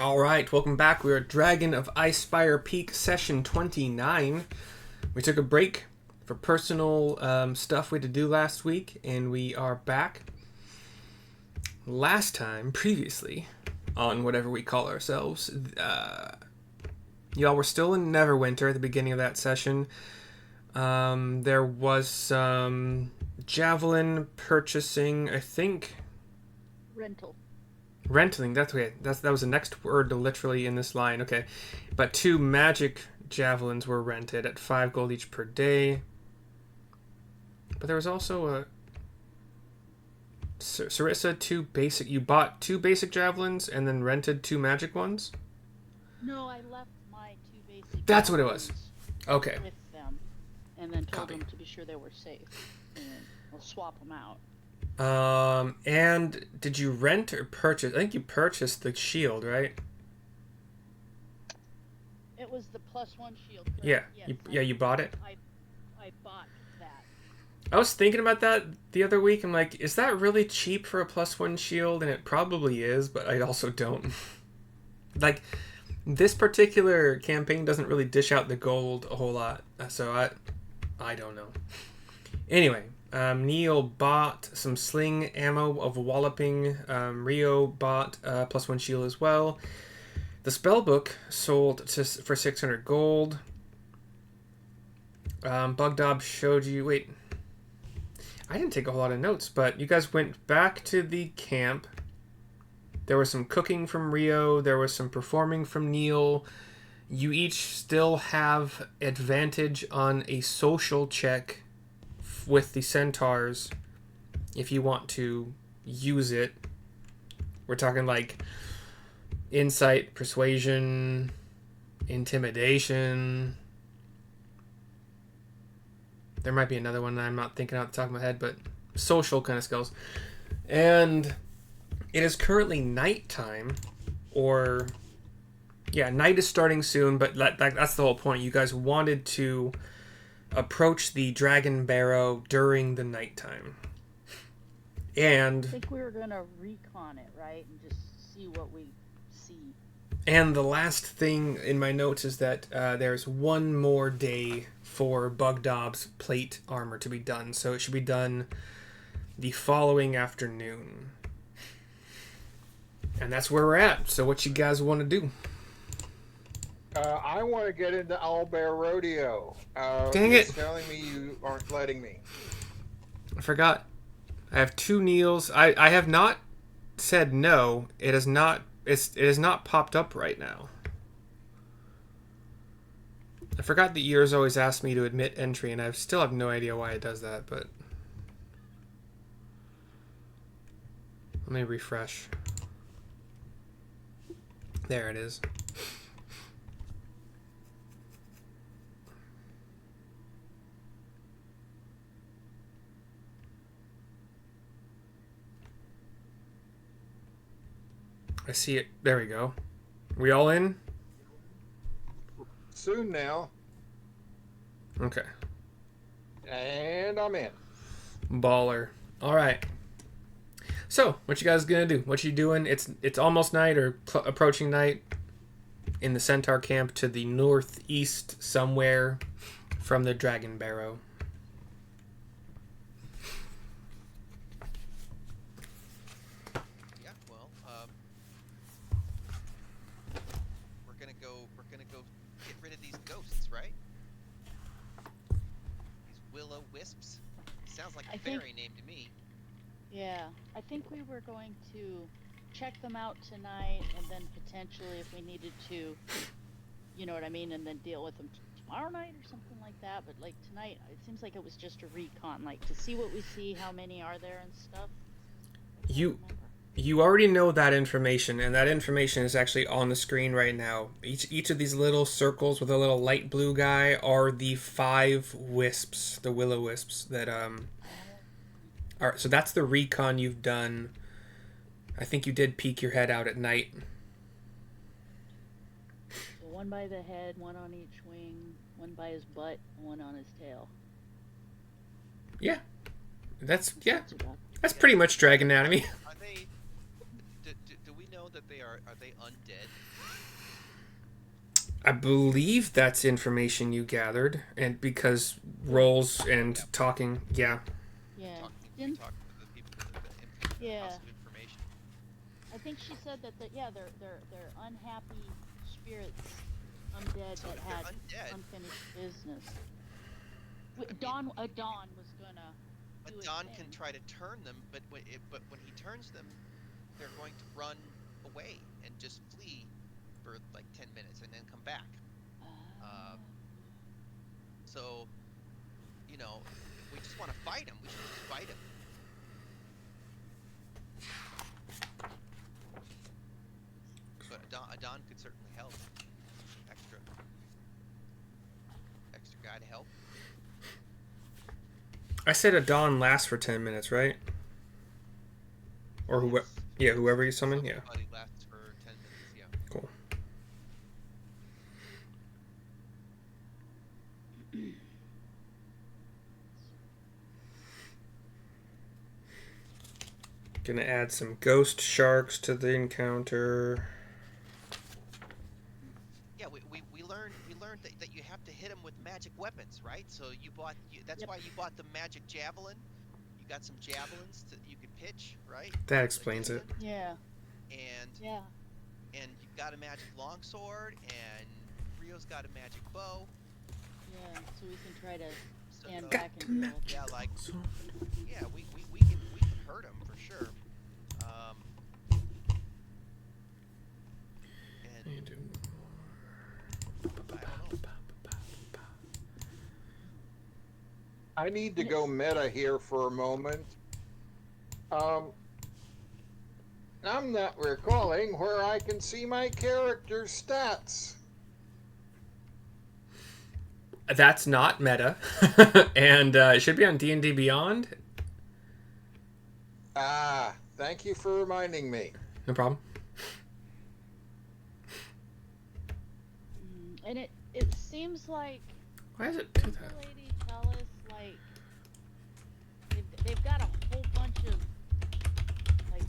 Alright, welcome back. We are Dragon of Icespire Peak Session 29. We took a break for personal stuff we had to do last week, and we are back. Last time, previously, on whatever we call ourselves, y'all were still in Neverwinter at the beginning of that session. There was some javelin purchasing, I think. Renting, that's okay. That was the next word literally in this line. Okay. But 2 magic javelins were rented at 5 gold each per day. But there was also a... Sarissa, 2 basic... You bought 2 basic javelins and then rented 2 magic ones? No, I left my 2 basic That's what it was. Okay. with them. And then told Copy. them to be sure they were safe. And we'll swap them out. And did you rent or purchase? I think you purchased the shield, right? It was the +1 shield. Correct? Yeah. Yes, You bought it? I bought that. I was thinking about that the other week. I'm like, is that really cheap for a +1 shield? And it probably is, but I also don't. Like, this particular campaign doesn't really dish out the gold a whole lot. So I don't know. Anyway, Neil bought some sling ammo of walloping. Rio bought a +1 shield as well. The spellbook sold for 600 gold. Bugdob showed you... Wait. I didn't take a whole lot of notes, but you guys went back to the camp. There was some cooking from Rio. There was some performing from Neil. You each still have advantage on a social check with the centaurs if you want to use it. We're talking like insight, persuasion, intimidation. There might be another one that I'm not thinking out the top of my head, but social kind of skills. And it is currently nighttime, or yeah, night is starting soon, but that's the whole point. You guys wanted to approach the Dragon Barrow during the nighttime. And I think we were going to recon it, right? And just see what we see. And the last thing in my notes is that there's one more day for Bugdob's plate armor to be done. So it should be done the following afternoon. And that's where we're at. So what you guys want to do? I want to get into Owlbear Rodeo. Dang you're it. telling me you aren't letting me. I forgot. I have 2 Neils. I have not said no. It has not popped up right now. I forgot that yours always asked me to admit entry, and I still have no idea why it does that, but let me refresh. There it is. I see it. There we go. We all in? Soon now. Okay. And I'm in. Baller. All right. So, what you guys gonna do? What you doing? It's almost night or approaching night in the Centaur camp to the northeast somewhere from the Dragon Barrow. We're gonna go get rid of these ghosts, right? These willow wisps. Sounds like a fairy name to me. Yeah, I think we were going to check them out tonight, and then potentially, if we needed to, you know what I mean, and then deal with them tomorrow night or something like that. But like tonight, it seems like it was just a recon, like to see what we see, how many are there and stuff. You already know that information, and that information is actually on the screen right now. Each of these little circles with a little light blue guy are the 5 wisps, the willow wisps that are. So that's the recon you've done. I think you did peek your head out at night. So one by the head, one on each wing, one by his butt, and one on his tail. Yeah, that's Not too bad. pretty much Dragon Anatomy. Are they? Do we know that are they undead? I believe that's information you gathered, and because rolls and talking, yeah. Yeah. We Didn't, talked to the people in the yeah. House of Information. I think she said that they're unhappy spirits, undead So that if they're had undead, unfinished business. I mean, Dawn was gonna but do his Don thing. can try to turn them, but when he turns them, they're going to run away and just flee for like 10 minutes and then come back. So, you know, if we just want to fight him, we should just fight him. But Adon could certainly help. Extra guy to help. I said a dawn lasts for 10 minutes, right? Or whoever, Yes. whoever you summon, yeah. Somebody lasts for 10 minutes, yeah. Cool. Gonna add some ghost sharks to the encounter. Yeah, we learned that you have to hit them with magic weapons, right? So that's why you bought the magic javelin. You got some javelins that you could pitch, right? That explains it. Yeah. And Yeah. and you've got a magic longsword, and Rio's got a magic bow. Yeah. So we can try to stand So, back and deal. yeah, like yeah, we can hurt him for sure. And I don't know. I need to go meta here for a moment. I'm not recalling where I can see my character's stats. That's not meta, and it should be on D&D Beyond. Ah, thank you for reminding me. No problem. And it seems like Why does it do didn't that? the lady tell us like they've got a whole bunch of like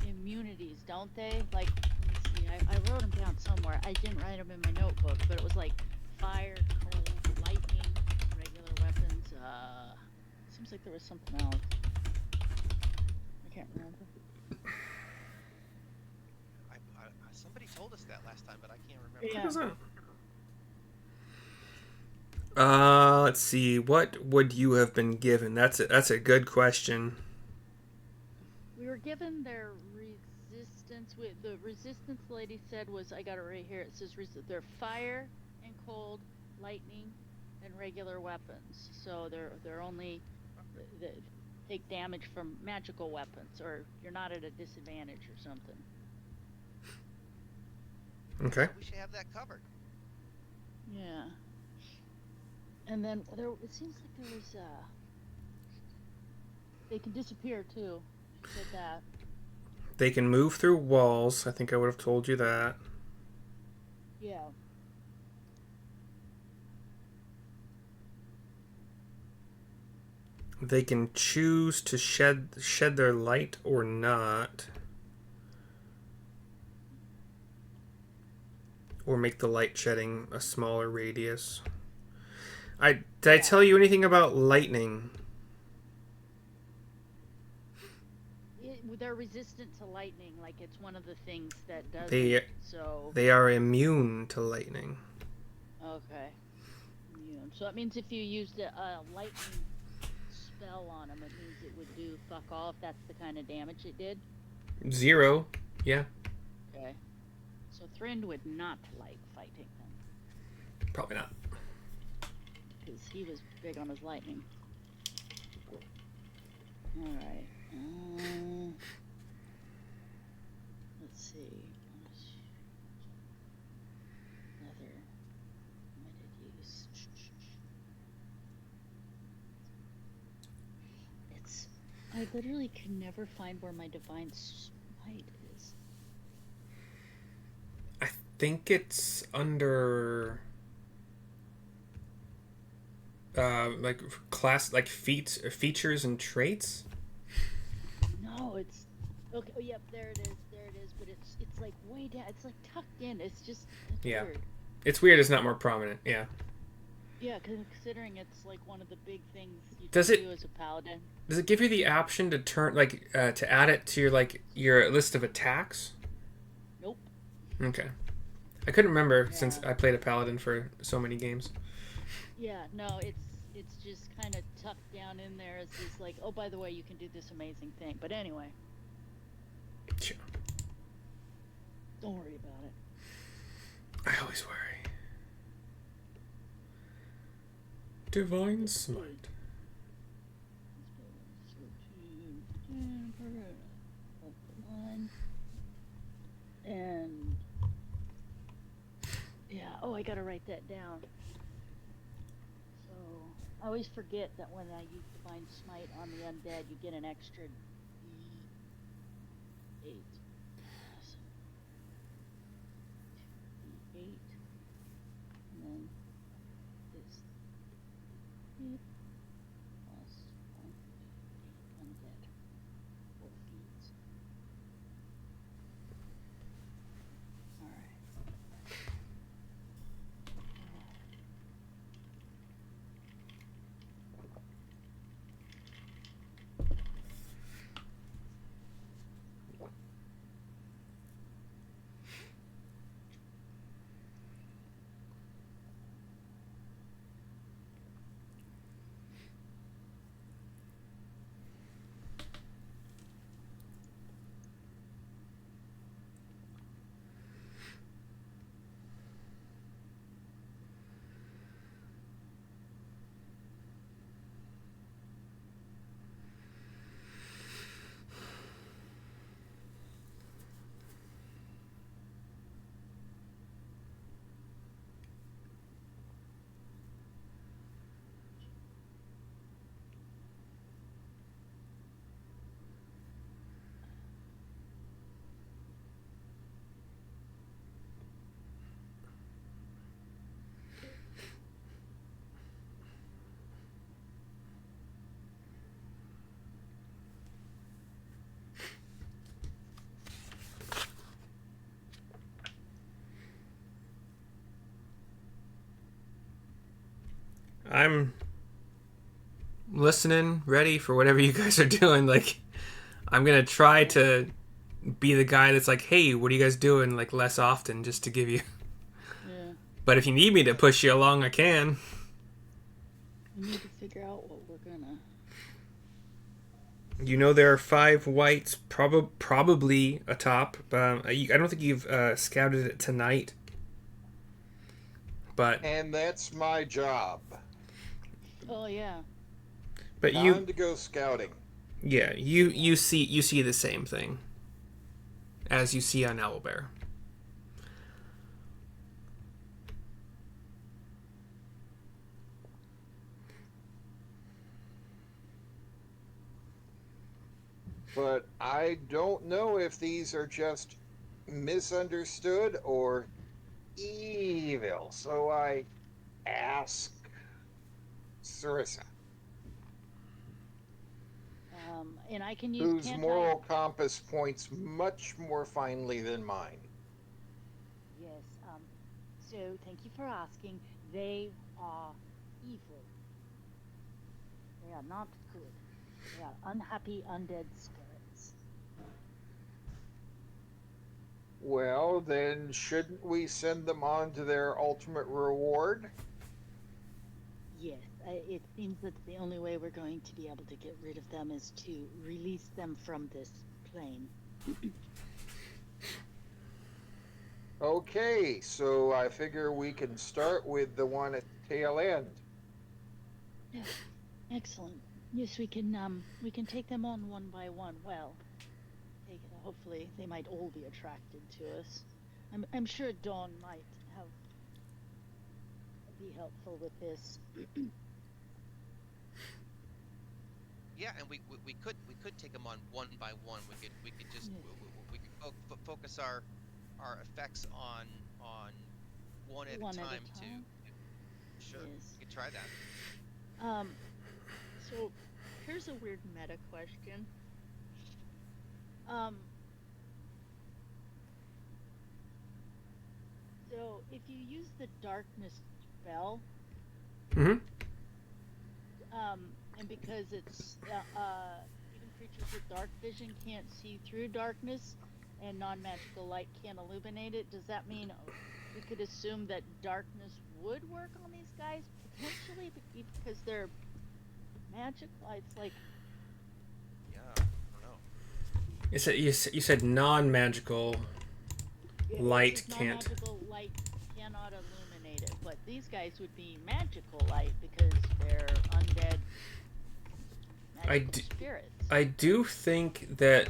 immunities, don't they? Like, let me see, I wrote them down somewhere. I didn't write them in my notebook, but it was like fire, cold, lightning, regular weapons. Seems like there was something else. I can't remember. Somebody told us that last time, but I can't remember. Yeah. What is that? Let's see. What would you have been given? That's a good question. We were given their resistance. The resistance the lady said was, I got it right here. It says they're fire and cold, lightning, and regular weapons. So they're only they take damage from magical weapons, or you're not at a disadvantage or something. Okay. So we should have that covered. Yeah. And then it seems like there was they can disappear too. She said that. They can move through walls. I think I would have told you that. Yeah. They can choose to shed their light or not. Or make the light shedding a smaller radius. Did I tell you anything about lightning? They're resistant to lightning, like it's one of the things that does They so they are immune to lightning. okay. Immune. So that means if you used a lightning spell on them, it means it would do fuck all if that's the kind of damage it did. 0. Yeah. Okay. So Thrind would not like fighting them Probably not. because he was big on his lightning. All right. Let's see. Leather. Limited use. I literally can never find where my divine smite is. I think it's under like class, like features and traits. No, it's okay. Oh, yep, there it is. There it is. but it's like way down. It's like tucked in. It's just Yeah. weird. It's weird it's not more prominent. Yeah. Yeah, considering it's like one of the big things you Does can it- do as a paladin. Does it give you the option to turn to add it to your list of attacks? Nope. Okay. I couldn't remember since Yeah. I played a paladin for so many games. Yeah, no, it's just kind of tucked down in there. It's just like, oh, by the way, you can do this amazing thing. But anyway, Sure. don't worry about it. I always worry. Divine Smite. And yeah, oh, I gotta write that down. So I always forget that when I use Divine Smite on the undead, you get an extra D8. D8. And then this D8 plus 1 undead. 4 feet. Alright. I'm listening, ready for whatever you guys are doing. Like, I'm gonna try to be the guy that's like, hey, what are you guys doing? Like, less often, just to give you. Yeah. But if you need me to push you along, I can. We need to figure out what we're gonna. You know there are 5 whites, probably atop. I don't think you've scouted it tonight. But And that's my job. Oh yeah. Time to go scouting. Yeah, you see the same thing as you see on Owlbear. But I don't know if these are just misunderstood or evil. So I ask Sarissa, And I can use. whose can't moral compass points much more finely than mine. Yes. So thank you for asking. They are evil. They are not good. They are unhappy undead spirits. Well, then shouldn't we send them on to their ultimate reward? Yes. It seems that the only way we're going to be able to get rid of them is to release them from this plane. Okay, so I figure we can start with the one at the tail end. Yeah. Excellent. Yes, we can take them on one by one. Well, hopefully they might all be attracted to us. I'm sure Dawn might be helpful with this. Yeah, and we could take them on one by one. We could just we could focus our effects on one at a time. Sure, Yes. we could try that. So here's a weird meta question. So if you use the darkness spell, Mm-hmm. and because it's even creatures with dark vision can't see through darkness, and non-magical light can't illuminate it, does that mean we could assume that darkness would work on these guys potentially because they're magical? It's like, Yeah, I don't know. You said non-magical light it's can't. non-magical light cannot illuminate it, but these guys would be magical light because they're undead magical spirits. I do think that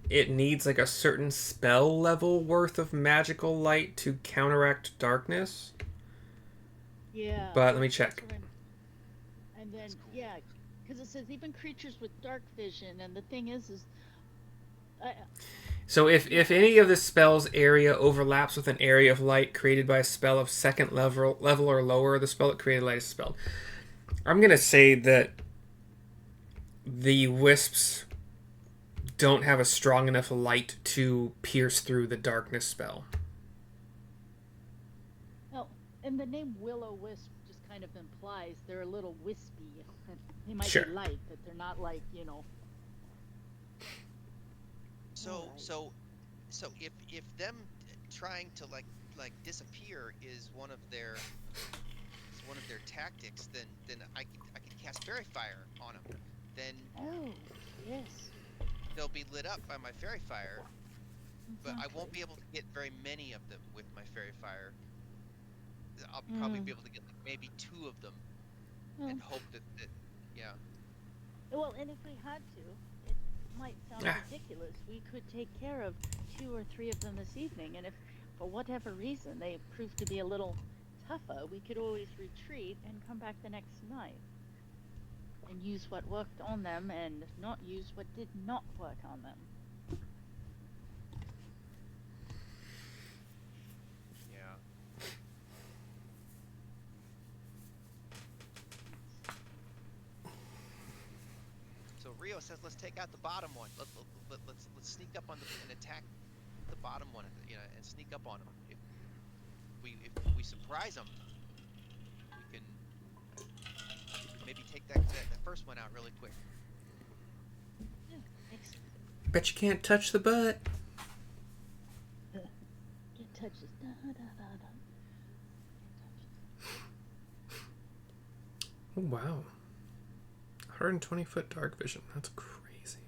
it needs like a certain spell level worth of magical light to counteract darkness. Yeah. But let me check. And then, yeah, because it says even creatures with dark vision, and the thing is So if any of the spell's area overlaps with an area of light created by a spell of second level or lower, the spell that created light is spelled. I'm going to say that the wisps don't have a strong enough light to pierce through the darkness spell. well, and the name Will-O-Wisp just kind of implies they're a little wispy. They might Sure. be light, but they're not like, So Alright. so if them trying to like disappear is one of their tactics, then I can cast Fairy Fire on them. Then Oh, yes. they'll be lit up by my Fairy Fire, but I won't Exactly. be able to get very many of them with my Fairy Fire. I'll probably be able to get like maybe 2 of them and hope that yeah. Well, and if we had to, it might sound Ah. ridiculous. We could take care of 2 or 3 of them this evening, and if for whatever reason they prove to be a little tougher, we could always retreat and come back the next night and use what worked on them and not use what did not work on them. Yeah. So Rio says, let's take out the bottom one. Let's sneak up on and attack the bottom one, and sneak up on them. If we surprise them, we can maybe take that first one out really quick. Yeah, thanks. Bet you can't touch the butt. Get touches. Da, da, da, da. Oh, wow. 120-foot dark vision. That's crazy.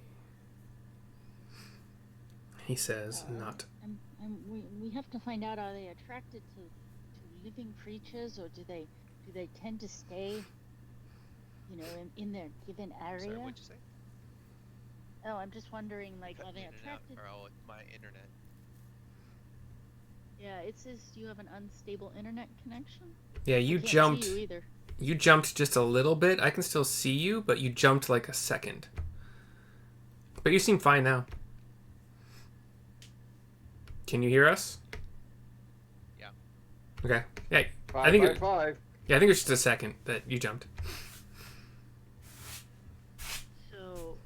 He says, not. And we have to find out, are they attracted to living creatures, or do they tend to stay, in their given area? Sorry, what'd you say? Oh, I'm just wondering, like, Cut are they in and out. attracted? Oh, it's my internet. Yeah, it says you have an unstable internet connection. Yeah, you Can't jumped. see you either. You jumped just a little bit. I can still see you, but you jumped like a second. But you seem fine now. Can you hear us? Yeah. Okay. Yeah. 5 I think by it- 5. Yeah, I think it's just a second that you jumped. So,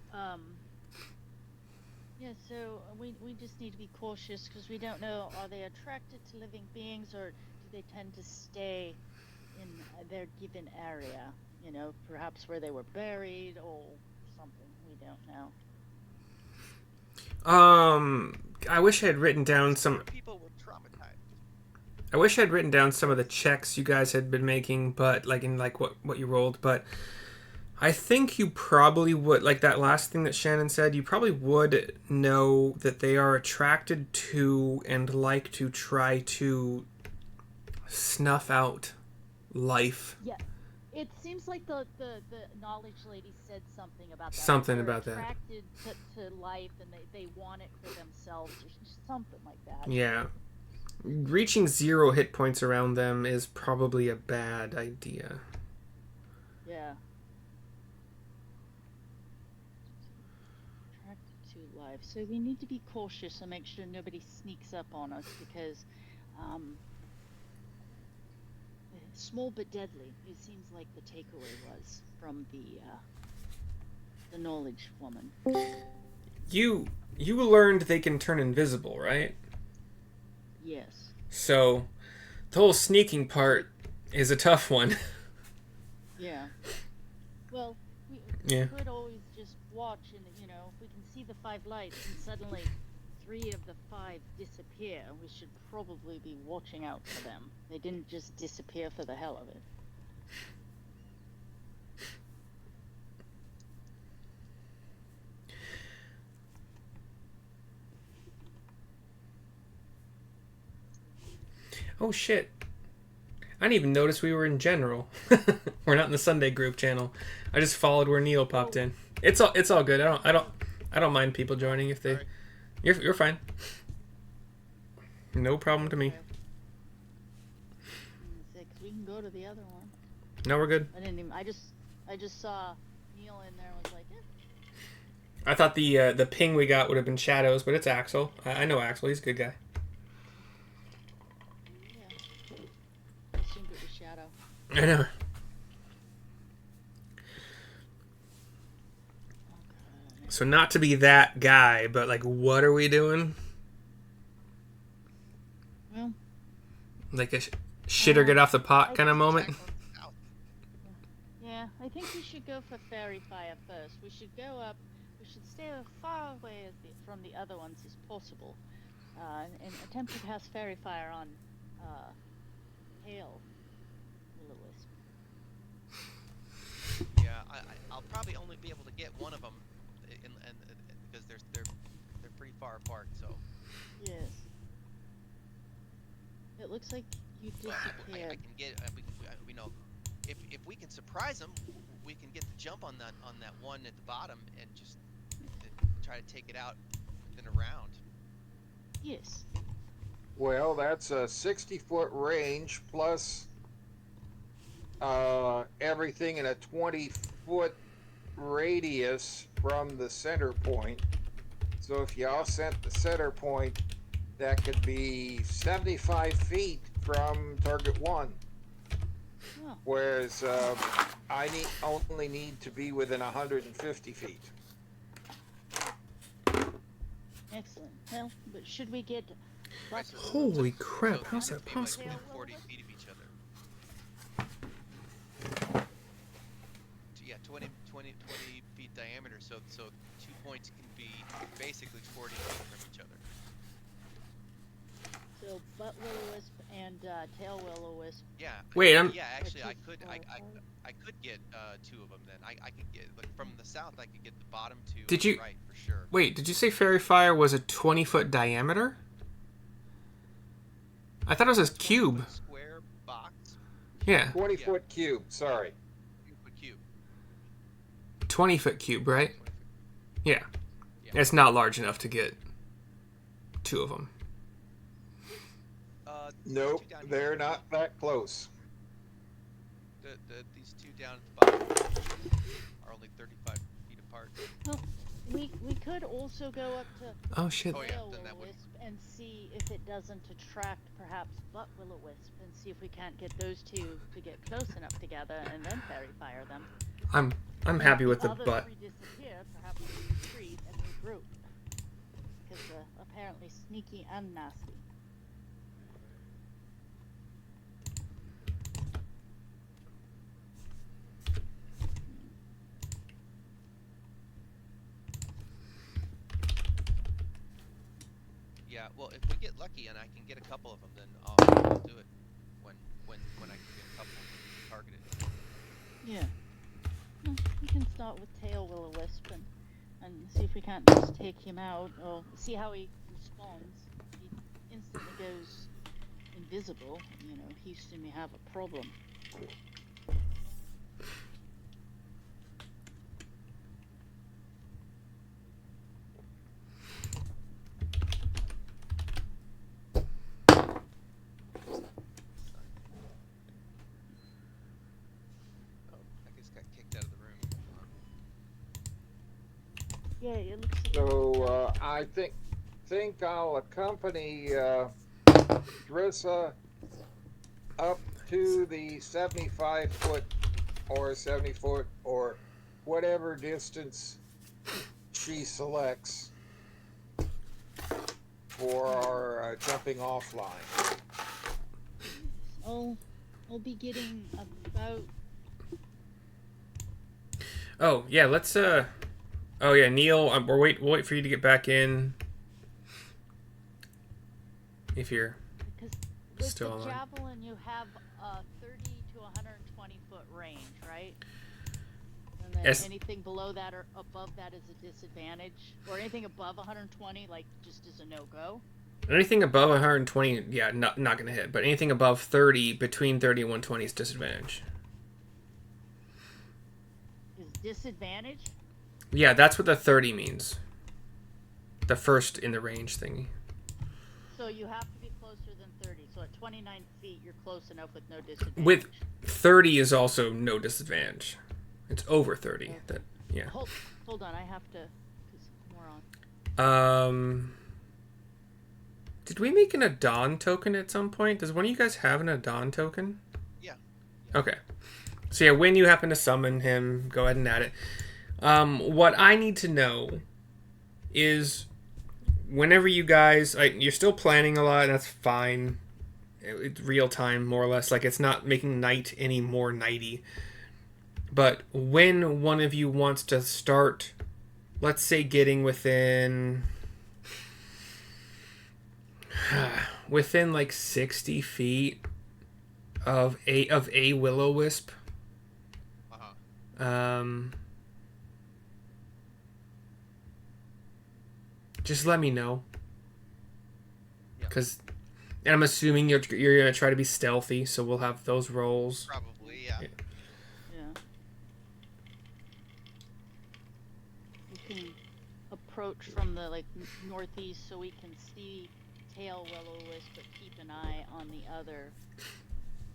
yeah, so we just need to be cautious because we don't know, are they attracted to living beings, or do they tend to stay in their given area? Perhaps where they were buried or something. We don't know. I wish I had written down some. People were traumatized. I wish I had written down some of the checks you guys had been making, but what you rolled. But I think you probably would, like that last thing that Shannon said. You probably would know that they are attracted to and like to try to snuff out life. Yeah. It seems like the knowledge lady said something about that. Something They're about that. attracted to life, and they want it for themselves, or something like that. Yeah. Reaching 0 hit points around them is probably a bad idea. Yeah. Attracted to life. So we need to be cautious and make sure nobody sneaks up on us because, small but deadly. It seems like the takeaway was from the knowledge woman. You learned they can turn invisible, right? Yes. So The whole sneaking part is a tough one. Yeah. Well, we Yeah. could always just watch, and you know, if we can see the 5 lights, and suddenly 3 of the 5 disappear, we should probably be watching out for them. They didn't just disappear for the hell of it. Oh shit. I didn't even notice we were in general. We're not in the Sunday group channel. I just followed where Neil popped in. It's all good. I don't mind people joining if they. Sorry. You're fine. No problem to me. Okay. 'Cause we can go to the other one. No, we're good. I didn't even. I just saw Neil in there. And was like, I thought the ping we got would have been Shadows, but it's Axel. I know Axel. He's a good guy. yeah. I assumed it was Shadow. I know. Okay. So not to be that guy, but like, what are we doing? Well, Like a shit or get off the pot kind of moment. South. yeah. I think we should go for Fairy Fire first. We should go up. We should stay as far away from the other ones as possible, and attempt to cast Fairy Fire on Hail Will-O-Wisp. Yeah, I'll probably only be able to get one of them, because they're pretty far apart. So Yes. It looks like you I disappeared. can get. We know, if we can surprise them, we can get the jump on that one at the bottom and just try to take it out within a round. Yes. Well, that's a 60-foot range plus everything in a 20-foot radius from the center point. So if y'all sent the center point, that could be 75 feet from target 1. Oh, Whereas I only need to be within 150 feet. excellent. Well, but should we get Right, so- Holy so- crap, so how's they'd that be like possible? within 40 feet of each other. So yeah, 20 feet diameter. So 2 points can be basically 40 feet from each other. so Butt Will-O-Wisp and Tail Will-O-Wisp? Yeah. Wait, Yeah, actually, I two could. far apart? I could get 2 of them then. I could get, like, from the south. I could get the bottom 2. Did on the you- Right, for sure. Wait, did you say Fairy Fire was a 20-foot diameter? I thought it was a 20-foot cube. Square box. Yeah, 20-foot cube, sorry. 20-foot cube. 20-foot cube, right? 20 feet. Yeah. Yeah. It's not large enough to get 2 of them. These Nope, 2 down here- they're not that close. These 2 down at the bottom are only 35 feet apart. We could also go up to Oh shit. Oh, yeah, Tail then that would- Will-O-Wisp and see if it doesn't attract perhaps Butt Will-O-Wisp, and see if we can't get those 2 to get close enough together and then Fairy Fire them. I'm happy with the other butt. 3 disappear, perhaps we retreat and regroup. Because they're apparently sneaky and nasty. Yeah, well, if we get lucky and I can get a couple of them, then I'll do it when I can get a couple targeted. Yeah. We can start with Tail Will-O-Wisp and see if we can't just take him out, or see how he responds. If he instantly goes invisible, you know, Houston may have a problem. Oh, I just got kicked out of the room. Yeah, it looks like So I think I'll accompany Drissa up to the 75-foot or 70-foot or whatever distance she selects for our jumping off line. I'll be getting about. Oh yeah, let's Oh yeah, Neil. We'll wait for you to get back in. If you're Because with still the online. javelin, you have a 30 to 120 foot range, right? And then Yes. anything below that or above that is a disadvantage, or anything above 120, like just is a no go. Anything above 120, yeah, not gonna hit. But anything above 30, between 30 and 120 is disadvantage. Is disadvantage? Yeah, that's what the 30 means. The first in the range thingy. So you have to be closer than 30. So at 29 feet, you're close enough with no disadvantage. With 30 is also no disadvantage. It's over 30. Okay. That yeah. Hold on, I have to. Cause more on. Did we make an Adon token at some point? Does one of you guys have an Adon token? Yeah. Okay. So yeah, when you happen to summon him, go ahead and add it. What I need to know is whenever you guys, you're still planning a lot, and that's fine. It's real time, more or less. Like, it's not making night any more nighty. But when one of you wants to start, let's say, getting within like 60 feet of a will-o-wisp, just let me know. Because, and I'm assuming you're gonna try to be stealthy, so we'll have those rolls. Probably, yeah. Yeah. We can approach from the northeast so we can see tail will-o-wisp, but keep an eye on the other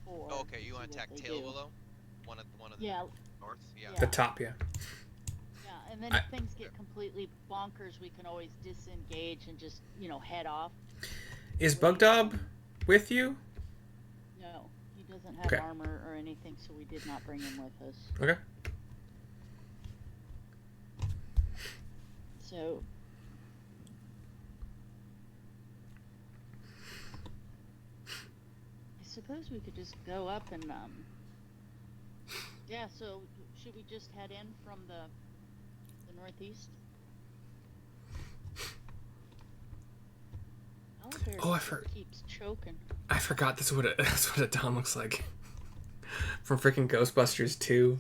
four. Oh, okay, you want to attack tail willow? One of the Yeah. north? Yeah. The top, yeah. Yeah, and then if things get completely bonkers, we can always disengage and just, head off. Is Bugdob with you? No, he doesn't have armor or anything, so we did not bring him with us. Okay. So I suppose we could just go up and yeah, so should we just head in from the northeast? Oh, keeps choking. I forgot that's what a Dom looks like. From freaking Ghostbusters 2.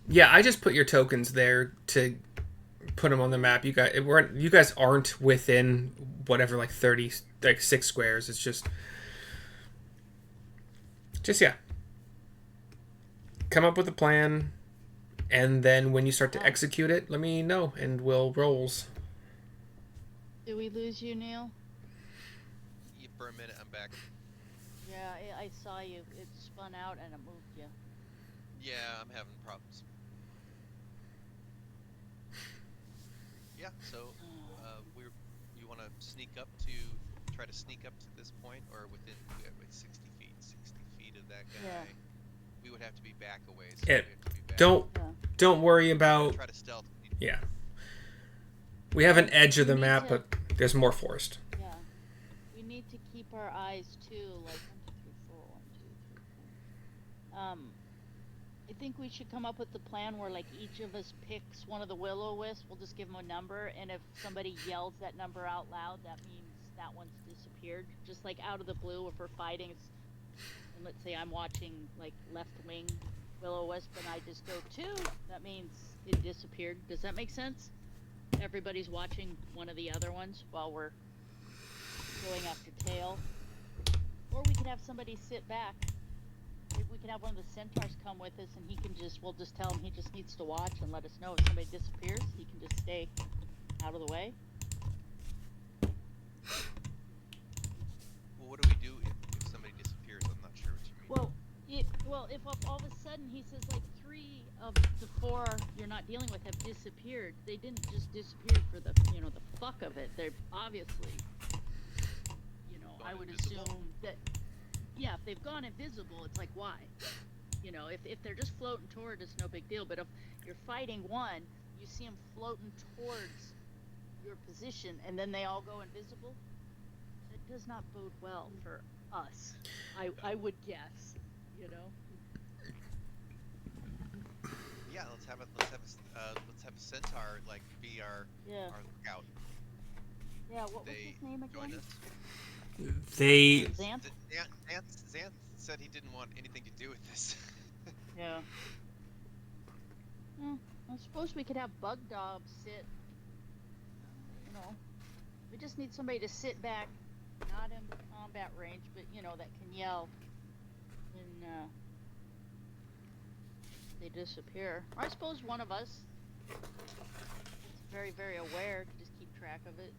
Yeah, I just put your tokens there to put them on the map. You guys aren't within whatever, like 30, like 6 squares. It's just yeah. Come up with a plan, and then when you start to execute it, let me know, and we'll rolls. Did we lose you, Neil? For a minute, I'm back. Yeah, I saw you. It spun out and it moved you. Yeah, I'm having problems. Yeah, so you want to try to sneak up to this point, or within 60 feet of that guy? Yeah. We would have to be back a ways. So don't worry about. Try to stealth. Yeah. We have an edge of the map, but there's more forest. Yeah. We need to keep our eyes too, like 1, 2, 3, 4. I think we should come up with the plan where each of us picks one of the will-o-wisps. We'll just give them a number, and if somebody yells that number out loud, that means that one's disappeared. Just out of the blue, if we're fighting, and let's say I'm watching left wing will-o-wisp, and I just go 2, that means it disappeared. Does that make sense? Everybody's watching one of the other ones while we're going after tail. Or we can have somebody sit back. Maybe we can have one of the centaurs come with us, and we'll just tell him he just needs to watch and let us know if somebody disappears. He can just stay out of the way. Well, what do we do if somebody disappears? I'm not sure what you mean. Well, if all of a sudden he says 3 of the 4 you're not dealing with have disappeared, they didn't just disappear for the the fuck of it. They're obviously, I would assume that. Yeah, if they've gone invisible, it's why? If they're just floating toward us, no big deal. But if you're fighting one, you see them floating towards your position, and then they all go invisible. It does not bode well for us. I would guess, you know. Yeah, let's have a centaur like be our lookout. Yeah, what was They his name join again? us. They Xanth? Xanth said he didn't want anything to do with this. Yeah. I suppose we could have Bug Dob sit. You know, we just need somebody to sit back, not in the combat range, but you know that can yell when they disappear. Or I suppose one of us is very, very aware to just keep track of it.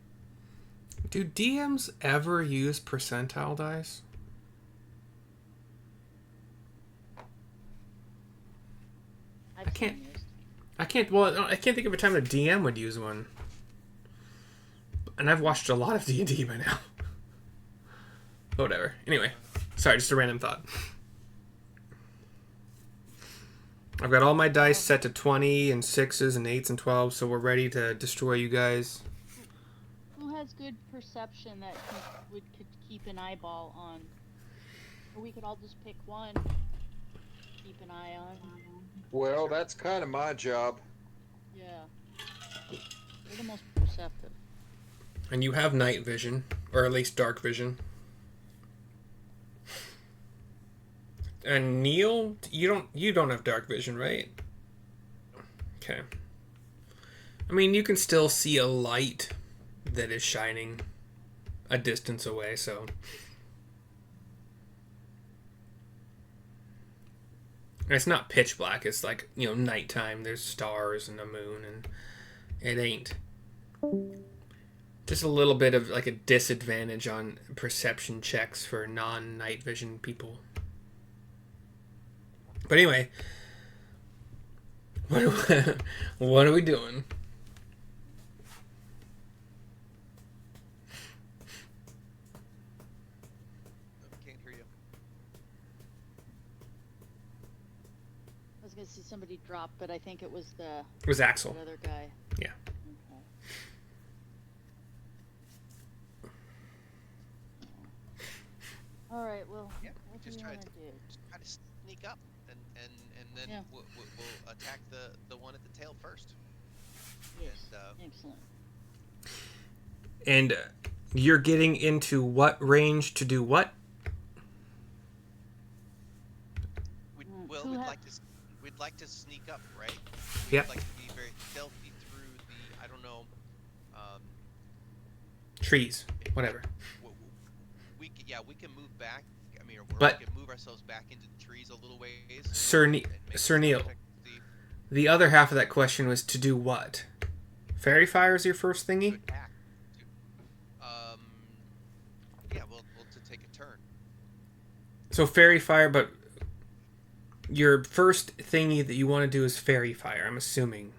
do DMs ever use percentile dice? I've can't- seen used. I can't think of a time a DM would use one. And I've watched a lot of D&D by now. Whatever. Anyway, sorry, just a random thought. I've got all my dice set to 20 and 6s and 8s and 12s, so we're ready to destroy you guys. Who has good perception that could keep an eyeball on? Or we could all just pick one, keep an eye on. Well, that's kind of my job. Yeah. You're the most perceptive. And you have night vision, or at least dark vision. And Neil, you don't have dark vision, right? Okay. I mean, you can still see a light that is shining a distance away, so. And it's not pitch black, it's like, nighttime, there's stars and a moon, and it ain't. Just a little bit of like a disadvantage on perception checks for non-night vision people. But anyway, what are we doing? Can't hear you. I was gonna see somebody drop, but I think it was It was Axel. the other guy. Yeah. Okay. All right. Well, Yeah, what do just you try want to to do? try to sneak up and then Yeah. we'll attack the one at the tail first. Yes. And, Excellent. And you're getting into what range to do what? we'd who ha- like to sneak up, right? Yep. We'd like to be very stealthy through the Trees, whatever. we can move back. I mean, But- we can move ourselves back into the trees a little ways. Sir and make Sir Neil. contact with The other half of that question was to do what? Fairy fire is your first to thingy? attack. Yeah, well, to take a turn. So fairy fire, but your first thingy that you want to do is fairy fire, I'm assuming.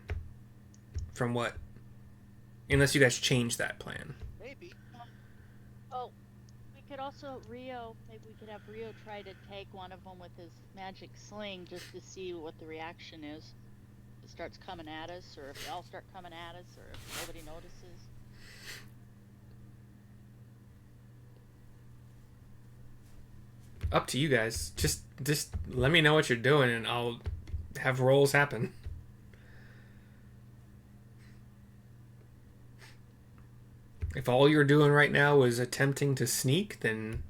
From what? Unless you guys change that plan. Maybe. Oh, we could also maybe we could have Rio try to take one of them with his magic sling just to see what the reaction is. If it starts coming at us, or if they all start coming at us, or if nobody notices. Up to you guys. Just let me know what you're doing and I'll have rolls happen. If all you're doing right now is attempting to sneak, then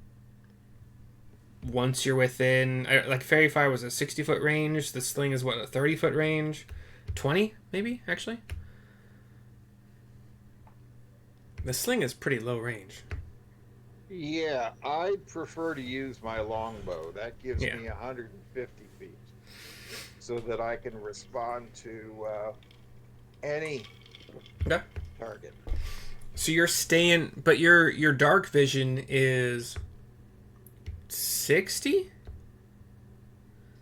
once you're within, like fairy fire was a 60-foot range, the sling is what, a 30-foot range? 20 maybe, actually? The sling is pretty low range. Yeah, I prefer to use my longbow. That gives Yeah. me 150 feet, so that I can respond to any Okay. target. So you're staying, but your dark vision is 60?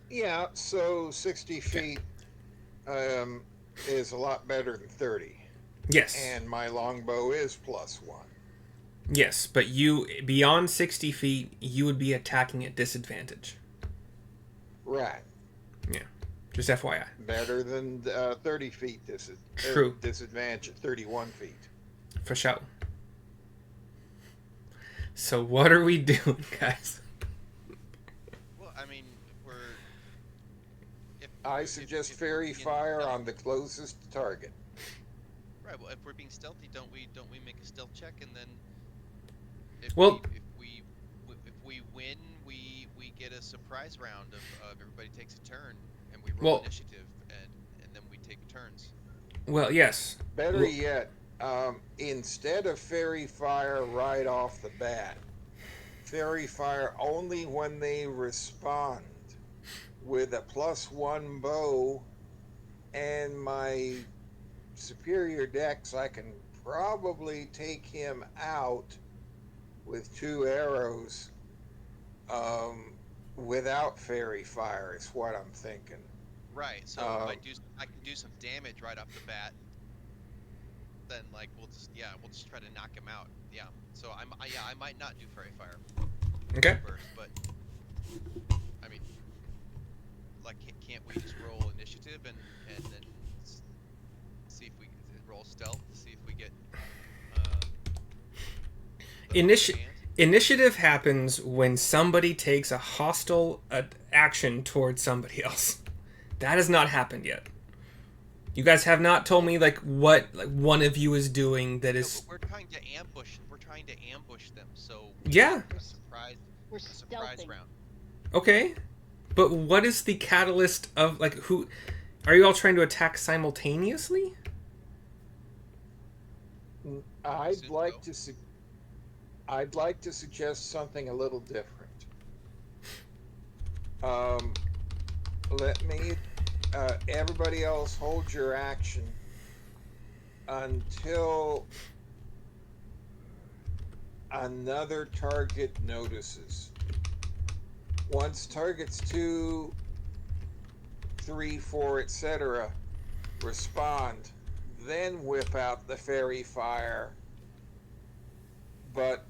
Yeah, so 60 feet is a lot better than 30. Yes. And my longbow is +1. Yes, but you, beyond 60 feet, you would be attacking at disadvantage. Right. Just FYI. Better than 30 feet True. disadvantage at 31 feet. For sure. So what are we doing, guys? Well, I mean, I suggest Fairy Fire on the closest target. Right. Well, if we're being stealthy, don't we make a stealth check, and then if we win, we get a surprise round of everybody takes a turn, and we roll initiative, and then we take turns. Well, yes. Better yet, instead of Fairy Fire right off the bat, Fairy Fire only when they respond. With a +1 bow and my superior dex, I can probably take him out with 2 arrows without Fairy Fire is what I'm thinking. Right. So if I can do some damage right off the bat, then like we'll just try to knock him out. Yeah. So I might not do Fairy Fire. Okay. First, but I mean, like, can't we just roll initiative and then see if we roll stealth to see if we get Initiative happens when somebody takes a hostile action towards somebody else. That has not happened yet. You guys have not told me what one of you is doing that is. We're trying to ambush. We're trying to ambush them. So yeah. We're surprise stealthing. round. Okay, but what is the catalyst of who? Are you all trying to attack simultaneously? I'd like to suggest something a little different. Let me. Everybody else hold your action until another target notices. Once targets 2, 3, 4, etc. respond, then whip out the Fairy Fire. But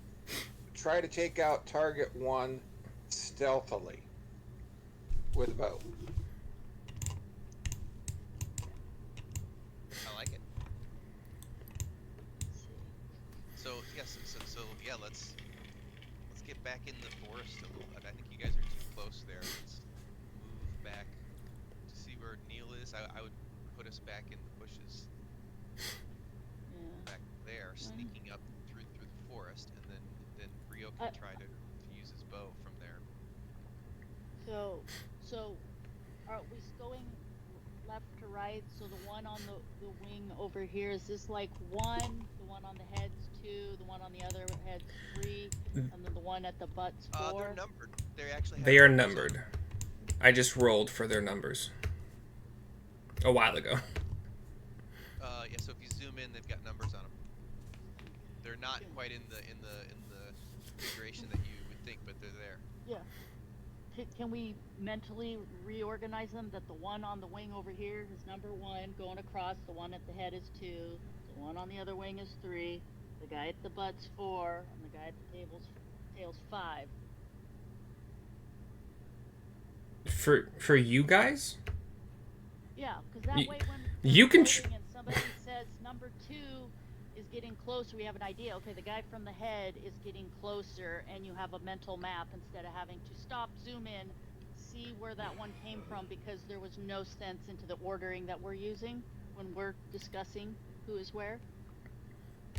try to take out target 1 stealthily with a bow. I like it. So yes, so yeah, let's get back in the forest a little bit. I think you guys are too close there. Let's move back to see where Neil is. I would put us back in the bushes. Yeah. Back there, sneaking up through the forest, and then Rio can try to use his bow from there. So are we going left to right? So the one on the wing over here, is this like 1, the one on the head's 2, the one on the other head's 3, and then the one at the butt's 4? They're numbered. They actually have They are numbered. I just rolled for their numbers a while ago. Yeah, so if you zoom in, they've got numbers on them. They're not quite in the configuration that you would think, but they're there. Yeah. Can we mentally reorganize them? That the one on the wing over here is number 1, going across. The one at the head is 2. The one on the other wing is 3. The guy at the butt's 4, and the guy at the tail's 5. For you guys? Yeah, because that way when you can and somebody says number 2 is getting closer, we have an idea. Okay, the guy from the head is getting closer, and you have a mental map instead of having to stop, zoom in, see where that one came from, because there was no sense into the ordering that we're using when we're discussing who is where.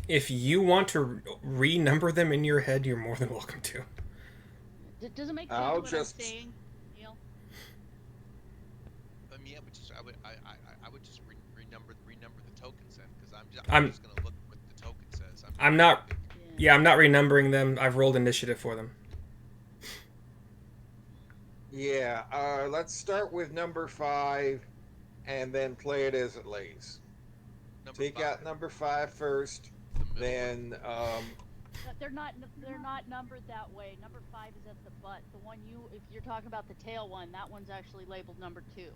If you want to renumber them in your head, you're more than welcome to. Does it make sense what I'm saying, Neil? Yeah, but I would just renumber the tokens then, because I'm just gonna look what the token says. I'm not renumbering them. I've rolled initiative for them. Yeah, let's start with number 5 and then play it as it lays. Take out number 5 first, then they're not numbered that way. Number 5 is at the butt. The one if you're talking about the tail one, that one's actually labeled number 2.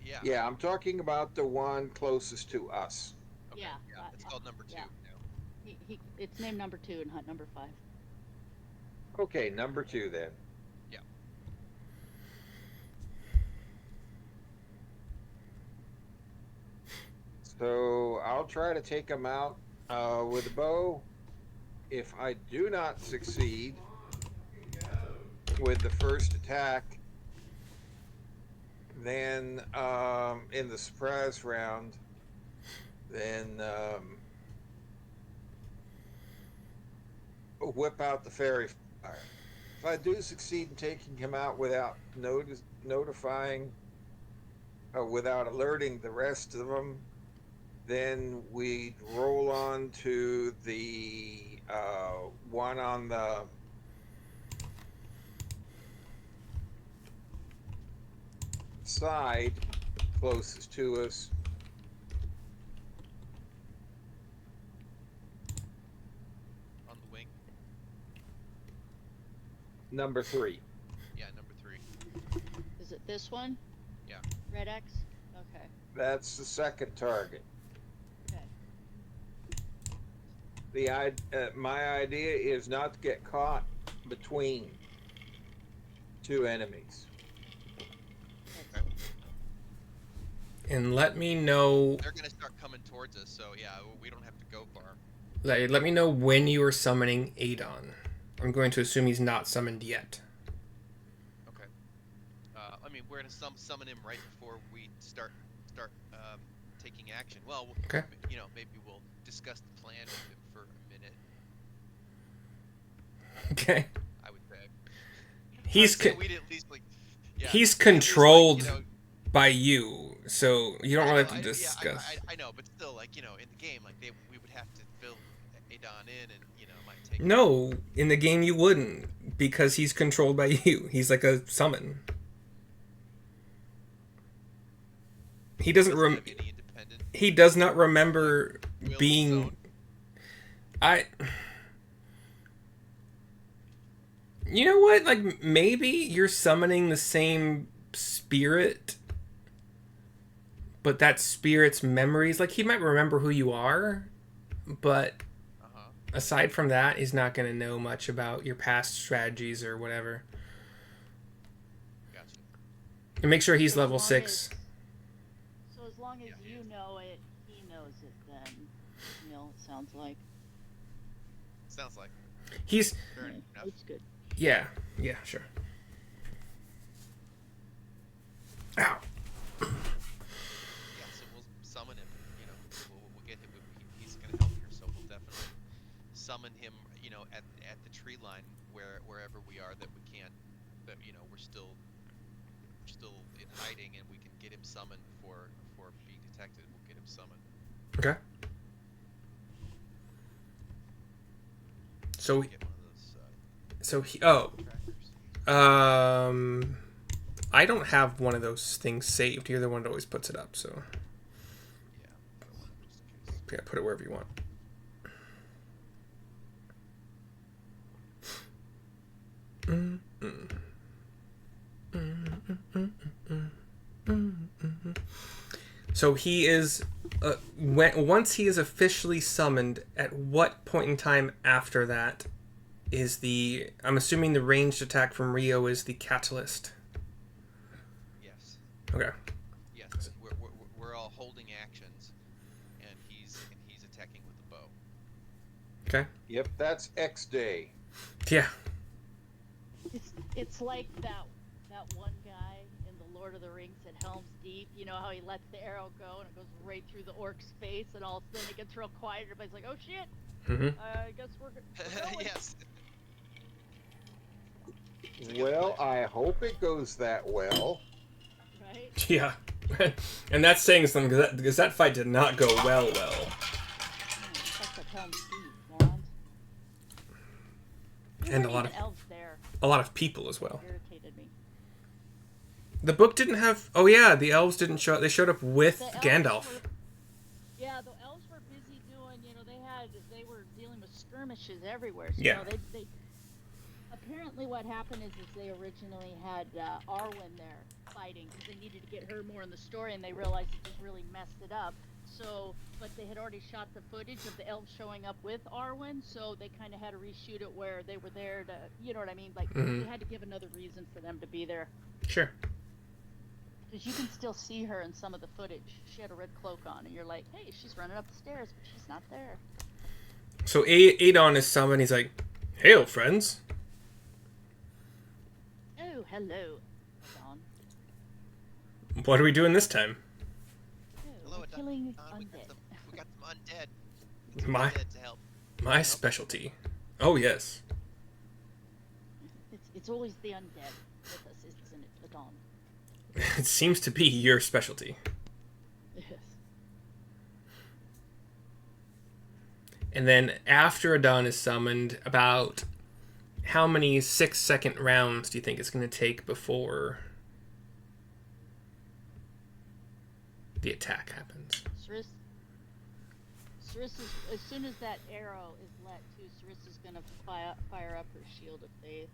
Yeah. Yeah, I'm talking about the one closest to us. Okay, yeah, it's called number 2 now. It's named number 2 and hunt number 5. Okay, number 2 then. Yeah. So I'll try to take him out with a bow. If I do not succeed with the first attack, then in the surprise round, then whip out the fairy fire. If I do succeed in taking him out without notifying, without alerting the rest of them, then we roll on to the one on the side closest to us. On the wing. Number 3. Yeah, number 3. Is it this one? Yeah. Red X? Okay. That's the second target. Okay. My idea is not to get caught between two enemies. Okay. And let me know. They're gonna start coming towards us, so yeah, we don't have to go far. Let me know when you are summoning Adon. I'm going to assume he's not summoned yet. Okay. I mean, we're gonna summon him right before we start taking action. Well, Okay. you know, maybe we'll discuss the plan with him for a minute. Okay. I would say. We'd at least He's we'd at least, controlled you know, by you, so you don't really have to Yeah, discuss. I know, but still, like, you know, in the game, like we would have to fill Adon in, and you know, it might take. No, in the game you wouldn't, because he's controlled by you. He's like a summon. He doesn't have any independent he does not remember will of his being own. You know what? Like, maybe you're summoning the same spirit, but that spirit's memories, like, he might remember who you are, but Uh-huh. aside from that, he's not going to know much about your past strategies or whatever. Gotcha. And make sure he's So as level long 6. So as long as Yeah, he you is. know it, he knows it then. You know, it sounds like. Sounds like He's fair Yeah, enough. it's good. yeah, sure. Ow. Yeah, so we'll summon him. You know, we'll get him. He's gonna help here, so we'll definitely summon him. You know, at the tree line wherever we are that we can't. That, you know, we're still in hiding, and we can get him summoned before being detected. We'll get him summoned. Okay. So Get one of those trackers. I don't have one of those things saved. You're the one that always puts it up, so Yeah, put one up just in case. yeah, put it wherever you want. So he is once he is officially summoned, at what point in time after that is I'm assuming the ranged attack from Rio is the catalyst. Yes. Okay. Yes. We're all holding actions, and he's attacking with the bow. Okay. Yep, that's X Day. Yeah. It's like that one guy in the Lord of the Rings at Helm's Deep. You know how he lets the arrow go and it goes right through the orc's face, and all of a sudden it gets real quiet. Everybody's like, "Oh shit! Mm-hmm. I guess we're going." Yes. Well, I hope it goes that well. Right? Yeah. And that's saying something, because that fight did not go well. Fuck that Helm's Deep, morons. There And weren't a lot even elves there. A lot of people as well. Irritated me. The book didn't have. Oh yeah, the elves didn't show up. They showed up with The elves Gandalf. Yeah, the elves were busy doing. You know, they were dealing with skirmishes everywhere. So, Yeah. You know, they apparently what happened is they originally had Arwen there fighting because they needed to get her more in the story, and they realized it just really messed it up. So, but they had already shot the footage of the elves showing up with Arwen, so they kind of had to reshoot it where they were there to, you know what I mean? Like, Mhm. they had to give another reason for them to be there. Sure. Because you can still see her in some of the footage. She had a red cloak on, and you're like, hey, she's running up the stairs, but she's not there. So Adon is summoned. He's like, "Hail, friends! Oh, hello, Adon. What are we doing this time?" Oh, Hello, we're Adon. killing We got undead. we got some undead. Get some My undead to help. my specialty. Oh yes. It's always the undead with us, isn't it, Adon? It seems to be your specialty. Yes. And then after Adon is summoned, about how many 6-second rounds do you think it's going to take before the attack happens? Sarissa's, as soon as that arrow is let to, Sarissa's gonna fire up her shield of faith.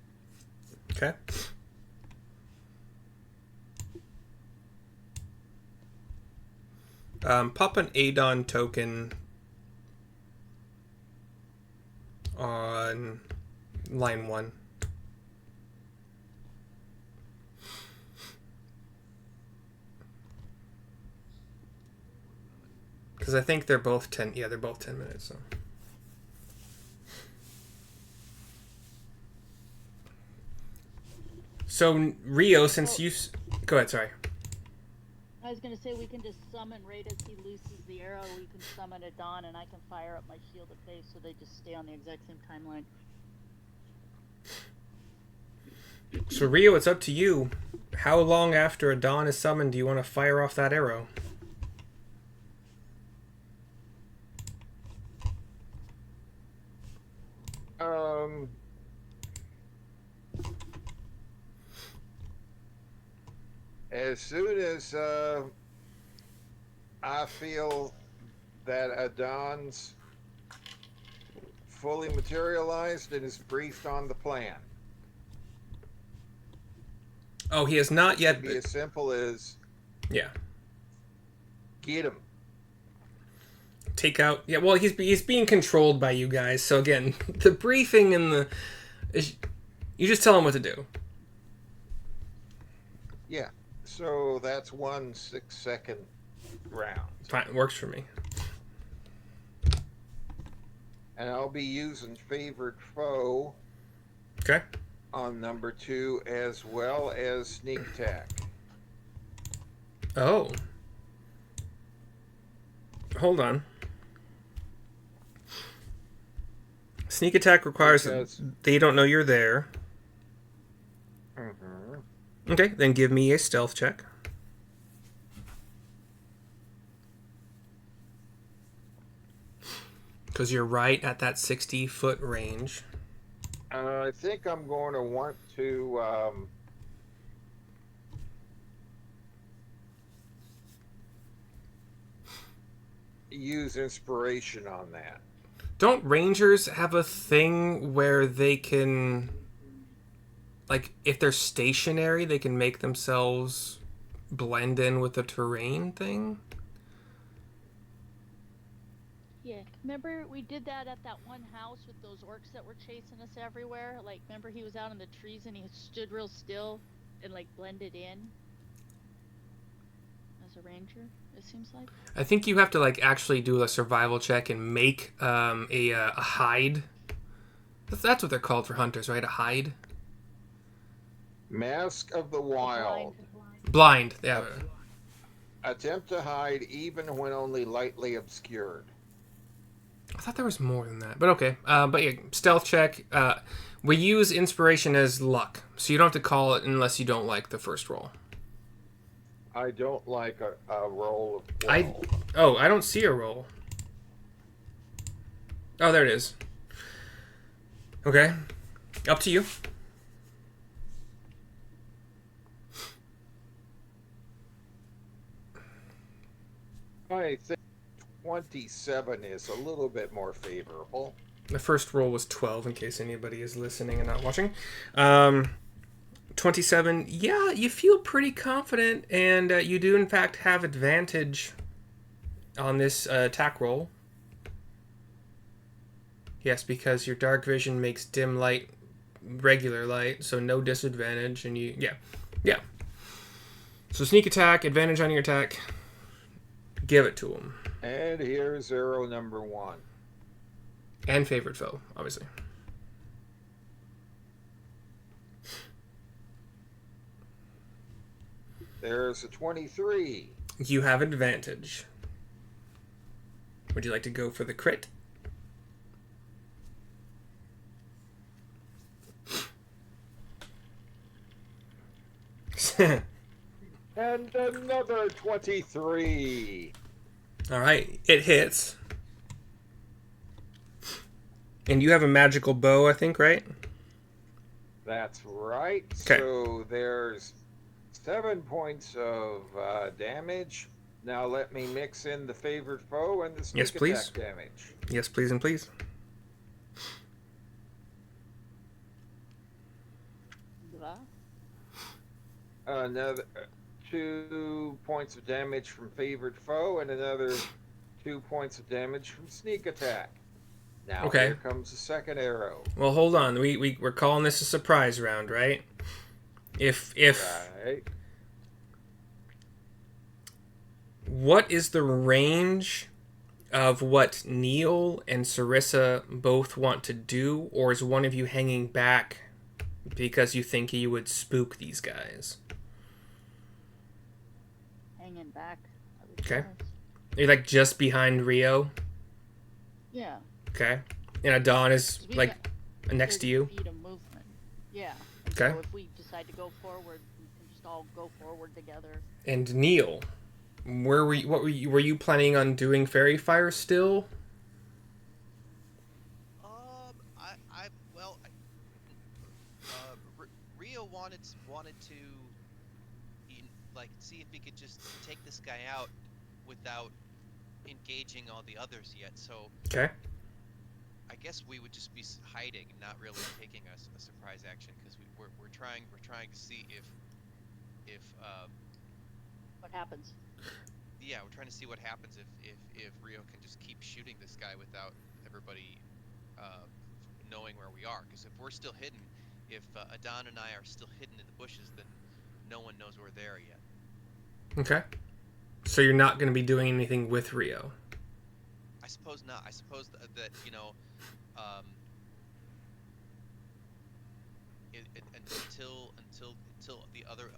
Okay. Pop an Adon token on line 1. Because I think they're both 10. Yeah, they're both 10 minutes. So Rio, since you go ahead. Sorry. I was gonna say we can just summon right as he looses the arrow. We can summon Adon, and I can fire up my shield of faith, so they just stay on the exact same timeline. So Rio, it's up to you. How long after Adon is summoned do you want to fire off that arrow? As soon as I feel that Adon's fully materialized and is briefed on the plan. Oh, he has not yet. It'd be as simple as Yeah. get him. Take out. Yeah. Well, he's being controlled by you guys. So again, the briefing and you just tell him what to do. Yeah. So that's 1 6-second round. Fine, works for me. And I'll be using favored foe Okay. on number 2 as well as sneak attack. Oh. Hold on. Sneak attack requires they don't know you're there. Mm-hmm. Okay, then give me a stealth check. Because you're right at that 60-foot range. I think I'm going to want to use inspiration on that. Don't rangers have a thing where they can, like, if they're stationary, they can make themselves blend in with the terrain thing? Yeah, remember we did that at that one house with those orcs that were chasing us everywhere? Like, remember he was out in the trees and he stood real still and, like, blended in? As a ranger, it seems like. I think you have to, like, actually do a survival check and make a hide. That's what they're called for hunters, right? A hide? Mask of the Wild. Blind. Yeah. Attempt to hide even when only lightly obscured. I thought there was more than that, but okay. But yeah, stealth check. We use inspiration as luck, so you don't have to call it unless you don't like the first roll. I don't like a roll of 12. I don't see a roll. Oh, there it is. Okay, up to you. I think 27 is a little bit more favorable. The first roll was 12, in case anybody is listening and not watching. 27, yeah, you feel pretty confident, and you do, in fact, have advantage on this attack roll. Yes, because your dark vision makes dim light regular light, so no disadvantage, and you... Yeah. So sneak attack, advantage on your attack. Give it to him. And here's arrow number 1. And favorite foe, obviously. There's a 23. You have advantage. Would you like to go for the crit? And another 23. All right, it hits. And you have a magical bow, I think, right? That's right. Okay. So there's 7 points of damage. Now let me mix in the favored foe and the sneak Yes, please. attack damage. Yes, please and please. Blah. Another 2 points of damage from favored foe and another 2 points of damage from sneak attack. Now Okay. here comes the second arrow. Well, hold on. We're calling this a surprise round, right? If Right. What is the range of what Neil and Sarissa both want to do, or is one of you hanging back because you think you would spook these guys? Hanging back. I would Okay. guess. You're like just behind Rio, Yeah. okay? And Adon is 'Cause we like got next to 30 you. feet of movement. Yeah. And Okay. So if we decide to go forward, we can just all go forward together. And Neil, were you planning on doing fairy fire still? Rio wanted to, like, see if he could just take this guy out without engaging all the others yet. So Okay. I guess we would just be hiding and not really taking a surprise action because we're trying to see if What happens? yeah, we're trying to see what happens if Rio can just keep shooting this guy without everybody knowing where we are. Because if we're still hidden, if Adon and I are still hidden in the bushes, then no one knows we're there yet. Okay. So you're not going to be doing anything with Rio. I suppose not. I suppose that you know, until the other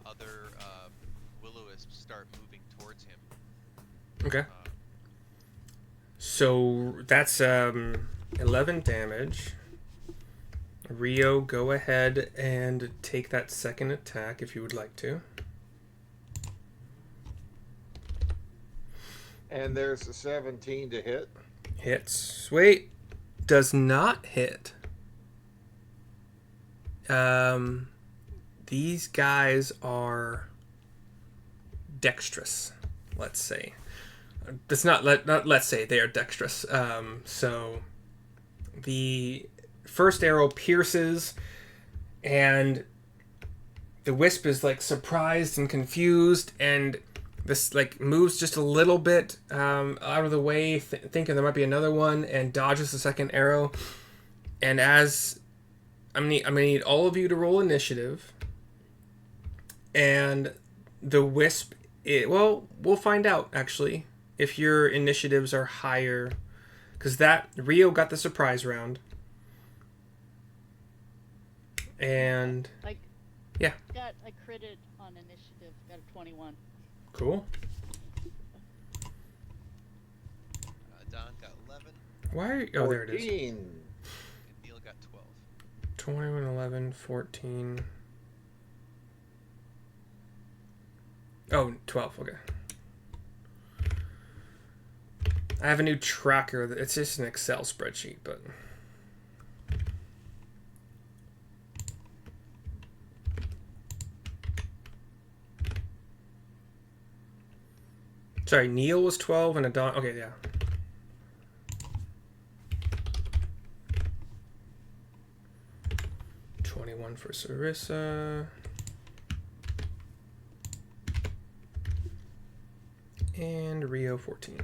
will-o-wisps start moving towards him. Okay. So that's 11 damage. Rio, go ahead and take that second attack if you would like to. And there's a 17 to hit. Hits. Wait. Does not hit. These guys are dexterous, let's say. It's not let's say they are dexterous. So the first arrow pierces, and the wisp is like surprised and confused, and this like moves just a little bit out of the way, thinking there might be another one, and dodges the second arrow. And as I'm gonna need all of you to roll initiative, and the wisp. Well, we'll find out actually if your initiatives are higher, because that Rio got the surprise round, and Like, yeah, I critted on initiative. Got a 21. cool. Don got 11, Why are you, oh, there it is. 14. and Neil got 12. 21, 11, 14. Oh, 12, okay. I have a new tracker. It's just an Excel spreadsheet, but... Sorry, Neil was 12 and Adon... Okay, yeah. $21 for Sarissa. And Rio 14.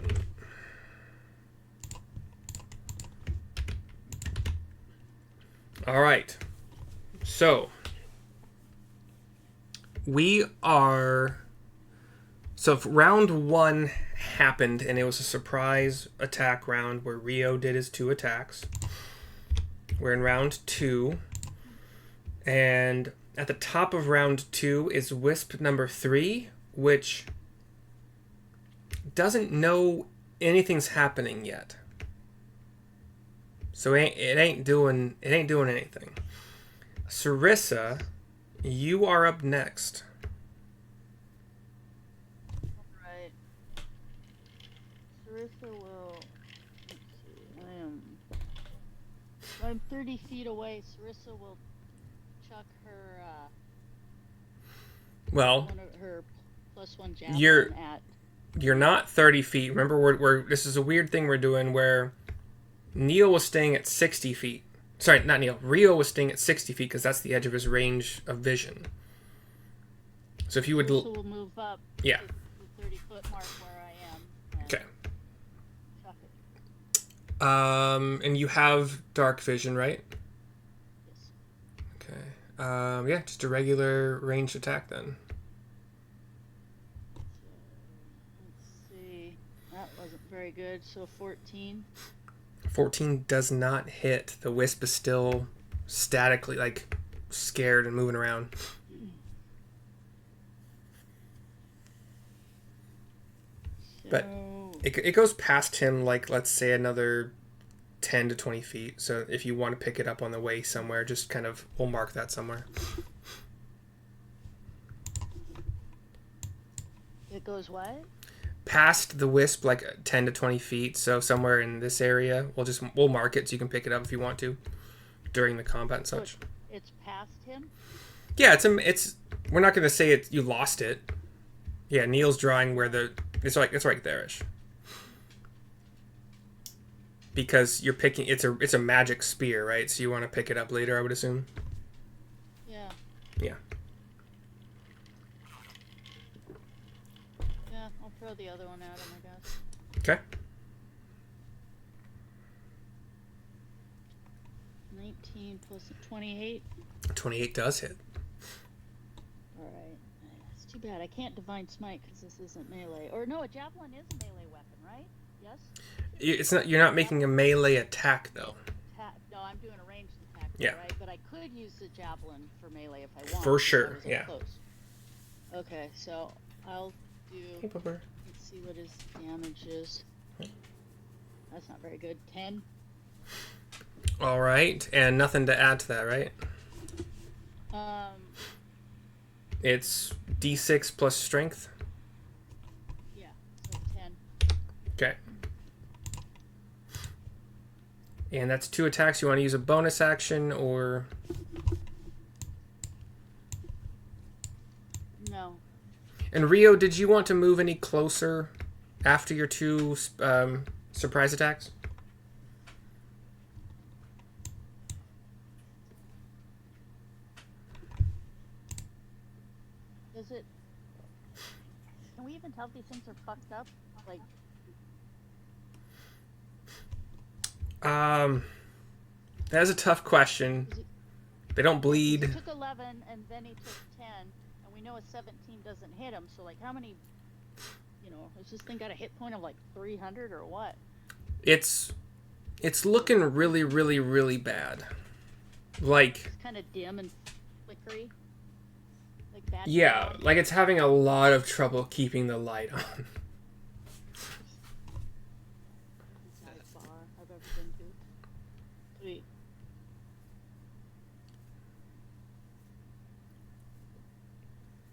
All right. So we are So if round 1 happened and it was a surprise attack round where Rio did his 2 attacks, we're in round 2, and at the top of round 2 is Wisp number 3, which doesn't know anything's happening yet. So it ain't doing anything. Sarissa, you are up next. Alright. Sarissa will. Let's see. I'm 30 feet away. Sarissa will chuck her. Well, one of her +1 javelin at. You're not 30 feet. Remember, this is a weird thing we're doing where Neil was staying at 60 feet. Sorry, not Neil. Rio was staying at 60 feet because that's the edge of his range of vision. So if you would... Sarissa will move up yeah. to the 30-foot mark where I am. Okay. Chuck it. And you have dark vision, right? Yes. Okay. Yeah, just a regular ranged attack then. Let's see. That wasn't very good. So 14. 14 does not hit. The wisp is still statically, like, scared and moving around. But it goes past him, like, let's say another 10 to 20 feet. So if you want to pick it up on the way somewhere, just kind of, we'll mark that somewhere. It goes what? Past the wisp, like 10 to 20 feet. So somewhere in this area, we'll mark it so you can pick it up if you want to during the combat and such. It's past him? Yeah, it's we're not going to say you lost it. Yeah, Neil's drawing where it's right there-ish. Because you're picking it's a magic spear, right? So you want to pick it up later, I would assume. Yeah. Yeah. Yeah, I'll throw the other one at him, I guess. Okay. 19 plus 28. 28 does hit. Alright. It's too bad. I can't Divine Smite because this isn't melee. Or no, a javelin is a melee weapon, right? Yes? It's not. You're not making a melee attack though. No, I'm doing a ranged attack. Yeah. Right? But I could use the javelin for melee if I want. For if I sure, was up yeah. Close. Okay, so I'll do. Hey, Pepper. Let's see what his damage is. That's not very good. 10. All right, and nothing to add to that, right? It's D6 plus strength. Yeah, so 10. Okay. And that's 2 attacks. You want to use a bonus action or... No. And Rio, did you want to move any closer after your 2 surprise attacks? Does it... Can we even tell if these things are fucked up? Like... That's a tough question. They don't bleed. He took 11 and then he took 10, and we know a 17 doesn't hit him, so like how many, has this thing got a hit point of like 300 or what? It's looking really, really, really bad. Like... It's kind of dim and flickery. Like bad. Yeah, like it's having a lot of trouble keeping the light on. It's not a bar I've ever been to. Sweet.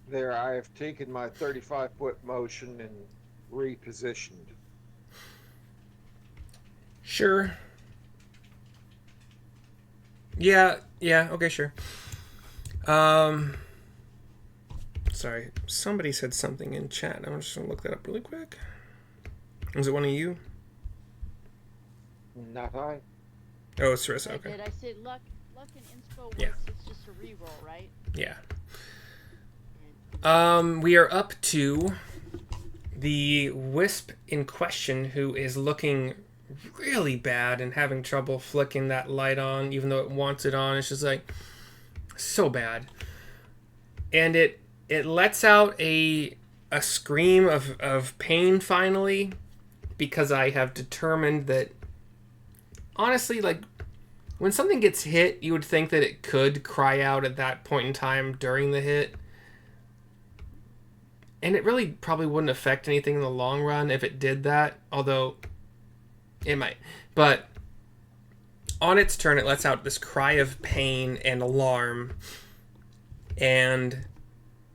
There, I have taken my 35-foot motion and repositioned. Sure. Yeah, okay, sure. Sorry, somebody said something in chat. I'm just gonna look that up really quick. Was it one of you? Not I. Oh, it's Sarissa, okay. I said luck and inspo works, Yeah. it's just a reroll, right? Yeah. We are up to the wisp in question, who is looking really bad and having trouble flicking that light on, even though it wants it on. It's just like so bad. And it lets out a a scream of pain finally, because I have determined that, honestly, like, when something gets hit, you would think that it could cry out at that point in time during the hit. And it really probably wouldn't affect anything in the long run if it did that, although it might. But on its turn, it lets out this cry of pain and alarm, and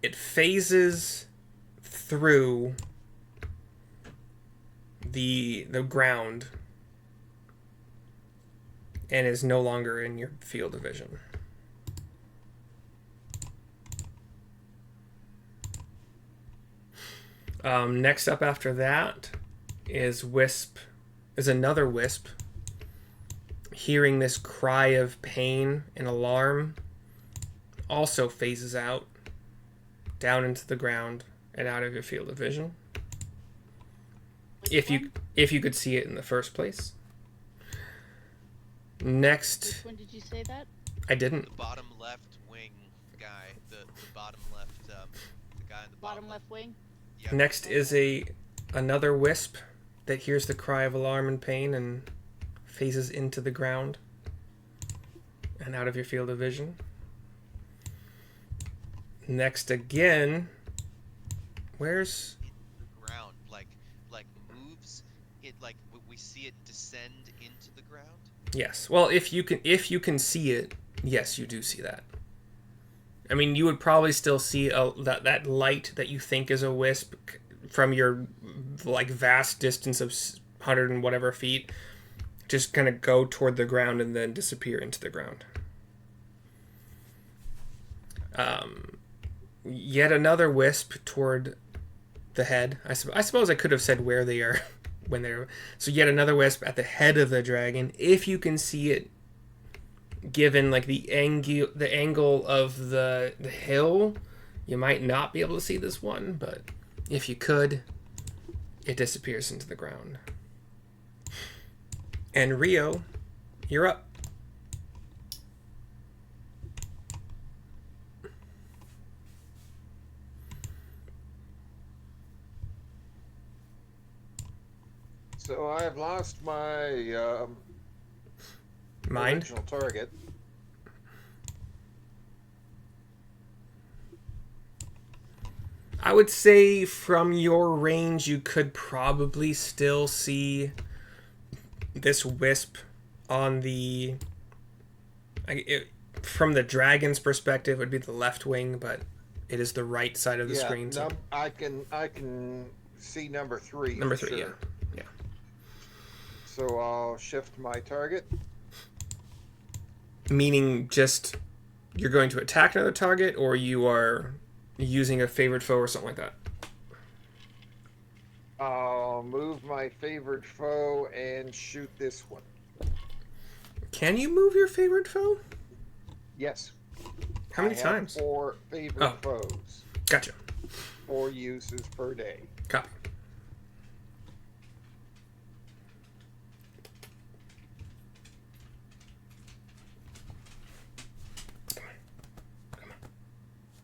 it phases through the ground and is no longer in your field of vision. Next up after that is another wisp. Hearing this cry of pain and alarm, also phases out down into the ground and out of your field of vision. If you could see it in the first place. Next. Which one did you say that? I didn't. The bottom left wing guy. The bottom left. The guy in the Bottom left wing. Yep. Next is another wisp that hears the cry of alarm and pain and phases into the ground and out of your field of vision. Next again, where's the ground? Like moves it, like we see it descend into the ground. Yes. Well, if you can see it, yes, you do see that. I mean, you would probably still see that light that you think is a wisp from your like vast distance of 100 and whatever feet, just kind of go toward the ground and then disappear into the ground. Yet another wisp toward the head. I suppose I could have said where they are when they're... So yet another wisp at the head of the dragon. If you can see it, given like the angle of the hill, you might not be able to see this one, but if you could, it disappears into the ground. And Rio, you're up. So I've lost my Mind? original target. I would say from your range, you could probably still see this wisp on the... from the dragon's perspective, it would be the left wing, but it is the right side of the screen. So. I can see number 3. Number 3, sure. yeah. So I'll shift my target. Meaning just you're going to attack another target, or you are using a favored foe or something like that? I'll move my favored foe and shoot this one. Can you move your favored foe? Yes. How many I have times? 4 favorite foes. Gotcha. 4 uses per day. Copy.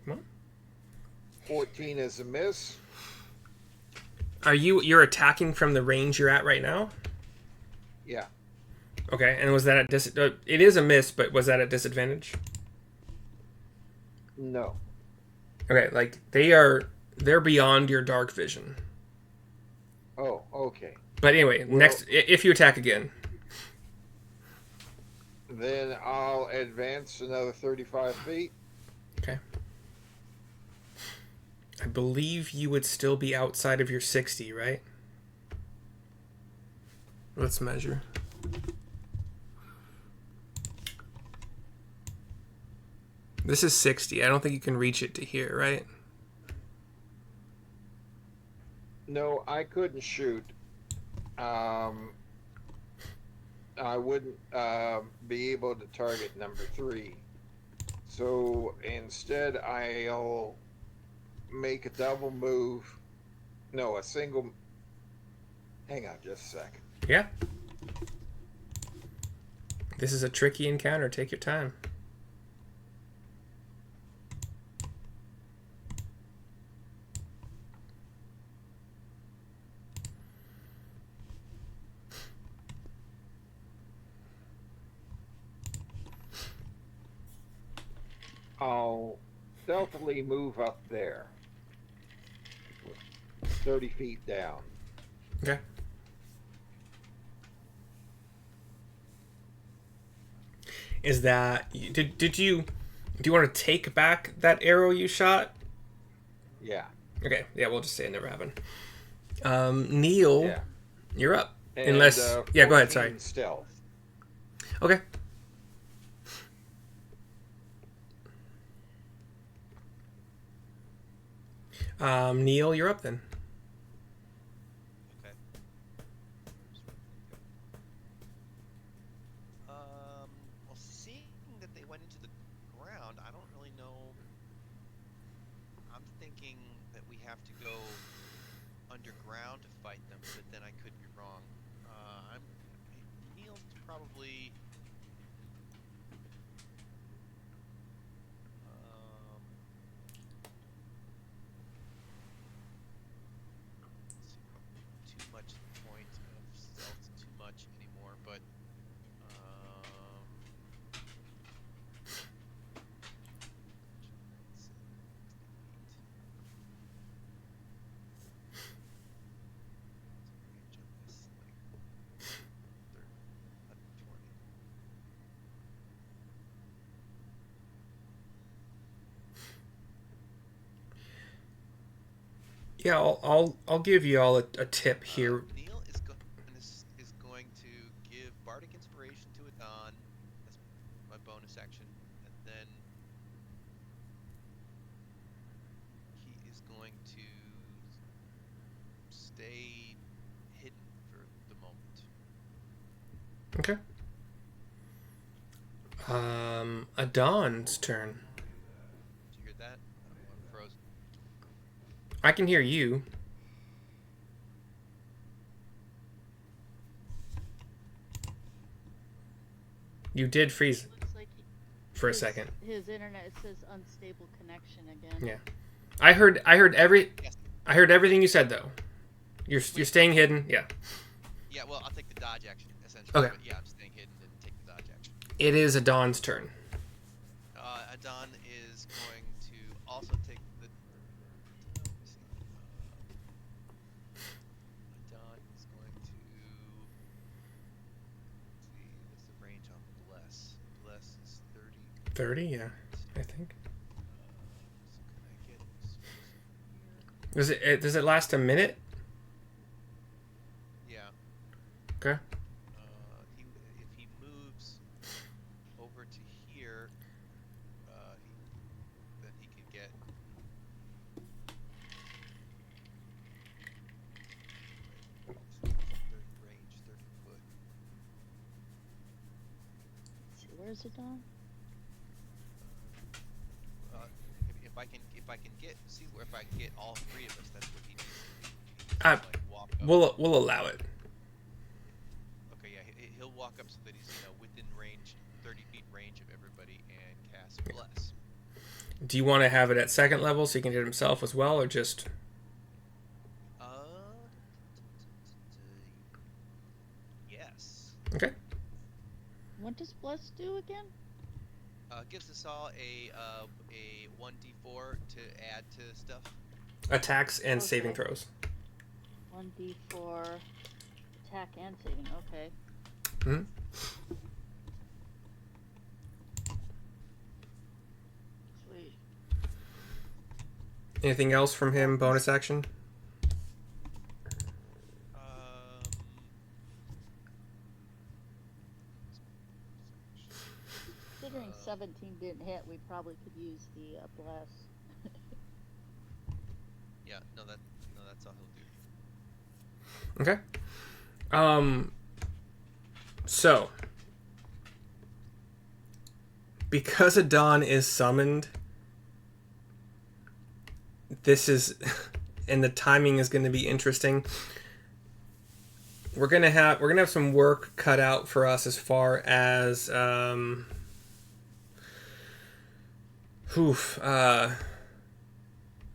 Come on. 14 is a miss. You're attacking from the range you're at right now? Yeah. Okay, and was that at it is a miss, but was that at disadvantage? No. Okay, like they're beyond your dark vision. Oh, okay. But anyway, next if you attack again. Then I'll advance another 35 feet. Okay. I believe you would still be outside of your 60, right? Let's measure. This is 60. I don't think you can reach it to here, right? No, I couldn't shoot. I wouldn't be able to target number 3. So instead, I'll make a double move. No, a single. Hang on just a second. Yeah. This is a tricky encounter. Take your time. stealthily move up there. 30 feet down. Okay. Is that did you do you want to take back that arrow you shot? Yeah. Okay, yeah, we'll just say it never happened. Neil, Yeah. you're up. And, Unless, yeah, go ahead. 14 Sorry. Stealth. Okay. Neil, you're up then. Okay. Well, seeing that they went into the ground, I don't really know. I'm thinking that we have to go underground to fight them, but then I could be wrong. Neil's probably. Too much point of stealth too much anymore, but Yeah, I'll give you all a tip here. Neil is going to give Bardic Inspiration to Adon. That's my bonus action, and then he is going to stay hidden for the moment. Okay. Adon's turn. Did you hear that? I'm frozen. I can hear you. You did freeze Looks like for a second. his internet, it says unstable connection again. Yeah. I heard Yes. I heard everything you said though. You're staying hidden. Yeah. Yeah, well, I'll take the dodge action, essentially. Okay. But yeah, I'm staying hidden and take the dodge action. It is Adon's turn. Adon is going to also take the. Let me see. Adon is going to. Let's see, what's the range on Bless? Bless is 30. 30, yeah, I think. So can I get space here? Does it last a minute? Yeah. Okay. If he moves over to here, then he can get. Range 30 foot. Let's see, where's it on? If I can get see where if I can get all three of us, that's what he needs. Walk up. We'll allow it. Okay, yeah, he'll walk up so that he's within range, 30 feet range of everybody, and cast Bless. Do you want to have it at second level so he can hit himself as well, or just? Yes. Okay. What does Bless do again? Gives us all a 1d4 to add to stuff. Attacks and Okay. saving throws. 1d4 attack and saving. Okay. Hmm. Sweet. Anything else from him? Bonus action. Considering 17 didn't hit, we probably could use the Bless. Yeah, that's all he'll do. Okay. So because Adon is summoned, this is and the timing is going to be interesting. We're gonna have some work cut out for us as far as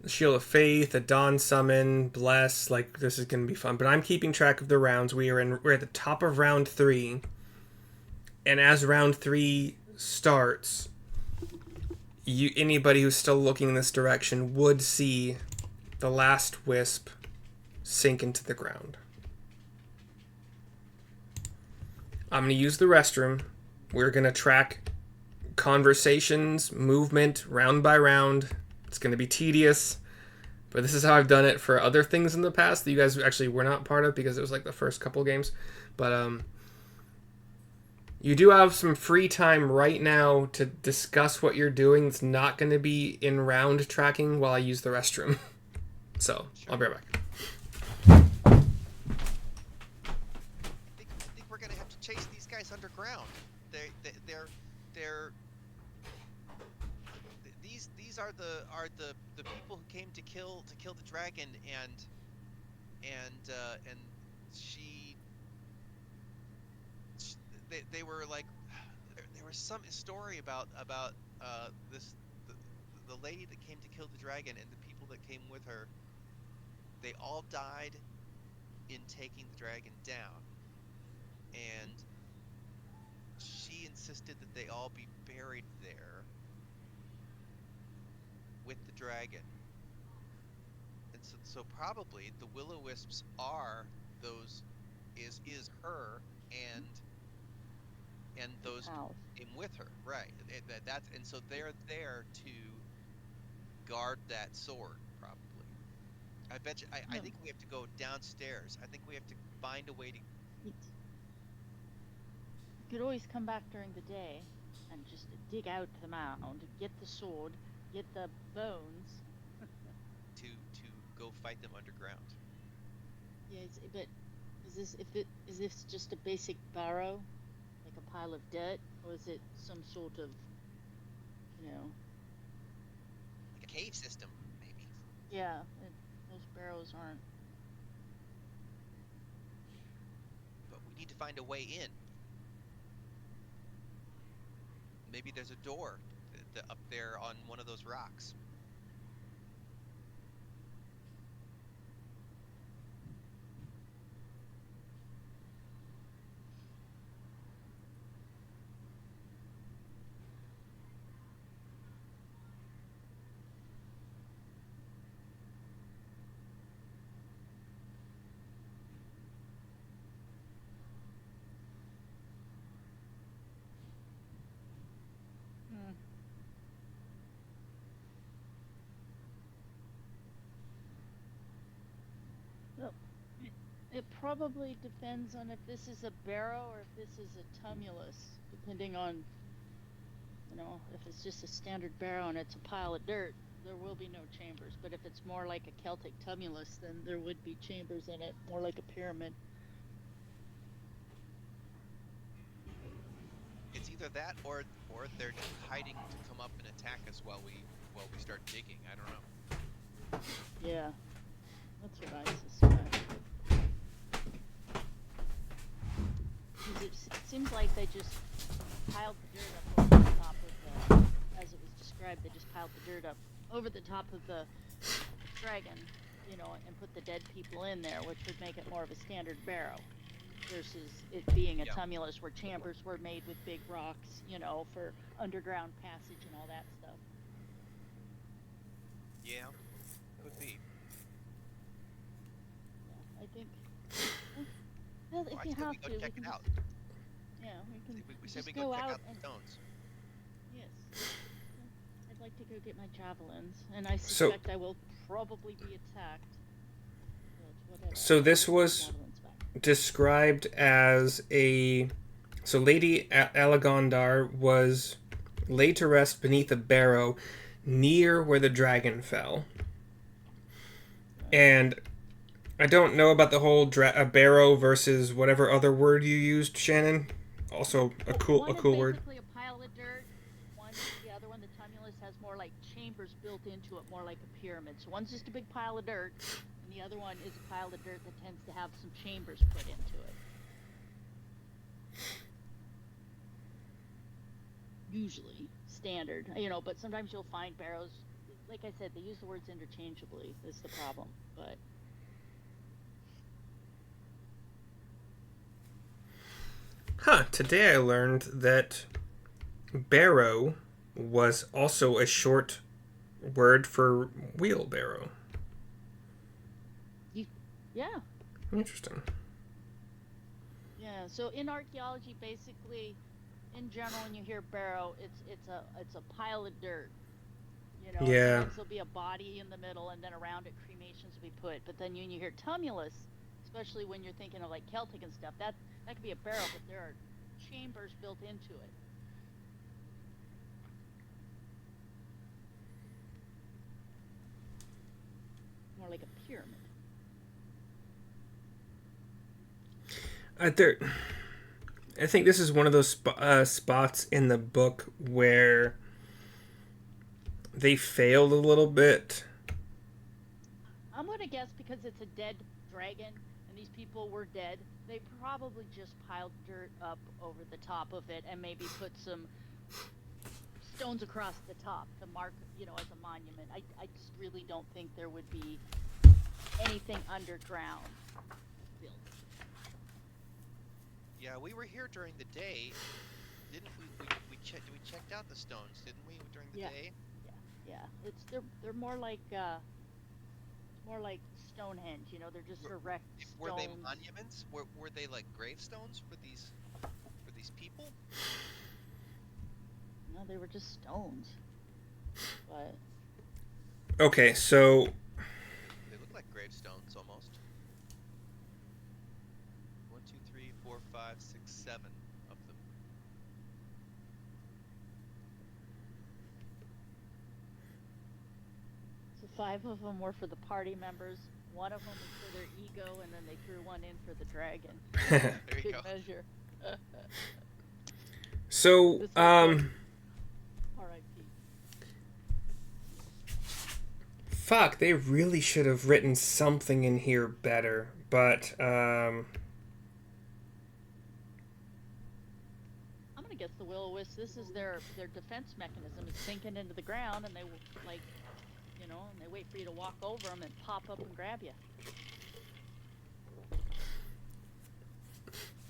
Shield of Faith, Adon Summon, Bless. Like, this is gonna be fun. But I'm keeping track of the rounds. We're at the top of round 3, and as round 3 starts, anybody who's still looking in this direction would see the last wisp sink into the ground. I'm going to use the restroom. We're going to track conversations, movement, round by round. It's going to be tedious, but this is how I've done it for other things in the past that you guys actually were not part of because it was like the first couple games. But you do have some free time right now to discuss what you're doing. It's not going to be in round tracking while I use the restroom. So, I'll be right back. I think we're gonna have to chase these guys underground. These are the people who came to kill the dragon, and they were like, there was some story about this the lady that came to kill the dragon and the people that came with her. They all died in taking the dragon down, and she insisted that they all be buried there with the dragon. And so probably the will-o-wisps are those is her and those in with her, right? And so they're there to guard that sword, probably. I bet you. I think we have to go downstairs. I think we have to find a way to. You could always come back during the day and just dig out the mound, get the sword, get the bones. to go fight them underground. Yes, but is this just a basic barrow, like a pile of dirt, or is it some sort of, like a cave system, maybe? Yeah. Those barrows aren't. But we need to find a way in. Maybe there's a door up there on one of those rocks. It probably depends on if this is a barrow or if this is a tumulus, depending on, if it's just a standard barrow and it's a pile of dirt, there will be no chambers. But if it's more like a Celtic tumulus, then there would be chambers in it, more like a pyramid. It's either that or they're just hiding to come up and attack us while we start digging. I don't know. Yeah, that's what I suspect. It seems like they just piled the dirt up over the top of the, as it was described, they just piled the dirt up over the top of the dragon, and put the dead people in there, which would make it more of a standard barrow, versus it being a tumulus where chambers were made with big rocks, for underground passage and all that stuff. Yeah, could be. Yeah, I think. Well, if you have to, we check can it out. Yeah, we can. We said just we go go check out out and the stones. yes. I'd like to go get my javelins, and I suspect I will probably be attacked. But whatever. So this was described as so Lady Alagondar was laid to rest beneath a barrow near where the dragon fell. And I don't know about the whole barrow versus whatever other word you used, Shannon. Also a cool word. Basically a pile of dirt. The other one, the tumulus, has more like chambers built into it, more like a pyramid. So one's just a big pile of dirt, and the other one is a pile of dirt that tends to have some chambers put into it. Usually standard, but sometimes you'll find barrows. Like I said, they use the words interchangeably. Is the problem, but. Today I learned that barrow was also a short word for wheelbarrow. Yeah. Interesting. Yeah. So in archaeology, basically, in general, when you hear barrow, it's a pile of dirt. You know, Yeah. sometimes there'll be a body in the middle, and then around it cremations will be put. But then when you hear tumulus, especially when you're thinking of like Celtic and stuff, that could be a barrow, but there are chambers built into it. More like a pyramid. I think this is one of those spots in the book where they failed a little bit. I'm gonna guess because it's a dead dragon and these people were dead, they probably just piled dirt up over the top of it and maybe put some stones across the top to mark, you know, as a monument. I just really don't think there would be anything underground built. Yeah, we were here during the day, didn't we? We checked out the stones, didn't we, during the day? Yeah. It's they're more like Stonehenge. You know, they're just erect stones. Were they monuments? Were they like gravestones for these people? No, they were just stones. But Okay, so They look like gravestones almost. 1, 2, 3, 4, 5, 6, 7 of them. so 5 of them were for the party members. 1 of them was for their ego, and then they threw 1 in for the dragon. There you Good go. measure. so R.I.P. fuck, they really should have written something in here better, but I'm gonna guess the will-o-wisp. This is their defense mechanism. It's sinking into the ground, and they like, you know, and they wait for you to walk over them and pop up and grab you.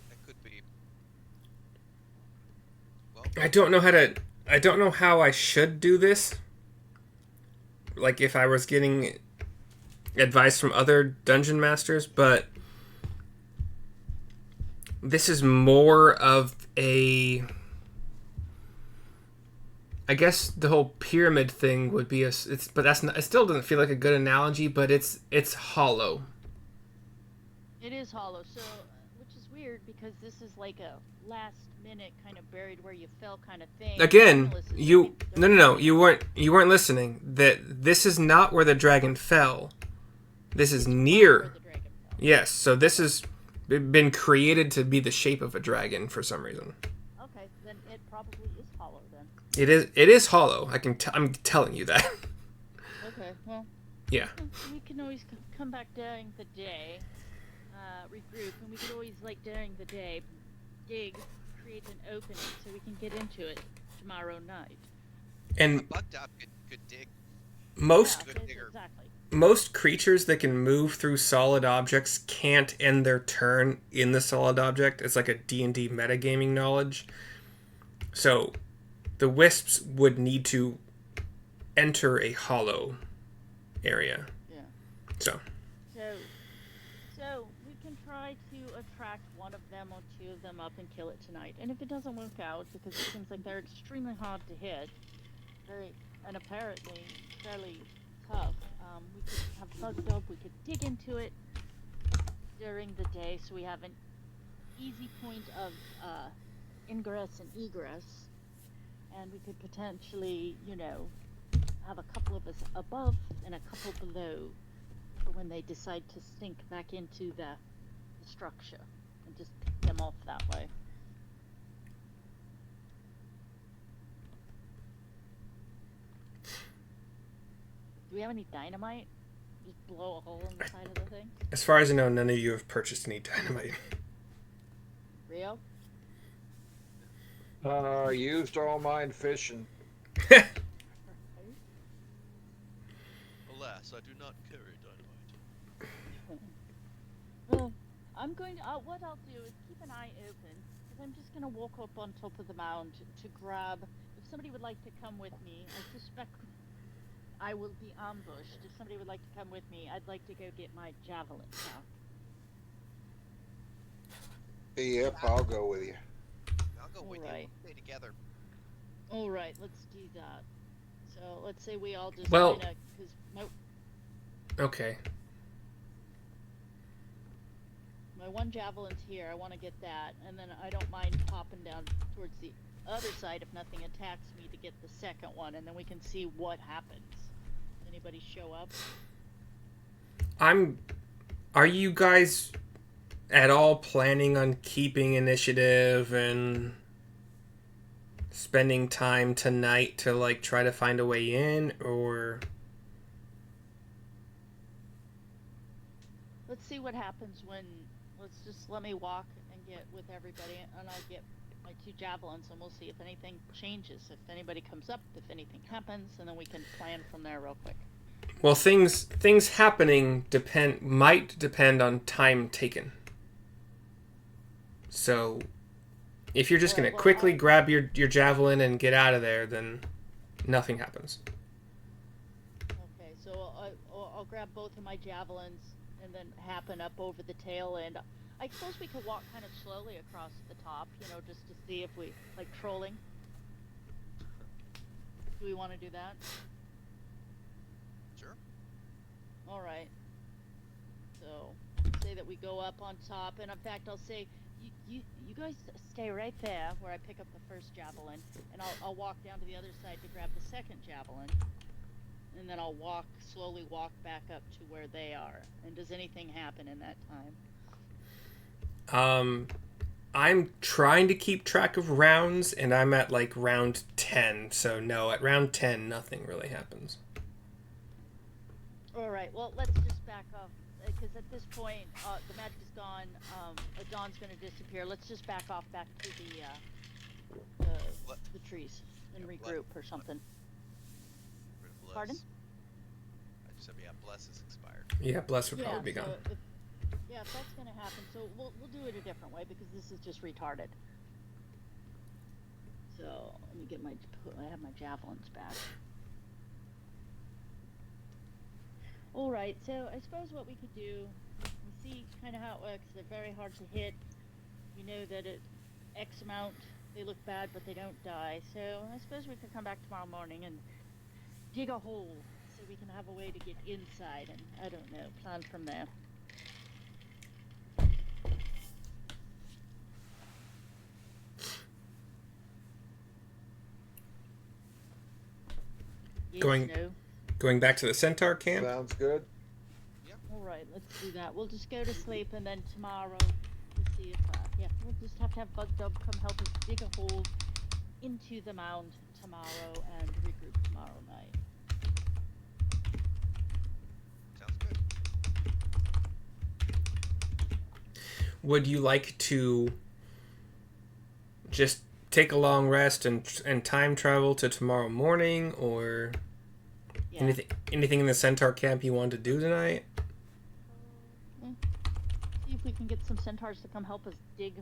That could be. Well, I don't know how I should do this. Like if I was getting advice from other dungeon masters, but this is more of a, I guess the whole pyramid thing would be but that's not, it still doesn't feel like a good analogy, but it's hollow. It is hollow, so which is weird because this is like a last minute kind of buried where you fell kind of thing. Again, you No, you weren't listening. That this is not where the dragon fell. This is near. where the dragon fell. Yes, so this has been created to be the shape of a dragon for some reason. Okay, then it probably is hollow then. It is hollow. I'm telling you that. Okay, well. Yeah. We can always come back during the day, regroup, and we could always, like, during the day, create an opening so we can get into it tomorrow night. And a bug dog could dig. most Yeah, Good digger. exactly. most creatures that can move through solid objects can't end their turn in the solid object. It's like a D&D metagaming knowledge. So the wisps would need to enter a hollow area. Yeah. So So we can try to attract 1 of them or 2 of them up and kill it tonight. And if it doesn't work out, because it seems like they're extremely hard to hit, and apparently fairly tough, we could have bugged up. We could dig into it during the day, so we have an easy point of ingress and egress, and we could potentially, you know, have a couple of us above and a couple below for when they decide to sink back into the structure, and just pick them off that way. Do we have any dynamite? Just blow a hole in the side of the thing? as far as I know, none of you have purchased any dynamite. Rio? Used all mine fishing. Alas, I do not carry dynamite. Well, I'm going to, what I'll do is keep an eye open, because I'm just going to walk up on top of the mound to grab, if somebody would like to come with me, I suspect I will be ambushed. If somebody would like to come with me, I'd like to go get my javelin now. Yep, I'll go with you. I'll go with you. Alright. We'll stay together. All right, let's do that. So let's say we all just Well- kind of, because Okay. my one javelin's here. I want to get that, and then I don't mind popping down towards the other side if nothing attacks me to get the second one, and then we can see what happens. Does anybody show up? Are you guys at all planning on keeping initiative and spending time tonight to like try to find a way in, or Let's see what happens when. Let's just let me walk and get with everybody, and I'll get my 2 javelins, and we'll see if anything changes. If anybody comes up, if anything happens, and then we can plan from there real quick. well, things happening might depend on time taken. So, if you're just Alright, gonna well, quickly grab your javelin and get out of there, then nothing happens. Okay, so I'll grab both of my javelins and then happen up over the tail end. I suppose we could walk kind of slowly across the top, just to see if we, like trolling. Do we want to do that? Sure. Alright. So, say that we go up on top, and in fact, I'll say, you guys stay right there where I pick up the first javelin, and I'll walk down to the other side to grab the second javelin. And then I'll slowly walk back up to where they are. And does anything happen in that time? I'm trying to keep track of rounds, and I'm at like round 10. So no, at round 10, nothing really happens. All right. Well, let's just back off because at this point, the magic is gone. Dawn's going to disappear. Let's just back off back to the trees and regroup or something. Bless. Pardon? I just said, yeah, bless is expired. Yeah, bless would probably be so gone. if that's going to happen, so we'll do it a different way because this is just retarded. So let me get I have my javelins back. All right, so I suppose what we could do, we see kind of how it works. They're very hard to hit. We know that at X amount they look bad, but they don't die. So I suppose we could come back tomorrow morning and dig a hole so we can have a way to get inside and, I don't know, plan from there. Yes, Going- no? Going back to the Centaur camp. Sounds good. Alright, let's do that. We'll just go to sleep and then tomorrow we'll see if, we'll just have to have Bug Dub come help us dig a hole into the mound tomorrow and regroup tomorrow night. Sounds good. Would you like to just take a long rest and time travel to tomorrow morning, or Yeah. anything in the Centaur camp you want to do tonight? See if we can get some centaurs to come help us dig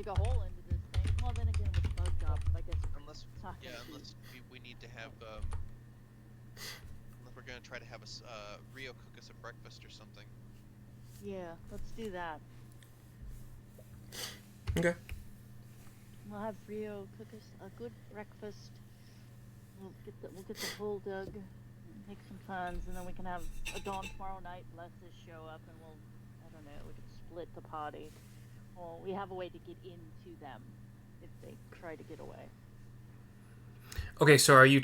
a hole into this thing. Well, then again, with Bug Dub, I guess Unless, it's not gonna be- unless we need to have, unless we're gonna try to have Rio cook us a breakfast or something. Yeah, let's do that. Okay. We'll have Rio cook us a good breakfast. We'll get the hole dug, make some plans, and then we can have a dawn tomorrow night. Bless us show up, and I don't know, we can split the party. Or we have a way to get into them if they try to get away. Okay, so are you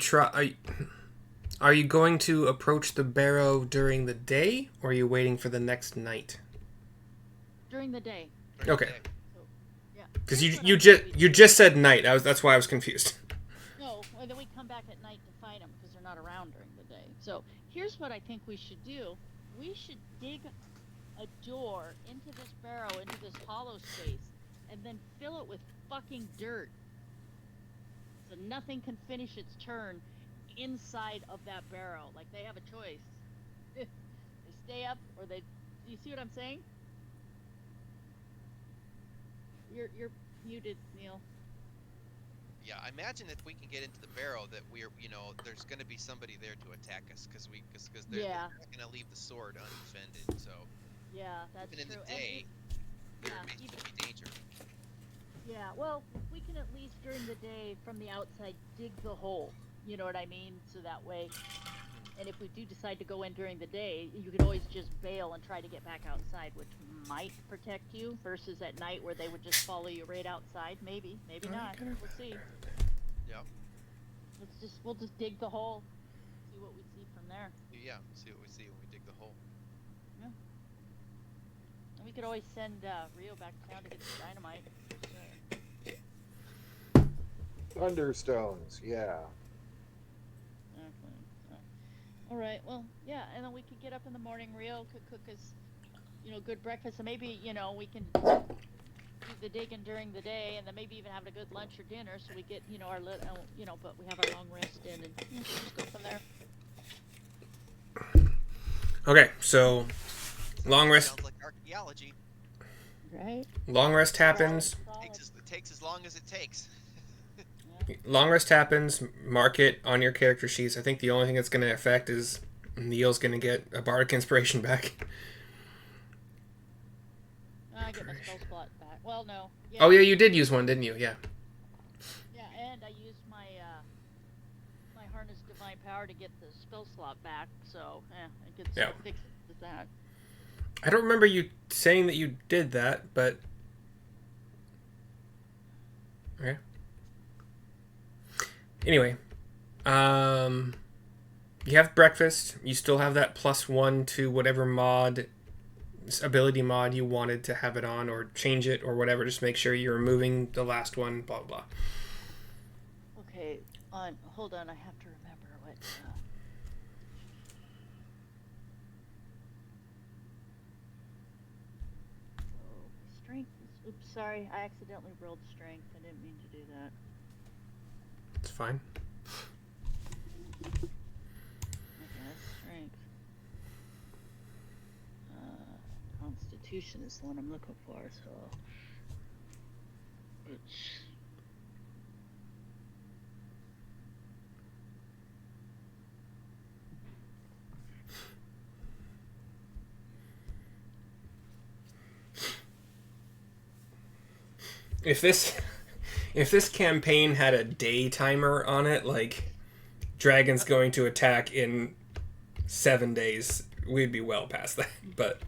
going to approach the barrow during the day, or are you waiting for the next night? During the day. Okay. Okay. Yeah. Because Here's what you I think we you do. just said night. That's why I was confused. No, and then we come back at night to fight them because they're not around during the day. So here's what I think we should do. We should dig a door into this barrow, into this hollow space, and then fill it with fucking dirt. So nothing can finish its turn inside of that barrow. Like, they have a choice. They stay up or they... Do you see what I'm saying? You're muted, Neil. Yeah, I imagine if we can get into the barrow that we're, there's going to be somebody there to attack us because they're Yeah. not going to leave the sword undefended. So Yeah, that's even in true. the day, there yeah, may even, still be danger. yeah. Well, we can at least during the day from the outside dig the hole. You know what I mean? So that way, and if we do decide to go in during the day, you could always just bail and try to get back outside, which might protect you. Versus at night where they would just follow you right outside. Maybe, maybe not. We'll see. Yeah. We'll just dig the hole, see what we see from there. Yeah. See what we see when we dig the hole. Yeah. And we could always send Rio back to town to get the dynamite. Thunderstones, yeah. Exactly. All right. Well, yeah, and then we could get up in the morning. Rio could cook us, good breakfast, and maybe we can do the digging during the day, and then maybe even have a good lunch or dinner, so we get our but we have our long rest in, and just go from there. Okay, so long rest. Sounds like archaeology. Right. Long rest happens. It takes as long as it takes. Long rest happens. Mark it on your character sheets. I think the only thing that's going to affect is Neil's going to get a bardic inspiration back. I get my spell slot back. Well, no. Yeah. Oh yeah, you did use one, didn't you? Yeah. Yeah, and I used my my harness divine power to get the spell slot back. So it gets fixed with that. I don't remember you saying that you did that, but okay. Anyway, you have breakfast. You still have that +1 to whatever ability mod you wanted to have it on, or change it, or whatever. Just make sure you're removing the last one. Blah blah. Okay. Hold on. I have to remember what. Strength. Oops. Sorry. I accidentally rolled strength. I didn't mean to do that. It's fine. Okay, that's strength. Constitution is the one I'm looking for, so. If this campaign had a day timer on it, like dragon's going to attack in 7 days, we'd be well past that. But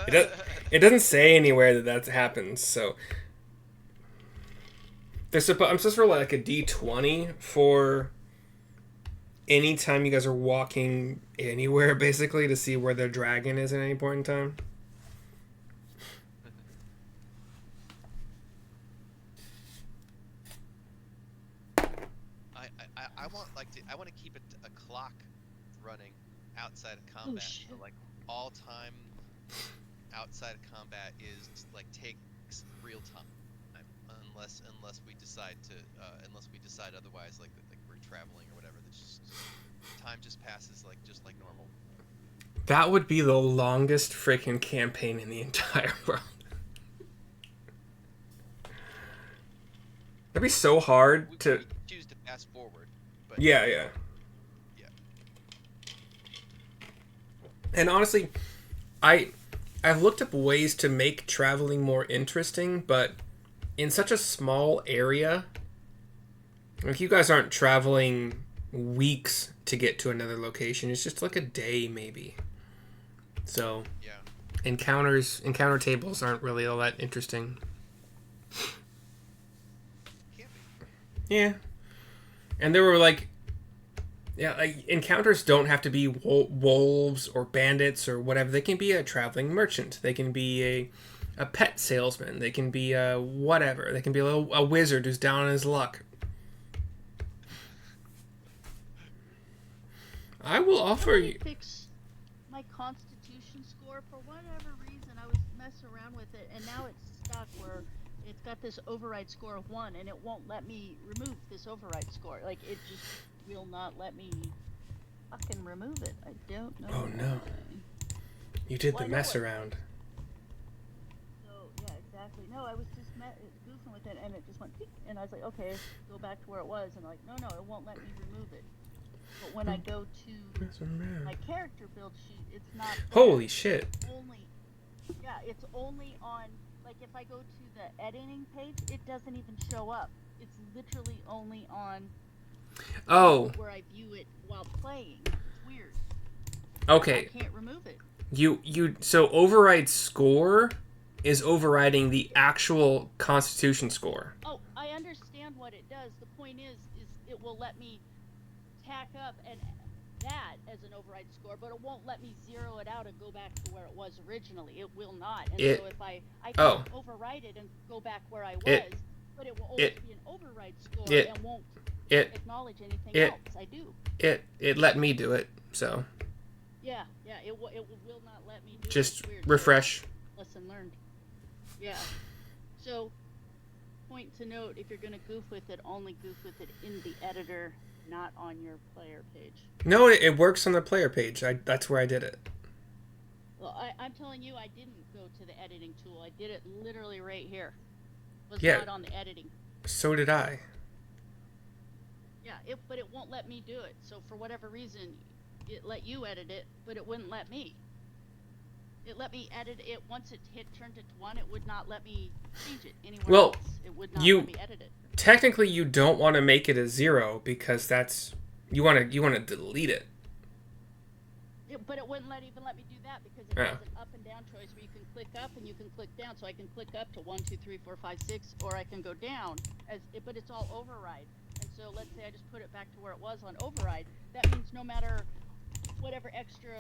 it doesn't say anywhere that happens. So I'm supposed to roll like a d20 for any time you guys are walking anywhere, basically, to see where their dragon is at any point in time. I want to keep a clock running outside of combat. So like all time outside of combat is like takes real time, unless we decide otherwise, like we're traveling or whatever. Time just passes just like normal. That would be the longest freaking campaign in the entire world. That'd be so hard to choose to fast forward. But yeah. And honestly, I've looked up ways to make traveling more interesting, but in such a small area, like you guys aren't traveling weeks to get to another location. It's just like a day maybe. So yeah, encounter tables aren't really all that interesting. Can't be. Yeah, and there were like encounters don't have to be wolves or bandits or whatever. They can be a traveling merchant. They can be a pet salesman. They can be whatever. They can be a wizard who's down on his luck. I will offer you. Fix my constitution score for whatever reason. I was messing around with it, and now it's stuck where it's got this override score of 1, and it won't let me remove this override score. Like it just will not let me fucking remove it. I don't know. Oh no! You did the mess around. So yeah, exactly. No, I was just goofing with it, and it just went, peek, and I was like, okay, go back to where it was, and like, no, it won't let me remove it. But when I go to my character build sheet, it's not there. Holy shit. It's only on, like, if I go to the editing page, it doesn't even show up. It's literally only on where I view it while playing. It's weird. Okay. I can't remove it. So override score is overriding the actual Constitution score. Oh, I understand what it does. The point is it will let me tack up and that as an override score, but it won't let me zero it out and go back to where it was originally. It will not. And so if I can override it and go back where I was, but it will always be an override score and won't acknowledge anything else. I do. It let me do it, so. Yeah, it will not let me do just it. Just refresh. Lesson learned. Yeah. So, point to note, if you're going to goof with it, only goof with it in the editor, not on your player page. No, it works on the player page. That's where I did it. Well, I'm telling you, I didn't go to the editing tool. I did it literally right here. It was not on the editing. So did I. Yeah, but it won't let me do it. So for whatever reason, it let you edit it, but it wouldn't let me. It let me edit it once it turned it to 1. It would not let me change it anywhere else. It would not let me edit it. Technically, you don't want to make it a 0 because that's you want to delete it. But it wouldn't even let me do that because it has an up and down choice where you can click up and you can click down. So I can click up to 1, 2, 3, 4, 5, 6, or I can go down but it's all override. And so let's say I just put it back to where it was on override. That means no matter whatever extra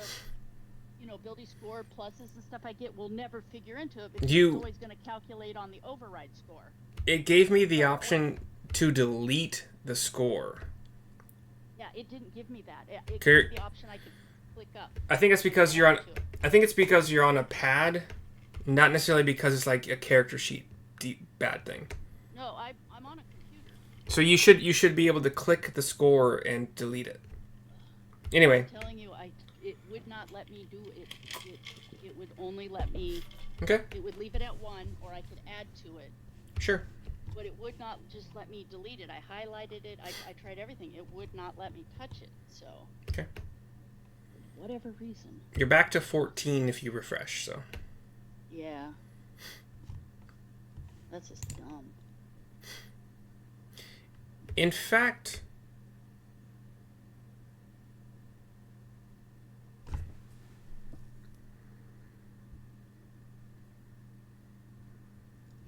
ability score pluses and stuff I get will never figure into it because it's always going to calculate on the override score. It gave me the option to delete the score. Yeah, it didn't give me that. It gave me the option I could click up. I think it's because you're on a pad, not necessarily because it's like a character sheet bad thing. No, I'm on a computer. So you should be able to click the score and delete it. Anyway. I'm telling you, it would not let me do it. It would only let me. Okay. It would leave it at 1, or I could add to it. Sure. But it would not just let me delete it. I highlighted it. I tried everything. It would not let me touch it. So. Okay. For whatever reason. You're back to 14 if you refresh. So. Yeah. That's just dumb. In fact.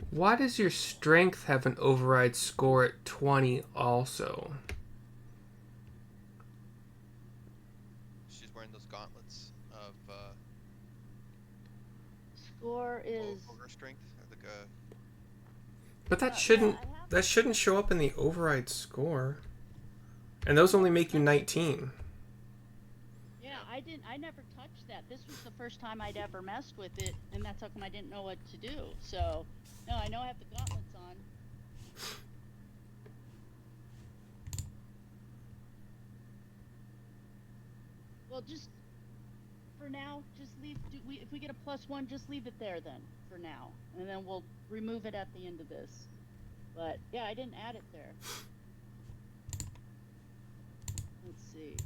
Why does your strength have an override score at 20 also? She's wearing those gauntlets of score is ogre strength. But that shouldn't show up in the override score. And those only make you 19. Yeah, I never touched that. This was the first time I'd ever messed with it, and that's how come I didn't know what to do. So, no, I know I have the gauntlets on. Well, just for now, just leave. If we get a +1, just leave it there then for now, and then we'll remove it at the end of this. But yeah, I didn't add it there. Let's see.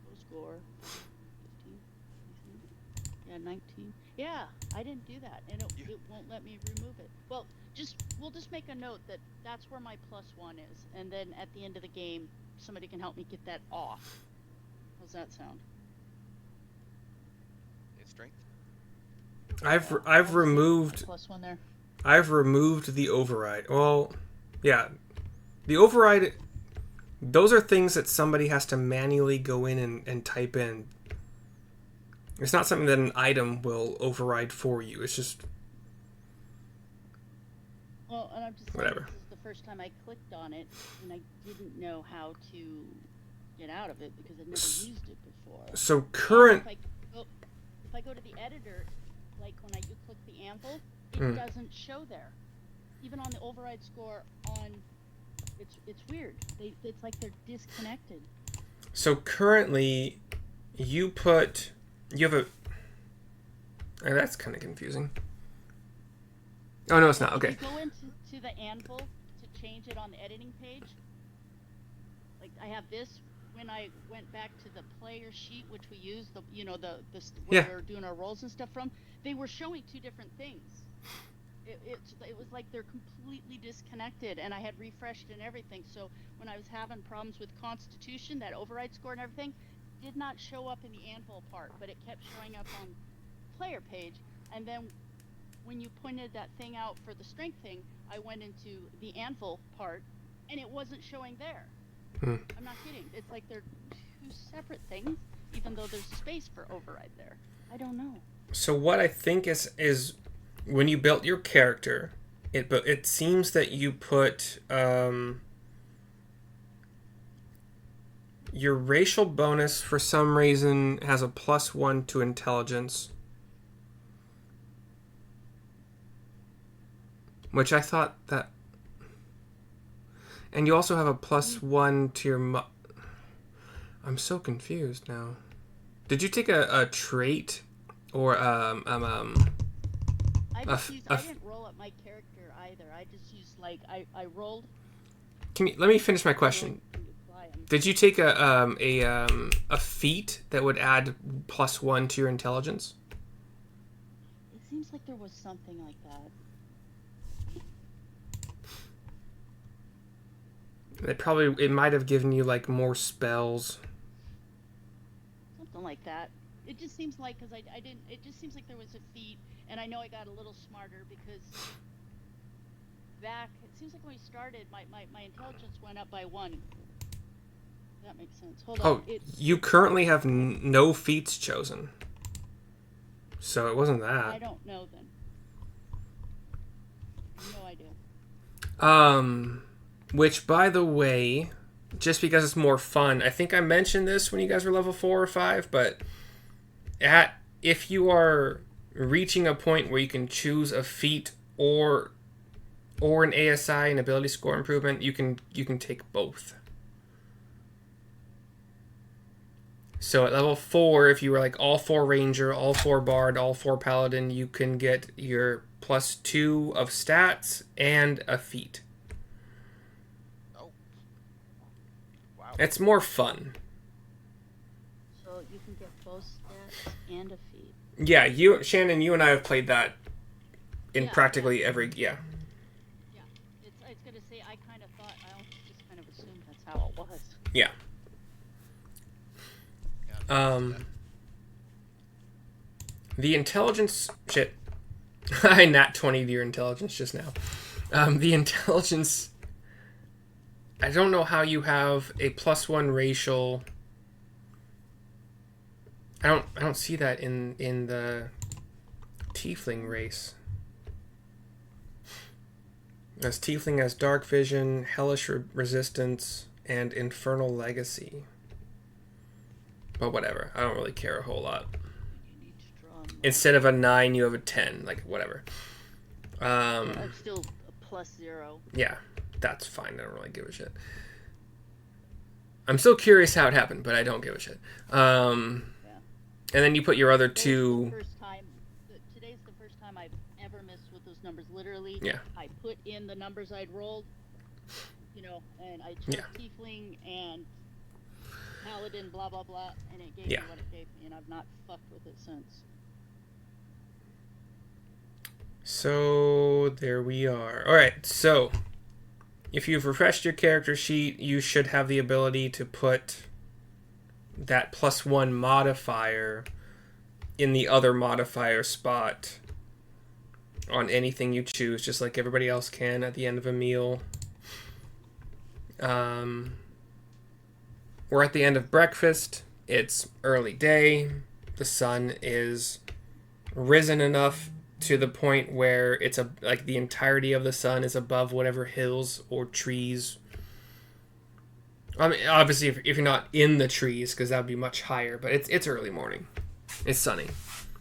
Total score. 15, 19. Yeah, 19. Yeah, I didn't do that, and it won't let me remove it. Well, we'll just make a note that that's where my +1 is, and then at the end of the game, somebody can help me get that off. How's that sound? Strength. I've removed +1 there. I've removed the override. Well, yeah, the override. Those are things that somebody has to manually go in and type in. It's not something that an item will override for you. It's just. Well, and I'm just whatever. This is the first time I clicked on it, and I didn't know how to get out of it because I'd never used it before. So current. If I go to the editor, like when I click the anvil, it doesn't show there. Even on the override score on, it's weird. It's like they're disconnected. So currently, you have a. That's kind of confusing. Oh, no, it's not. Okay. If you go into the anvil to change it on the editing page, like I have this. When I went back to the player sheet, which we use, the where we're doing our rolls and stuff from, they were showing two different things. It was like they're completely disconnected, and I had refreshed and everything. So when I was having problems with Constitution, that override score and everything did not show up in the anvil part, but it kept showing up on player page. And then when you pointed that thing out for the strength thing, I went into the anvil part, and it wasn't showing there. I'm not kidding. It's like they're two separate things, even though there's space for override there. I don't know. So what I think is when you built your character, it seems that you put your racial bonus for some reason has a +1 to intelligence, which I thought that. And you also have a +1 to your... I'm so confused now. Did you take a trait or I didn't roll up my character either. I just used I rolled. Let me finish my question. Did you take a feat that would add +1 to your intelligence? It seems like there was something like that. It might have given you like more spells. Something like that. It just seems like because I didn't. It just seems like there was a feat, and I know I got a little smarter because back. It seems like when we started, my intelligence went up by 1. That makes sense. Hold on. You currently have no feats chosen, so it wasn't that. I don't know then. No idea. Which, by the way, just because it's more fun, I think I mentioned this when you guys were level 4 or 5, but if you are reaching a point where you can choose a feat or an ASI, an ability score improvement, you can take both. So at level 4, if you were like all 4 ranger, all 4 bard, all 4 paladin, you can get your +2 of stats and a feat. It's more fun. So you can get both stats and a feat. Yeah, Shannon, you and I have played that in practically every. Yeah. Yeah, it's gonna say I kind of thought I just kind of assumed that's how it was. Yeah. The intelligence shit. I nat 20 to your intelligence just now. The intelligence. I don't know how you have a +1 racial. I don't see that in the tiefling race. As tiefling has dark vision, hellish resistance, and infernal legacy. But whatever, I don't really care a whole lot. Instead of a 9, you have a 10. Like whatever. I'm still a +0. Yeah. That's fine. I don't really give a shit. I'm still curious how it happened, but I don't give a shit. And then you put your other two. Today's the first time I've ever missed with those numbers. Literally, yeah. I put in the numbers I'd rolled, and I chose tiefling and paladin, blah blah blah, and it gave me what it gave me, and I've not fucked with it since. So there we are. All right, so. If you've refreshed your character sheet, you should have the ability to put that +1 modifier in the other modifier spot on anything you choose, just like everybody else can at the end of a meal. We're at the end of breakfast. It's early day. The sun is risen enough to the point where it's like the entirety of the sun is above whatever hills or trees. I mean, obviously, if you're not in the trees, because that would be much higher. But it's early morning. It's sunny.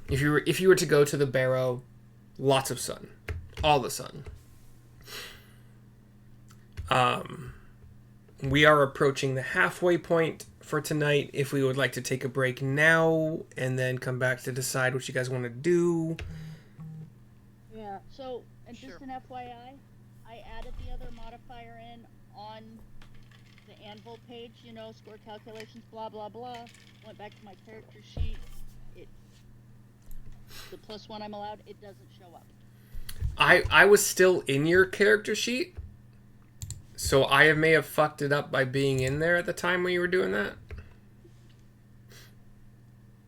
If you were to go to the Barrow, lots of sun, all the sun. We are approaching the halfway point for tonight. If we would like to take a break now and then come back to decide what you guys want to do. Yeah. So And Sure. just an FYI, I added the other modifier in on the anvil page, you know, score calculations, blah, blah, blah. Went back to my character sheet. The +1 I'm allowed, it doesn't show up. I was still in your character sheet, so I may have fucked it up by being in there at the time when you were doing that.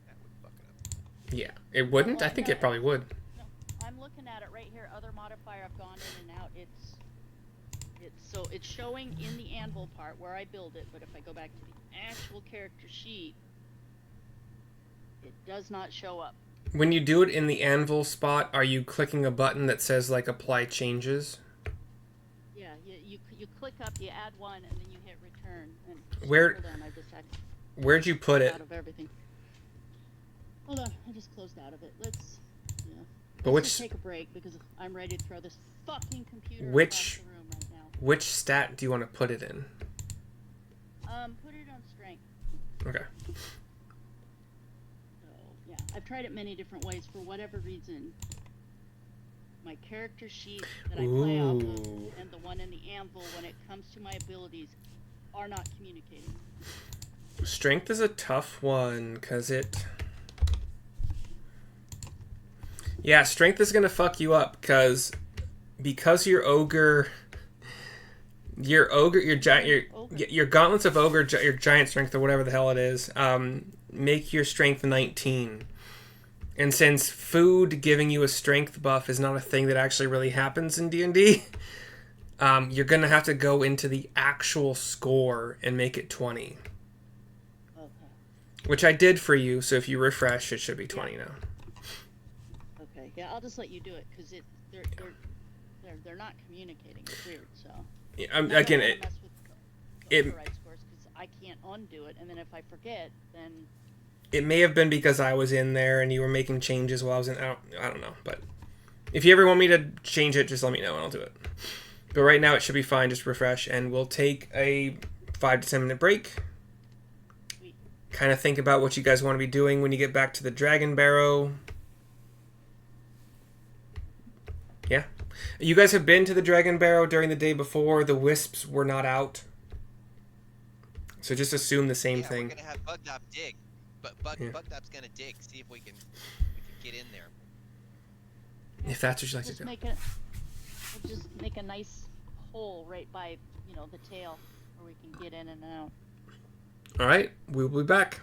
That would fuck it up. Yeah, it wouldn't. Well, I think no, it probably would. No, I'm looking at it right here. Other modifier, I've gone in and out. So it's showing in the anvil part where I build it, but if I go back to the actual character sheet, it does not show up. When you do it in the anvil spot, are you clicking a button that says like apply changes? Yeah, you click up, you add one, and then you hit return. And Where- hold on, I just Where'd you put it? out of everything. Hold on, I just closed out of it. Let's But just which take a break because I'm ready to throw this fucking computer Which- across the room right now. which stat do you want to put it in? Put it on strength. Okay. So yeah, I've tried it many different ways. For whatever reason, my character sheet that I play off of Ooh. and the one in the anvil, when it comes to my abilities, are not communicating. Strength is a tough one because it. Yeah, strength is gonna fuck you up because your ogre, your giant, your gauntlets of ogre, your giant strength or whatever the hell it is, make your strength 19. And since food giving you a strength buff is not a thing that actually really happens in D&D, you're gonna have to go into the actual score and make it 20. Okay. Which I did for you, so if you refresh, it should be 20 now. Okay. Yeah, I'll just let you do it because they're not communicating. It's weird. So. Yeah, I don't again, wanna it, mess with the it- override scores because I can't undo it, and then if I forget, then it may have been because I was in there and you were making changes while I was in. I don't know, but if you ever want me to change it, just let me know and I'll do it. But right now, it should be fine. Just refresh, and we'll take a 5 to 10 minute break. sweet. Kind of think about what you guys want to be doing when you get back to the Dragon Barrow. Yeah. You guys have been to the Dragon Barrow during the day before. The Wisps were not out. So just assume the same Yeah, thing. we're gonna have Bugdop dig, but Yeah. Bugdop's gonna dig, see if we can get in there. If that's what you like to Just do. we'll just make a nice hole right by the tail where we can get in and out. All right. We'll be back.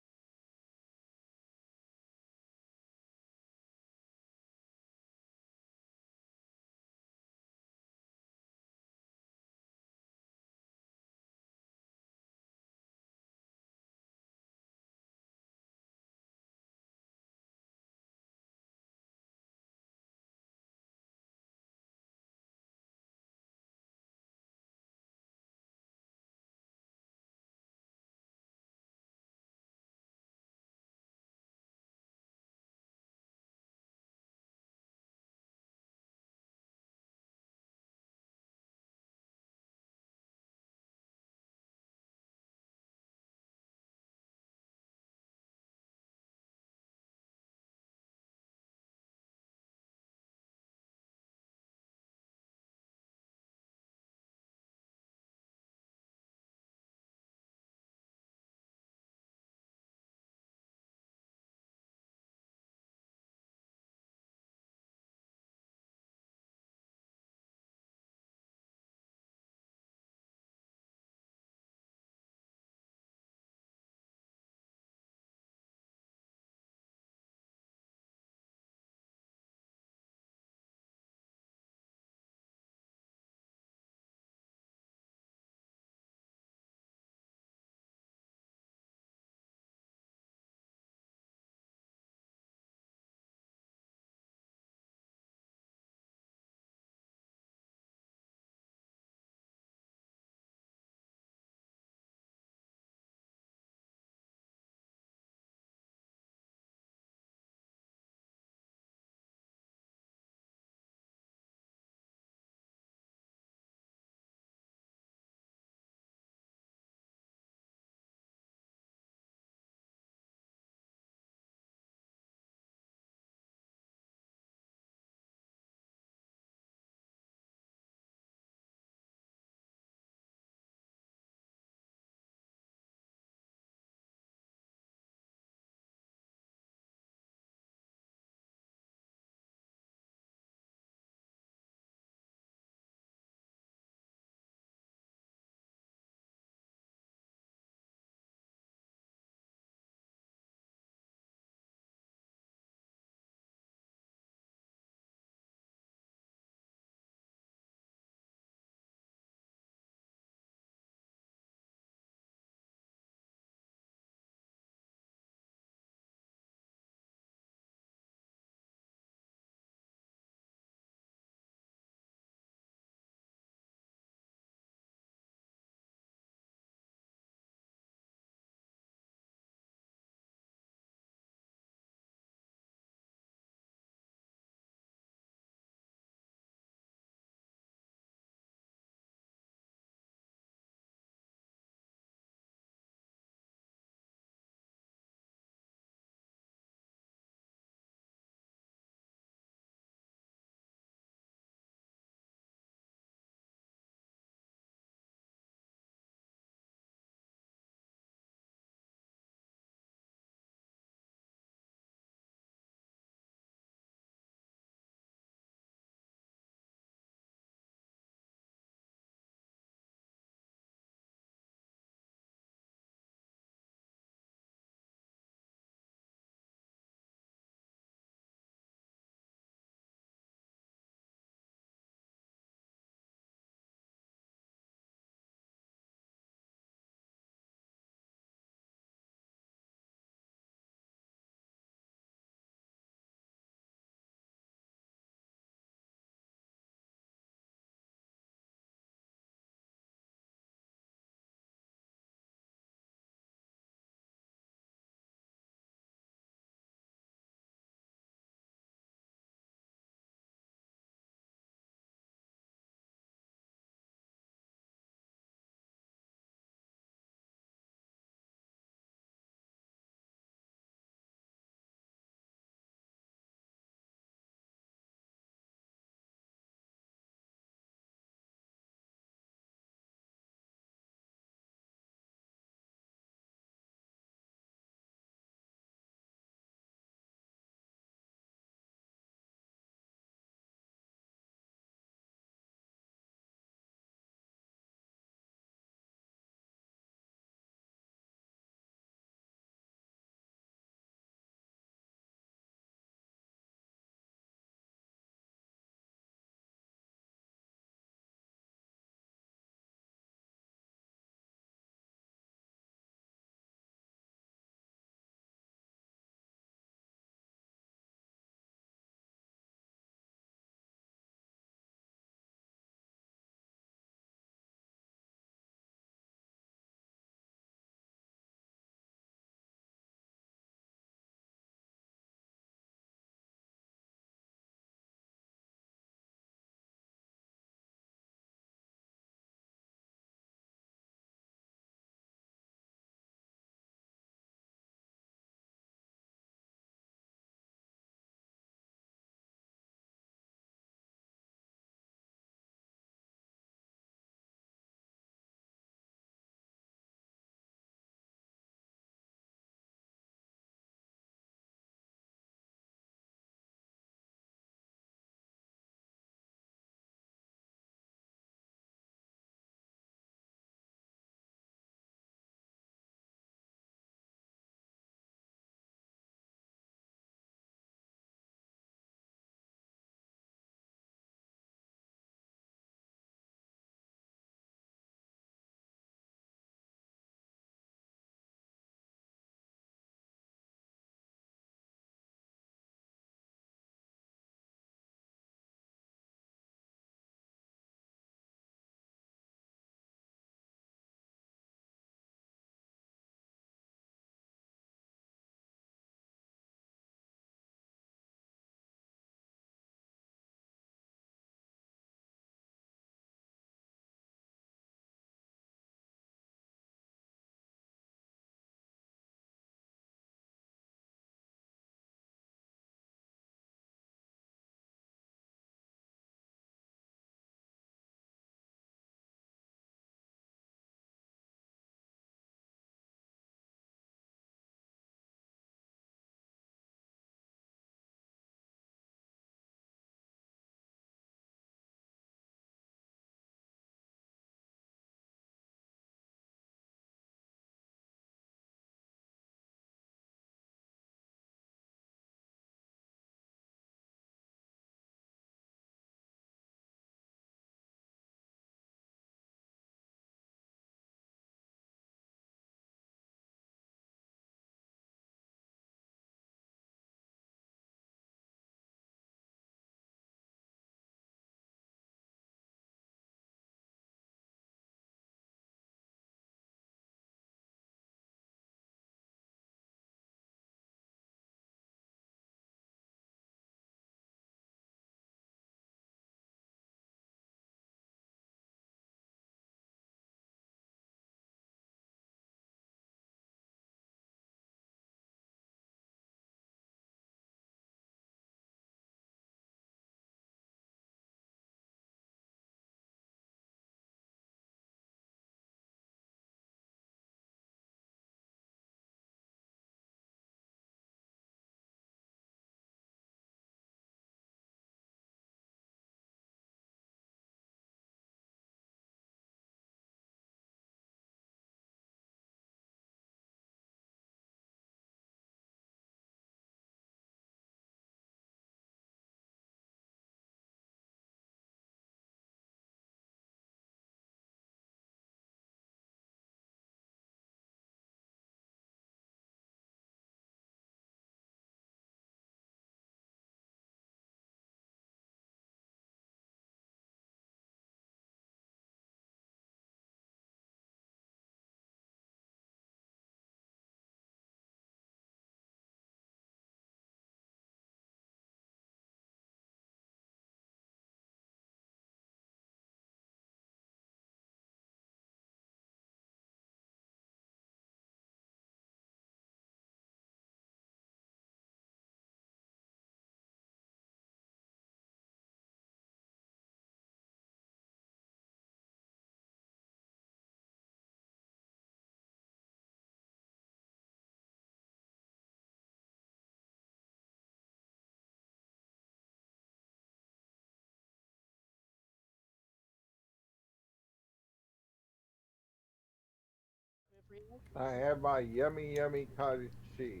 Real? I have my yummy, yummy cottage cheese.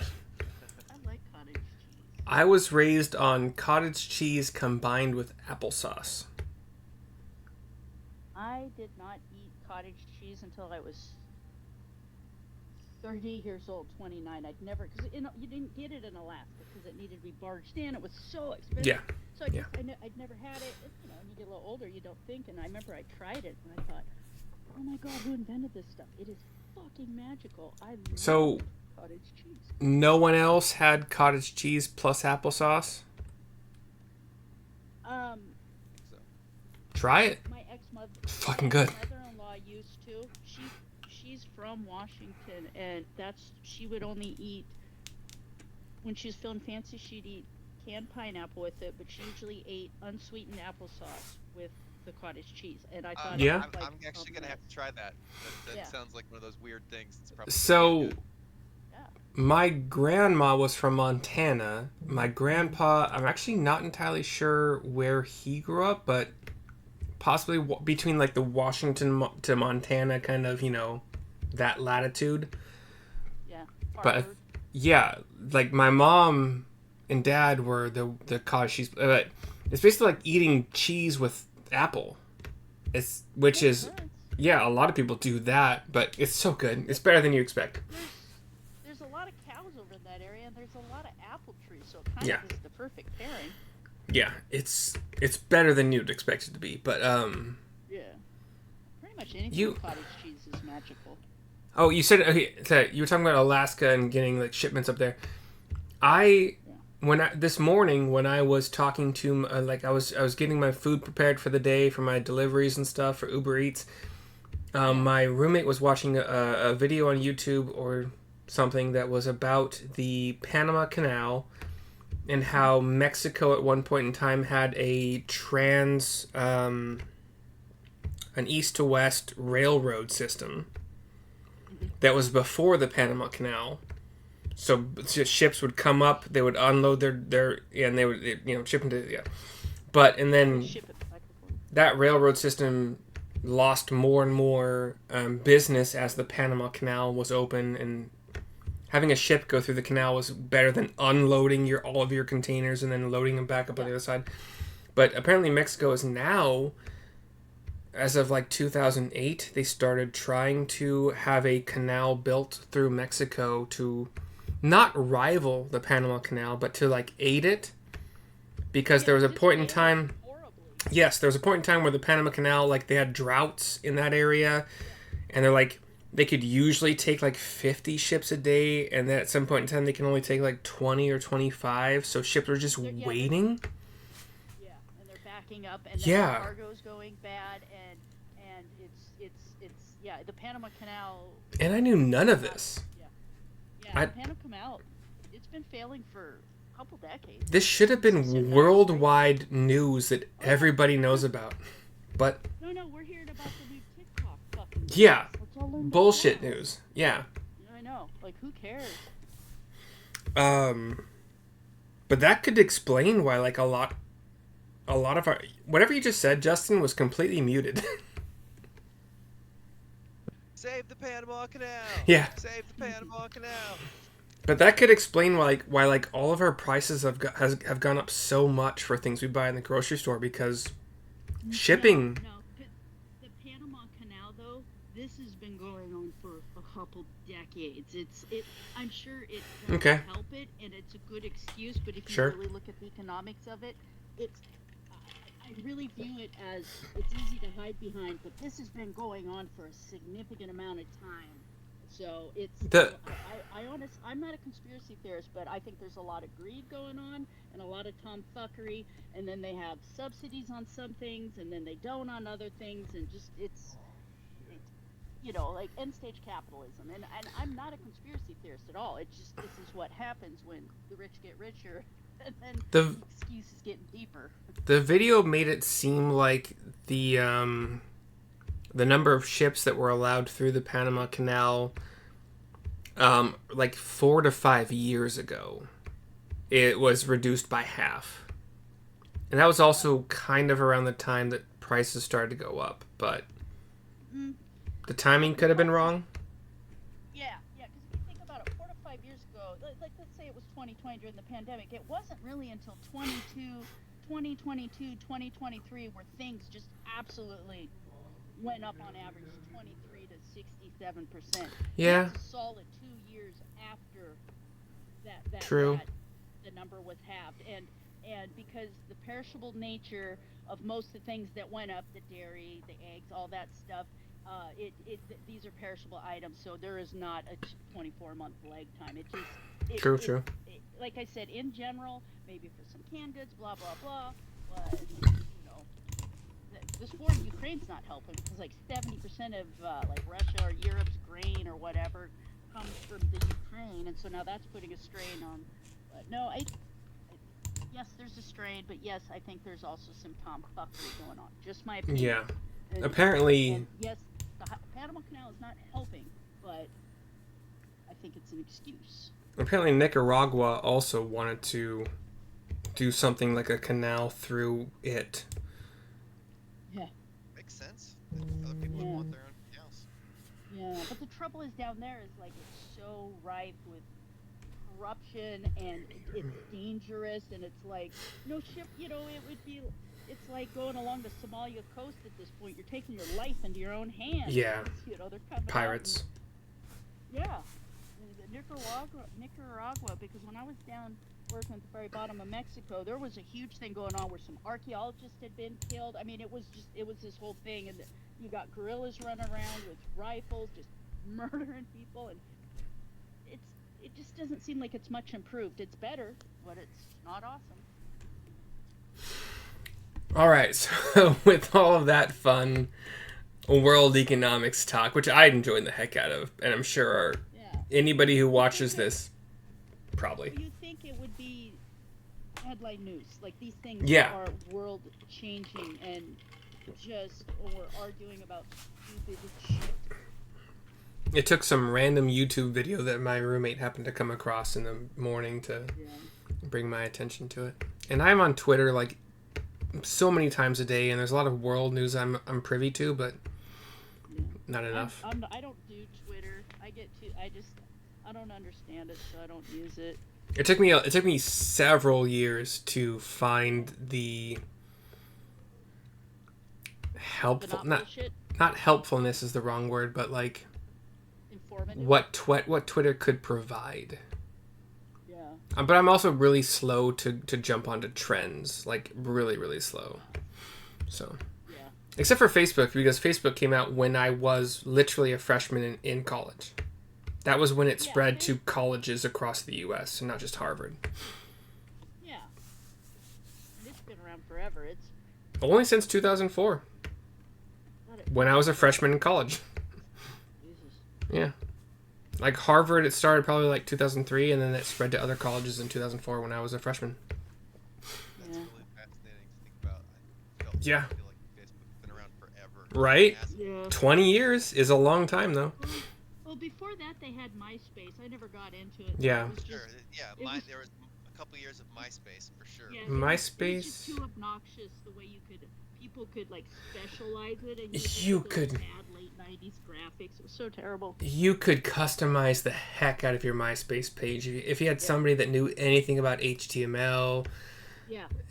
I like cottage cheese. I was raised on cottage cheese combined with applesauce. I did not eat cottage cheese until I was 30 years old, 29. I'd never, because you didn't get it in Alaska because it needed to be barged in. It was so expensive. Yeah. So I'd never had it. And you get a little older, you don't think. And I remember I tried it and I thought, oh my God, who invented this stuff? It is fucking magical. I love cottage cheese. No one else had cottage cheese plus applesauce? Um, So Try it. my ex-mother, Fucking good. mother-in-law used to. She's from Washington, and she would only eat when she was feeling fancy. She'd eat canned pineapple with it, but she usually ate unsweetened applesauce with the cottage cheese. And I thought, Yeah. I'm actually gonna have to try that. That Yeah. sounds like one of those weird things. It's probably So, good. my grandma was from Montana. My grandpa, I'm actually not entirely sure where he grew up, but possibly between like the Washington to Montana kind of, that latitude. yeah. But Harvard. yeah, like my mom and dad were the cottage cheese. It's basically like eating cheese with apple. Which is, yeah, a lot of people do that, but it's so good. It's better than you expect. There's a lot of cows over in that area, and there's a lot of apple trees, so it kind Yeah. of is the perfect pairing. Yeah, it's better than you'd expect it to be, but Yeah. Pretty much anything You- with cottage cheese is magical. oh, you said okay. So you were talking about Alaska and getting like shipments up there. This morning when I was talking to I was getting my food prepared for the day for my deliveries and stuff for Uber Eats. My roommate was watching a video on YouTube or something that was about the Panama Canal and how Mexico at one point in time had an east to west railroad system that was before the Panama Canal. So ships would come up, they would unload their and they would ship into But and then Ship it back and forth. that railroad system lost more and more business as the Panama Canal was open, and having a ship go through the canal was better than unloading all of your containers and then loading them back up on the other side. But apparently Mexico is now, as of like 2008, they started trying to have a canal built through Mexico to not rival the Panama Canal, but to like aid it. Because there was a point in time... Yes, there was a point in time where the Panama Canal, like, they had droughts in that area, and they're like, they could usually take like 50 ships a day, and then at some point in time they can only take like 20 or 25, so ships are just waiting. Yeah, and they're backing up, and then Yeah. the cargo's going bad, and it's the Panama Canal. And I knew none of this. Yeah, the Panama Canal, it's been failing for a couple decades. This should have been worldwide news that everybody knows about. But, No, we're hearing about the new TikTok fucking. yeah, Let's all learn bullshit about that. news. Yeah. I know. Like, who cares? But that could explain why, like, a lot of our... Whatever you just said, Justin, was completely muted. Save the Panama Canal. Yeah. Save the Panama Canal. But that could explain why all of our prices have gone up so much for things we buy in the grocery store, because shipping... No, the Panama Canal, though, this has been going on for a couple decades. I'm sure it doesn't Okay. help it, and it's a good excuse, but if you Sure. really look at the economics of it, I really view it as it's easy to hide behind, but this has been going on for a significant amount of time. So I'm not a conspiracy theorist, but I think there's a lot of greed going on and a lot of tomfuckery, and then they have subsidies on some things and then they don't on other things, and just it's like end stage capitalism. And I'm not a conspiracy theorist at all. It's just this is what happens when the rich get richer and then The excuses getting deeper. The video made it seem like the number of ships that were allowed through the Panama Canal, like 4 to 5 years ago, it was reduced by half. And that was also kind of around the time that prices started to go up, but the timing could have been wrong. 2020 during the pandemic, it wasn't really until 2022, 2023 where things just absolutely went up on average 23 to 67%. Yeah. That's a solid 2 years after that True. the number was halved, and because the perishable nature of most of the things that went up, the dairy, the eggs, all that stuff, these are perishable items, so there is not a 24-month lag time. True. Like I said, in general, maybe for some canned goods, blah blah blah, but this war in Ukraine's not helping, because like 70% of like Russia or Europe's grain or whatever comes from the Ukraine, and so now that's putting a strain on. But no, yes, there's a strain, but yes, I think there's also some tomfuckery going on. Just my opinion. Yeah. And, Apparently. and yes, the Panama Canal is not helping, but I think it's an excuse. Apparently, Nicaragua also wanted to do something like a canal through it. Yeah. Makes sense. Other people want their own canals. Yeah, but the trouble is down there is like it's so rife with corruption, and it's dangerous, and it's like no ship. It's like going along the Somalia coast at this point. You're taking your life into your own hands. Yeah. They're coming Pirates. Yeah. Nicaragua, because when I was down working at the very bottom of Mexico, there was a huge thing going on where some archaeologists had been killed. I mean, it was this whole thing, and you got guerrillas running around with rifles, just murdering people, and it just doesn't seem like it's much improved. It's better, but it's not awesome. All right, so with all of that fun world economics talk, which I enjoyed the heck out of, and I'm sure anybody who watches this probably. You think it would be headline news? Like these things are world changing, and we're arguing about stupid shit. It took some random YouTube video that my roommate happened to come across in the morning to bring my attention to it. And I'm on Twitter like so many times a day, and there's a lot of world news I'm privy to, but not enough. I don't do Twitter. I don't understand it, so I don't use it. It took me several years to find the helpful not helpfulness is the wrong word, but like informative. What Twitter could provide. Yeah. But I'm also really slow to jump onto trends, like really, really slow. So, except for Facebook, because Facebook came out when I was literally a freshman in college. That was when it spread to colleges across the U.S. and not just Harvard. Yeah. And it's been around forever. It's only since 2004, when I was a freshman in college. Jesus. Yeah. Like Harvard, it started probably like 2003, and then it spread to other colleges in 2004 when I was a freshman. That's really fascinating to think about. I feel like Facebook's been around forever. Right? Yeah. 20 years is a long time, though. Well, before that, they had MySpace. I never got into it. Yeah. Sure. Yeah. There was a couple years of MySpace for sure. Yeah, MySpace. It was just too obnoxious the way people could like specialize it, and you could bad late 90s graphics. It was so terrible. You could customize the heck out of your MySpace page if you had somebody that knew anything about HTML,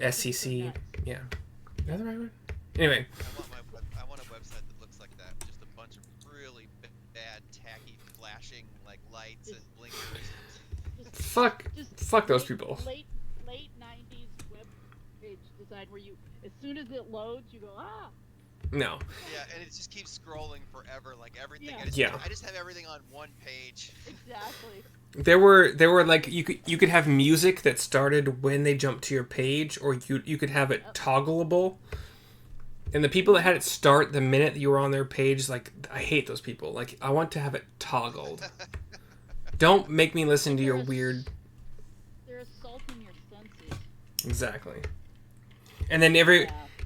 SEC. Yeah. Is that the right word? Anyway. I want a website that looks like that. Just a bunch of really bad, tacky, flashing like lights and blinkers. Fuck those people. Late 90s web page design where you, as soon as it loads, you go, ah. No. Yeah, and it just keeps scrolling forever, like everything. Yeah. I just have everything on one page. Exactly. There were like you could have music that started when they jumped to your page, or you could have it toggleable. And the people that had it start the minute that you were on their page, like, I hate those people. Like, I want to have it toggled. Don't make me listen to your weird. They're assaulting your senses. Exactly. And then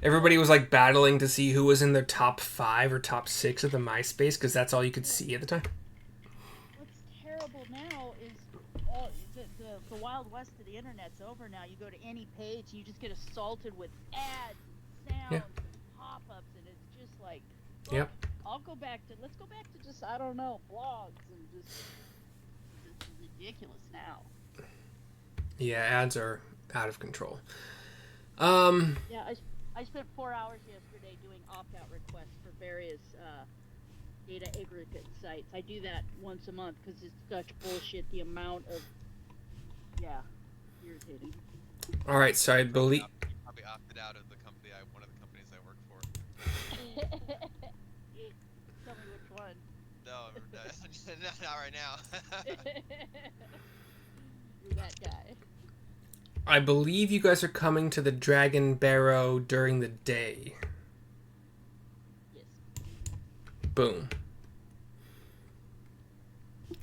everybody was like battling to see who was in their top 5 or top 6 of the MySpace, because that's all you could see at the time. What's terrible now is the Wild West of the internet's over now. You go to any page, you just get assaulted with ads and sounds and pop-ups, and it's just like, yep. Let's go back to just, I don't know, blogs, and just, this is ridiculous now. Yeah, ads are out of control. Yeah, I spent 4 hours yesterday doing opt-out requests for various data aggregate sites. I do that once a month because it's such bullshit. The amount of irritating. All right, so I believe. Probably opted out of one of the companies I work for. Tell me which one. No, not right now. You're that guy. I believe you guys are coming to the Dragon Barrow during the day. Yes. Boom.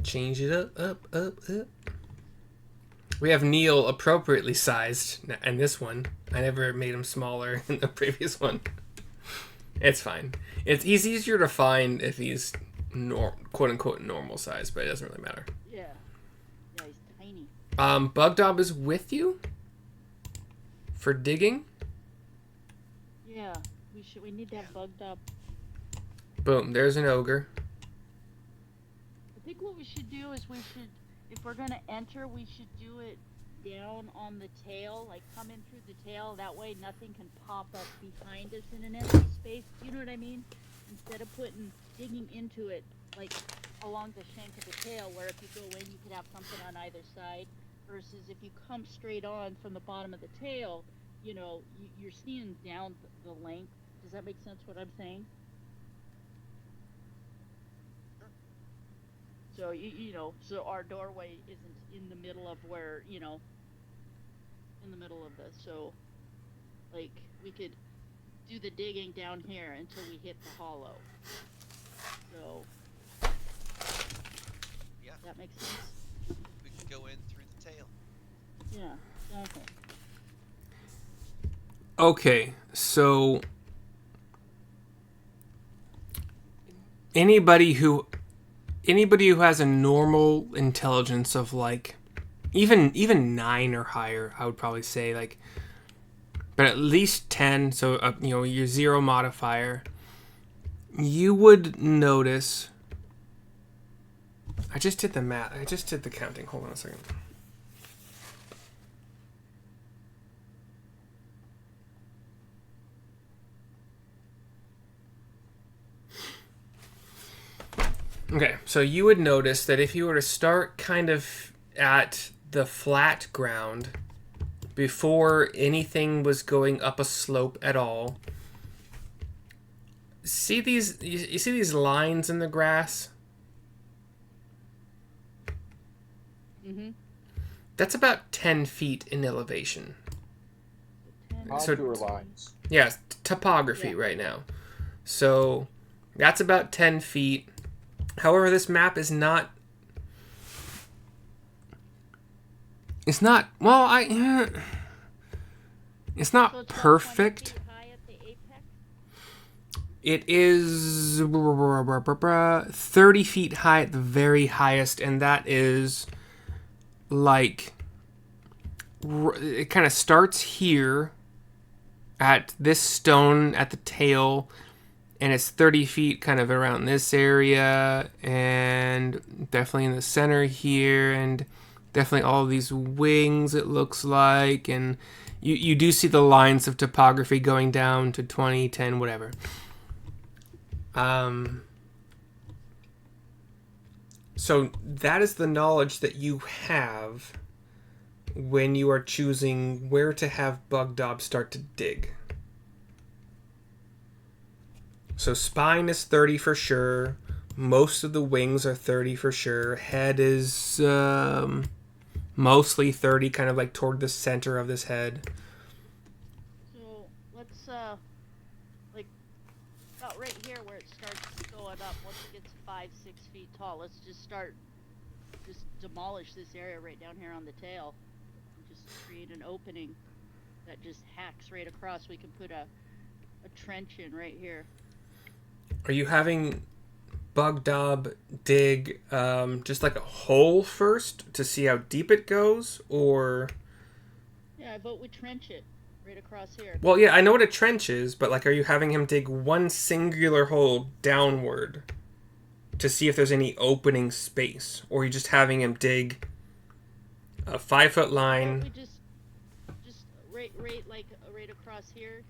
Change it up. We have Neil appropriately sized in this one. I never made him smaller in the previous one. It's fine. He's easier to find if he's quote-unquote normal size, but it doesn't really matter. Yeah. Yeah, he's tiny. Bugdob is with you? For digging? Yeah. We need to have bugged up. Boom, there's an ogre. I think what we should do is if we're gonna enter, we should do it down on the tail, like come in through the tail. That way nothing can pop up behind us in an empty space. You know what I mean? Instead of digging into it, like along the shank of the tail, where if you go in, you could have something on either side, versus if you come straight on from the bottom of the tail, you're seeing down the length. Does that make sense what I'm saying? So so our doorway isn't in the middle of where, in the middle of this. So, like, we could do the digging down here until we hit the hollow. So, Yeah. That makes sense. We could go in through the tail. Yeah, exactly. Okay, so anybody who has a normal intelligence of like even 9 or higher, I would probably say, like, but at least 10, so your 0 modifier, you would notice. I just did the math. I just did the counting. Hold on a second. Okay, so you would notice that if you were to start kind of at the flat ground before anything was going up a slope at all, you see these lines in the grass? Mm-hmm. That's about 10 feet in elevation. Contour lines. Yeah, topography right now. So that's about 10 feet. However, this map is not. It's not. Well, it's not So it's perfect. 20 feet high at the apex? It is 30 feet high at the very highest, and that is like. It kind of starts here at this stone at the tail, and it's 30 feet kind of around this area, and definitely in the center here, and definitely all of these wings, it looks like, and you do see the lines of topography going down to 20, 10, whatever. So that is the knowledge that you have when you are choosing where to have Bugdob start to dig. So spine is 30 for sure. Most of the wings are 30 for sure. Head is mostly 30, kind of like toward the center of this head. So let's like about right here where it starts going up. Once it gets 5-6 feet tall, let's just demolish this area right down here on the tail, and just create an opening that just hacks right across. We can put a trench in right here. Are you having Bugdob dig just like a hole first to see how deep it goes, or? Yeah, I vote we trench it right across here. Well, yeah, I know what a trench is, but like, are you having him dig one singular hole downward to see if there's any opening space, or are you just having him dig A 5-foot Or line. we just right across here,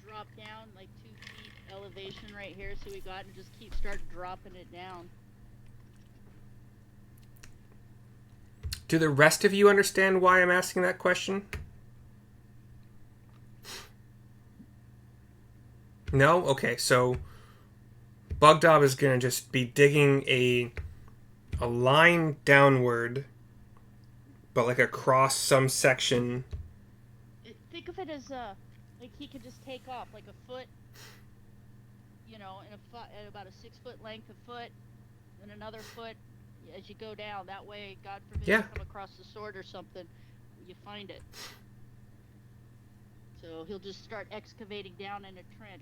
drop down like 2 feet elevation right here. So we got and just start dropping it down. Do the rest of you understand why I'm asking that question? No? Okay, so Bugdob is going to just be digging a line downward, but like across some section. Think of it as like he could just take off like a foot, you know, at about a 6-foot length, a foot, and another foot as you go down. That way, God forbid, you come across the sword or something, you find it. So he'll just start excavating down in a trench,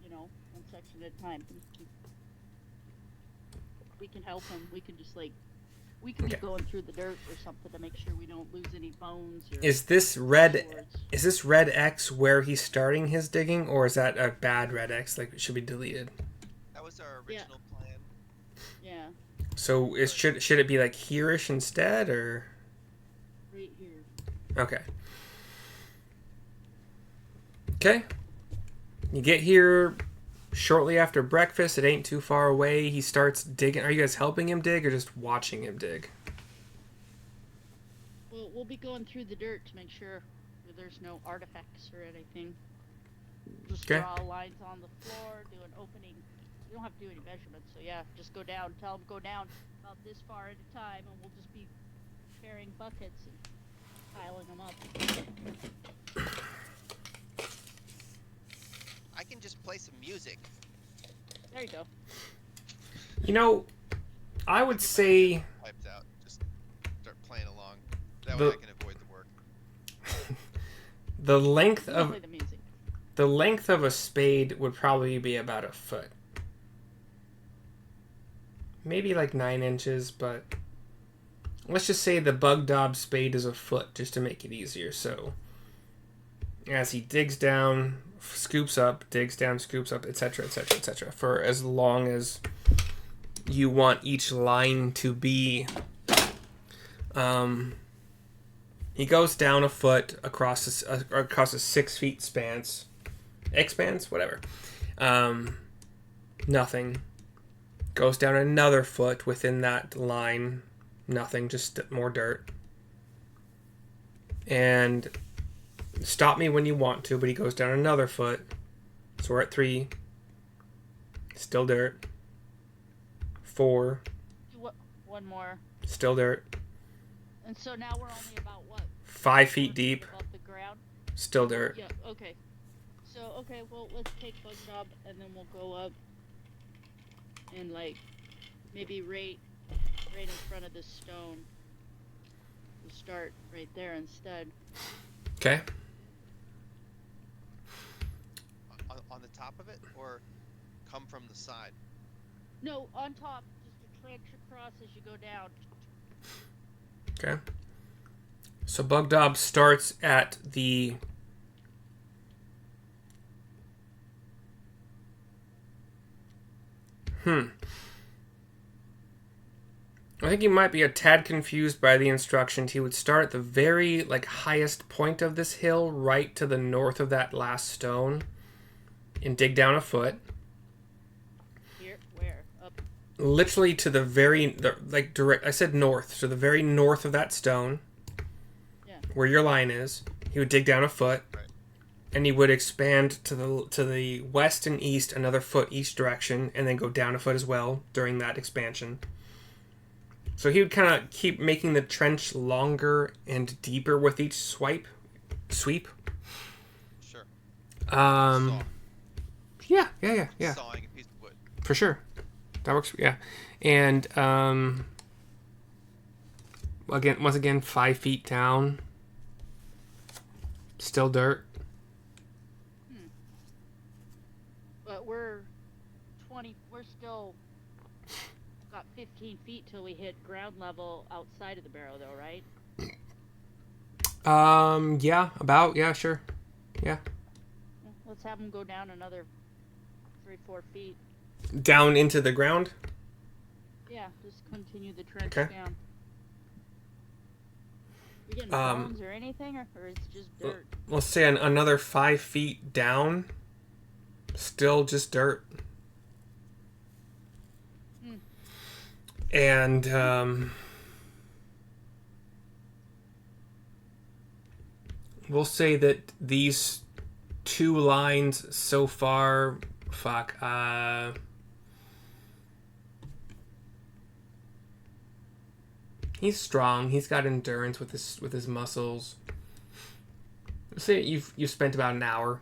you know, one section at a time. We can help him. We can just we can be going through the dirt or something to make sure we don't lose any bones. Or is this red swords. X where he's starting his digging, or is that a bad red X? Like, it should be deleted. That was our original plan. Yeah. So should it be like here-ish instead, or? Right here. Okay. Okay. You get here shortly after breakfast. It ain't too far away. He starts digging. Are you guys helping him dig or just watching him dig? Well, we'll be going through the dirt to make sure that there's no artifacts or anything. Just draw lines on the floor, do an opening. You don't have to do any measurements, so yeah, just go down. Tell him go down about this far at a time, and we'll just be carrying buckets and piling them up. I can just play some music. There you go. You know, I would say Pipes out. Just start playing along. That way I can avoid the work. the length We'll of play the music. the length of a spade would probably be about a foot. Maybe like 9 inches, but let's just say the Bugdob spade is a foot just to make it easier. So as he digs down, scoops up, digs down, scoops up, etc., etc., etc., for as long as you want each line to be. He goes down a foot across a 6 feet expanse, whatever. Nothing. Goes down another foot within that line. Nothing, just more dirt. And stop me when you want to, but he goes down another foot. So we're at 3. Still dirt. 4. One more. Still dirt. And so now we're only about what? 5 feet deep. Above the ground? Still dirt. Yeah, okay. So, okay, well, let's take Bugdob and then we'll go up and, like, maybe right in front of this stone. We'll start right there instead. Okay. On the top of it, or come from the side? No, on top, just a trench across as you go down. Okay. So Bugdob starts at the I think he might be a tad confused by the instructions. He would start at the very highest point of this hill, right to the north of that last stone, and dig down a foot. Here, where? Up. Literally to the very direct. I said north, so the very north of that stone, where your line is. He would dig down a foot, and he would expand to the west and east another foot each direction, and then go down a foot as well during that expansion. So he would kind of keep making the trench longer and deeper with each sweep. Sure. Yeah. Sawing a piece of wood. For sure. That works. Yeah. And once again, 5 feet down. Still dirt. But we're still got 15 feet till we hit ground level outside of the barrow, though, right? Yeah, sure. Yeah. Let's have them go down another 3-4 feet. Down into the ground? Yeah, just continue the trench Okay. down. We getting bones or anything, or it's just dirt? Let's say another 5 feet down, still just dirt. And we'll say that these 2 lines so far, he's strong. He's got endurance with his muscles. Let's say you've spent about an hour.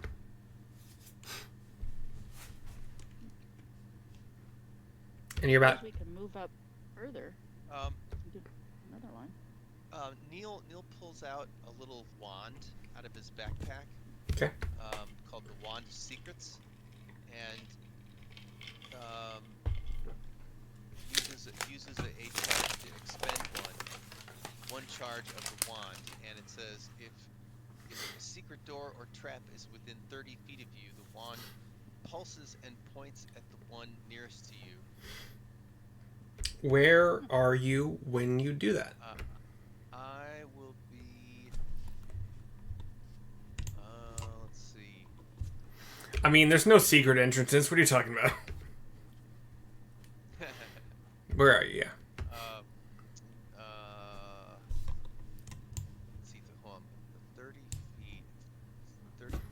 And you're about. We can move up further. Another line. Neil pulls out a little wand out of his backpack. Okay. Called the Wand of Secrets, and uses a charge to expend one charge of the wand, and it says if a secret door or trap is within 30 feet of you, the wand pulses and points at the one nearest to you. Where are you when you do that? I will be. Let's see. I mean, there's no secret entrances. What are you talking about? Where are you? Yeah. Let's see. Hold on. 30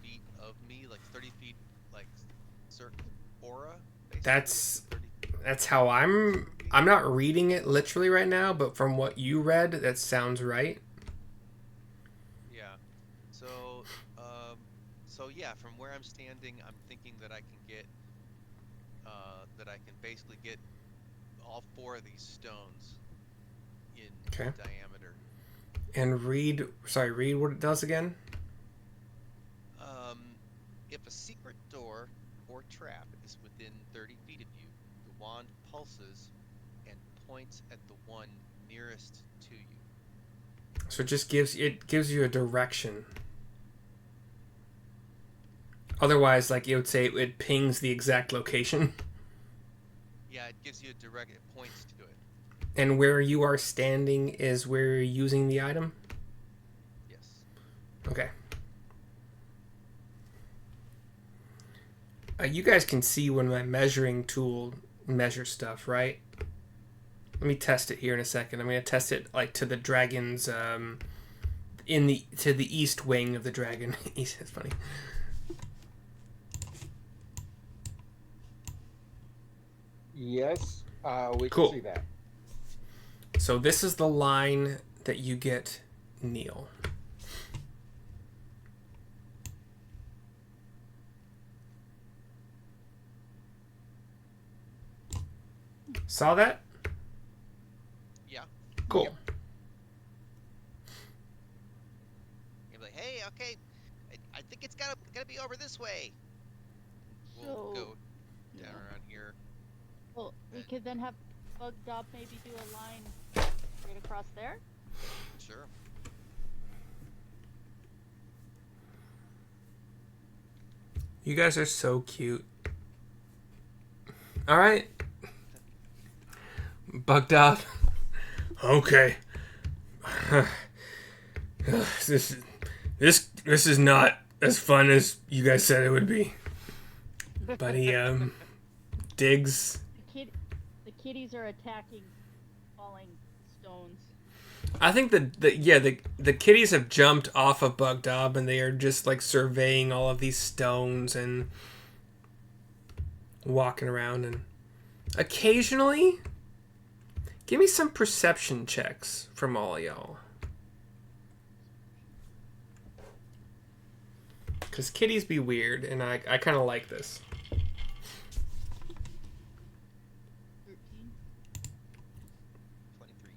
feet of me, like 30 feet, like certain aura. Basically. That's how I'm not reading it literally right now, but from what you read, that sounds right. Yeah. So yeah, from where I'm standing, I'm thinking that I can get, basically get all 4 of these stones in diameter. And read what it does again. If a secret door or trap is within 30 feet of you, the wand pulses and points at the one nearest to you. So it just gives you a direction. Otherwise, like it would say, it pings the exact location. Yeah, it gives you a direct. It points to it. And where you are standing is where you're using the item? Yes. Okay. You guys can see when my measuring tool measures stuff, right? Let me test it here in a second. I'm going to test it like to the dragon's to the east wing of the dragon. It's funny. Yes, we Cool. can see that. So this is the line that you get, Neil. Saw that? Yeah. Cool. Yep. You'll be like, hey, okay, I think it's gotta be over this way. We'll go down around here. Well, we could then have Bug Dob maybe do a line right across there. Sure. You guys are so cute. All right. Bugged up. Okay. This is not as fun as you guys said it would be. But he digs. The kitties are attacking falling stones. I think the kitties have jumped off of Bugdob and they are just like surveying all of these stones and walking around, and occasionally give me some perception checks from all of y'all. Because kitties be weird, and I kind of like this. 13. 23.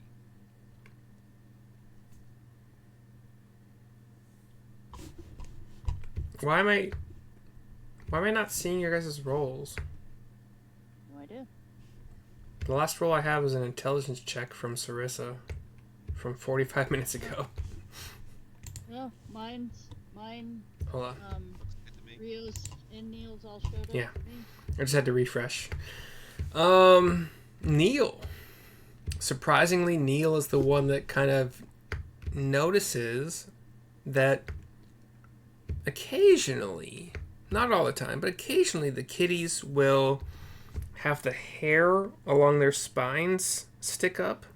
Why am I not seeing your guys' rolls? No idea. The last roll I have was an intelligence check from Sarissa from 45 minutes ago. No, mine. Hold on. Good to me. Rio's and Neil's all showed up. Yeah. For me. I just had to refresh. Neil. Surprisingly, Neil is the one that kind of notices that occasionally, not all the time, but occasionally the kitties will have the hair along their spines stick up.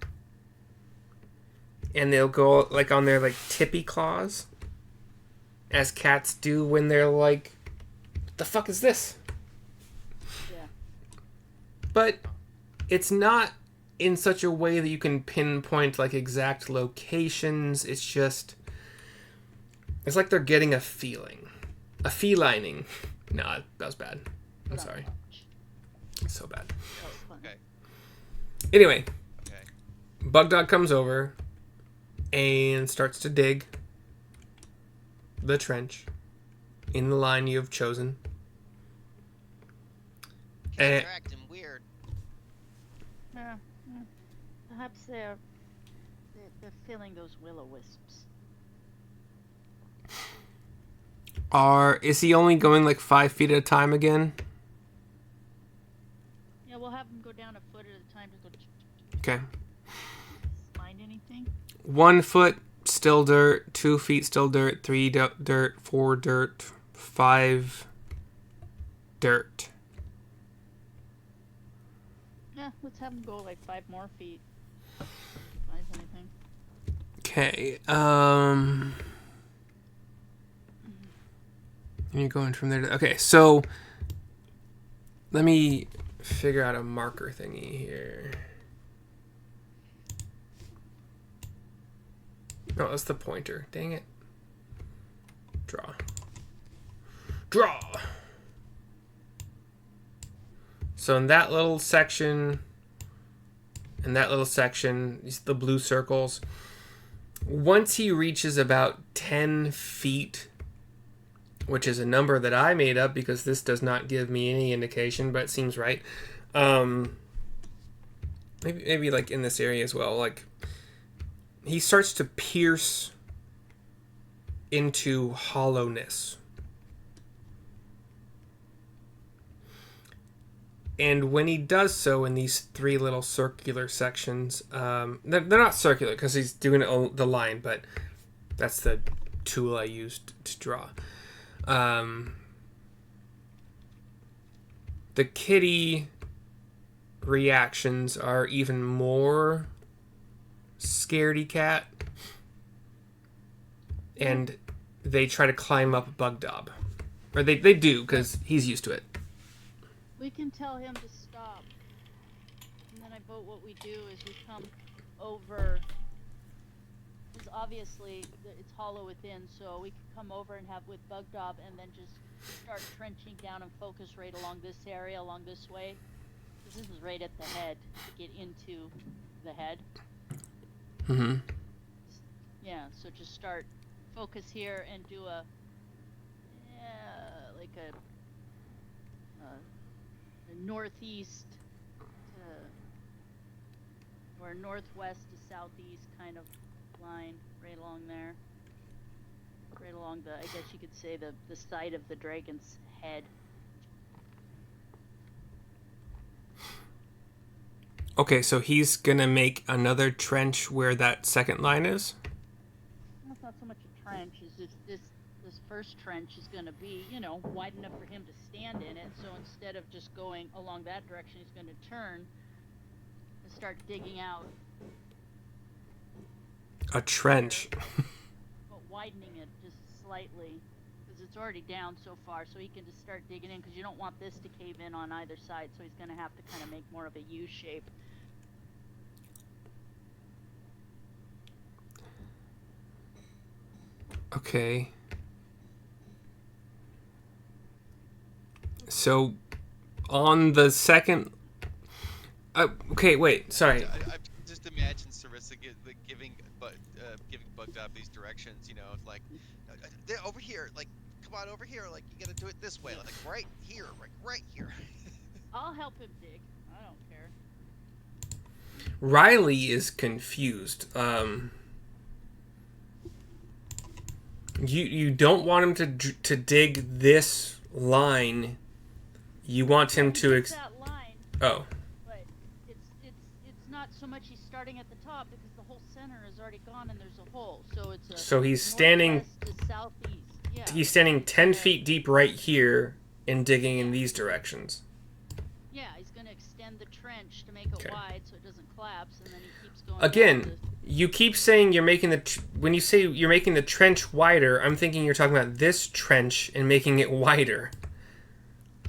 And they'll go like on their like tippy claws. As cats do when they're like, what the fuck is this? Yeah. But it's not in such a way that you can pinpoint like exact locations. It's just, it's like they're getting a feeling. A felining. Nah, that was bad. I'm sorry. So bad. Okay. Anyway, Okay. Bug Dog comes over and starts to dig the trench in the line you have chosen. They're acting weird. Perhaps they're filling those will-o-wisps. Is he only going like 5 feet at a time again? Yeah, we'll have them go down a foot at a time to go. Okay. Find anything? 1 foot, still dirt. 2 feet, still dirt. 3 dirt. 4 dirt. 5 dirt. Yeah, let's have them go like 5 more feet. Find anything? Okay. You're going from there to... Okay, so... Let me figure out a marker thingy here. No, that's the pointer. Dang it. Draw. Draw! So in that little section... In that little section, the blue circles... Once he reaches about 10 feet... which is a number that I made up because this does not give me any indication, but it seems right. Maybe like in this area as well. Like he starts to pierce into hollowness. And when he does so in these 3 little circular sections, they're not circular because he's doing the line, but that's the tool I used to draw. The kitty reactions are even more scaredy cat, and they try to climb up Bug Dob, or they do because he's used to it. We can tell him to stop, and then I vote what we do is we come over. Because obviously it's hollow within, so we could come over and have with Bug Dob and then just start trenching down and focus right along this area, along this way. Because this is right at the head to get into the head. Mm-hmm. Yeah, so just start focus here and do a northeast or northwest to southeast kind of line right along there, right along the, I guess you could say the side of the dragon's head. Okay, so he's gonna make another trench where that second line is? Well, it's not so much a trench as if this first trench is going to be, wide enough for him to stand in it. So instead of just going along that direction, he's going to turn and start digging out A trench. but widening it just slightly because it's already down so far, so he can just start digging in because you don't want this to cave in on either side, so he's going to have to kind of make more of a U shape. Okay. So, on the second... okay, wait, sorry. I just imagine Sarissa giving Bug Dob these directions, like, they're over here, like, come on over here, like, you gotta do it this way, like, right here, right here. I'll help him dig. I don't care. Riley is confused. You don't want him to dig this line. You want him to that line. Oh. But it's not so much he's starting at the top because the whole center is already gone and there's a hole. So it's a So he's standing. northwest to southeast. Yeah. He's standing 10 gonna- feet deep right here and digging in Yeah. these directions. Yeah, he's gonna extend the trench to make it Okay. wide so it doesn't collapse, and then he keeps going. Again, down to- you keep saying you're making when you say you're making the trench wider, I'm thinking you're talking about this trench and making it wider.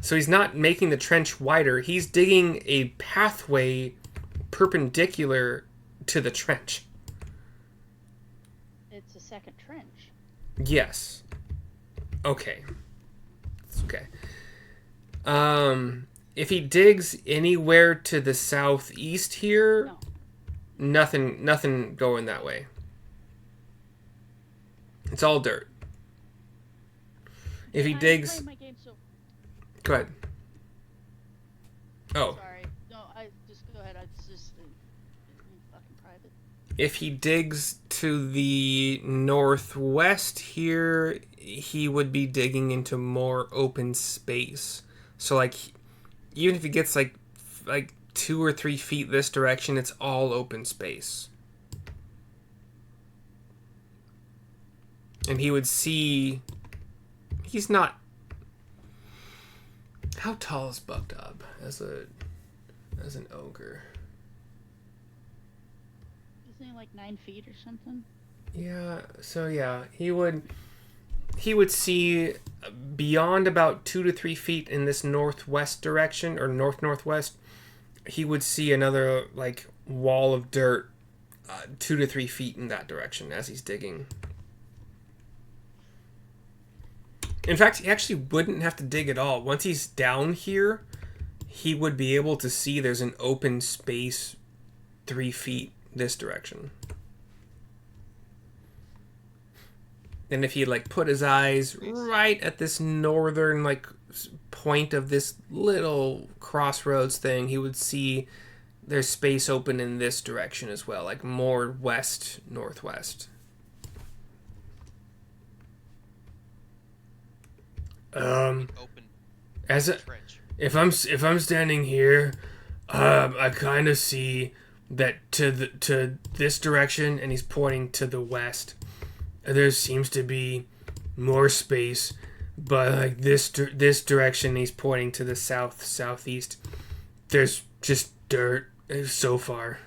So he's not making the trench wider. He's digging a pathway perpendicular to the trench. it's a second trench. Yes. Okay. It's okay. If he digs anywhere to the southeast here, No. nothing going that way. It's all dirt. If he I'm digs, playing my game, so go ahead. Oh, sorry. No, I just go ahead. I just fucking private. if he digs to the northwest here, he would be digging into more open space. So like, even if he gets like 2 or 3 feet this direction, it's all open space. And he would see. He's not. How tall is Bugdub as an ogre? Isn't he like 9 feet or something? Yeah. So yeah, he would see beyond about 2 to 3 feet in this northwest direction or northwest. He would see another like wall of dirt, 2 to 3 feet in that direction as he's digging. In fact, he actually wouldn't have to dig at all. Once he's down here, he would be able to see there's an open space 3 feet this direction. And if he like put his eyes right at this northern like point of this little crossroads thing, he would see there's space open in this direction as well, like more west northwest. Open As a, trench. if I'm standing here, I kind of see that to this direction, and he's pointing to the west. There seems to be more space, but like this direction, he's pointing to the southeast. There's just dirt so far.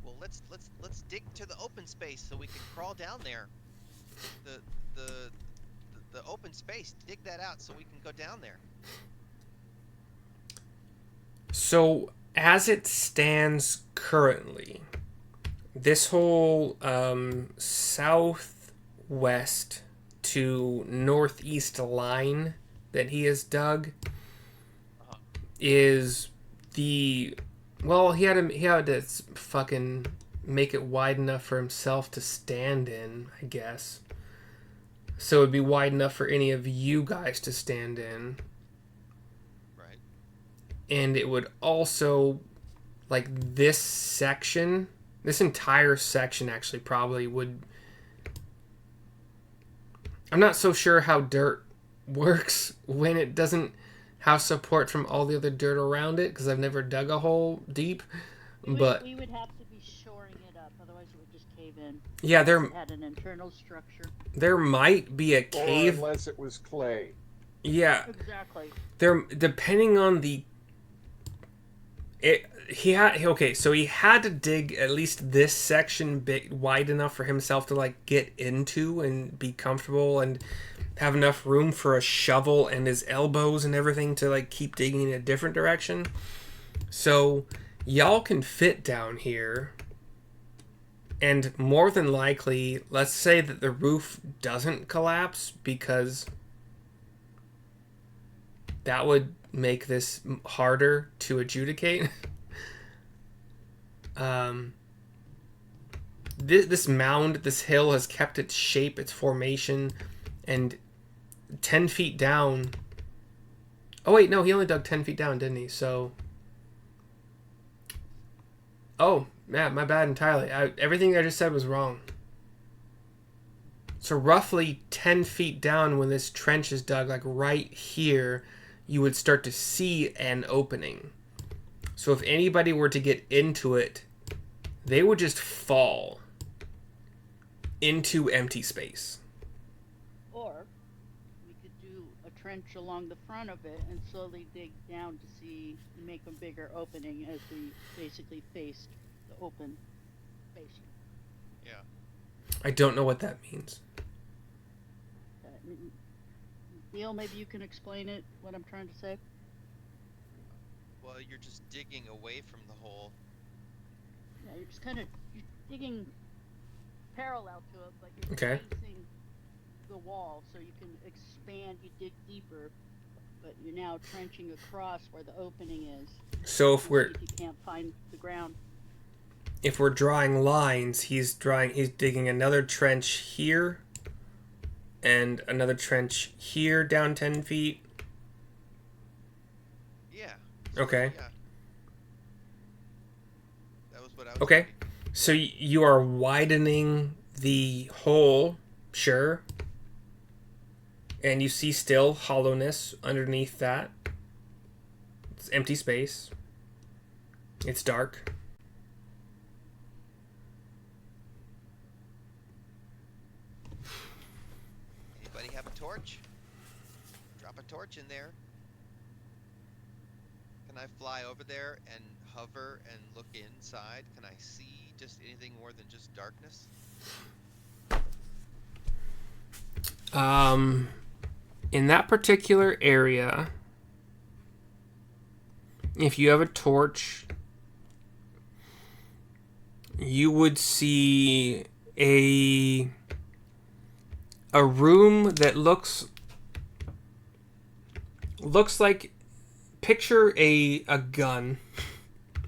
Well, let's dig to the open space so we can crawl down there. The open space. Dig that out so we can go down there. So as it stands currently, this whole southwest to northeast line that he has dug is the he had to fucking make it wide enough for himself to stand in, I guess. So it'd be wide enough for any of you guys to stand in. Right. And it would also, like, this entire section actually probably would. I'm not so sure how dirt works when it doesn't have support from all the other dirt around it, because I've never dug a hole deep. We would have to be shoring it up, otherwise it would just cave in. Yeah, It had an internal structure. there might be a Or cave. unless it was clay. Yeah, Exactly. there, depending on the. He had to dig at least this section big wide enough for himself to like get into and be comfortable and have enough room for a shovel and his elbows and everything to like keep digging in a different direction. So y'all can fit down here, and more than likely, let's say that the roof doesn't collapse, because that would make this harder to adjudicate. This mound, this hill has kept its shape, its formation, and 10 feet down. Oh wait, no, he only dug 10 feet down, didn't he? So, oh yeah, my bad entirely. Everything I just said was wrong. So roughly 10 feet down when this trench is dug, like right here, you would start to see an opening. So if anybody were to get into it, they would just fall into empty space. Or we could do a trench along the front of it and slowly dig down to see, make a bigger opening as we basically faced the open space. Yeah. I don't know what that means. Neil, maybe you can explain it, what I'm trying to say? Well, you're just digging away from the hole. Yeah, you're just kind of digging parallel to it, but you're Okay. facing the wall, so you can expand, you dig deeper, but you're now trenching across where the opening is. So if you can't find the ground. If we're drawing lines, he's digging another trench here and another trench here down 10 feet. Yeah. Okay. Yeah. That was what I was Okay. thinking. So you are widening the hole, sure. And you see still hollowness underneath that. It's empty space. It's dark. Anybody have a torch? Drop a torch in there. Can I fly over there and hover and look inside? Can I see just anything more than just darkness? In that particular area, if you have a torch, you would see a room that looks like, picture a gun,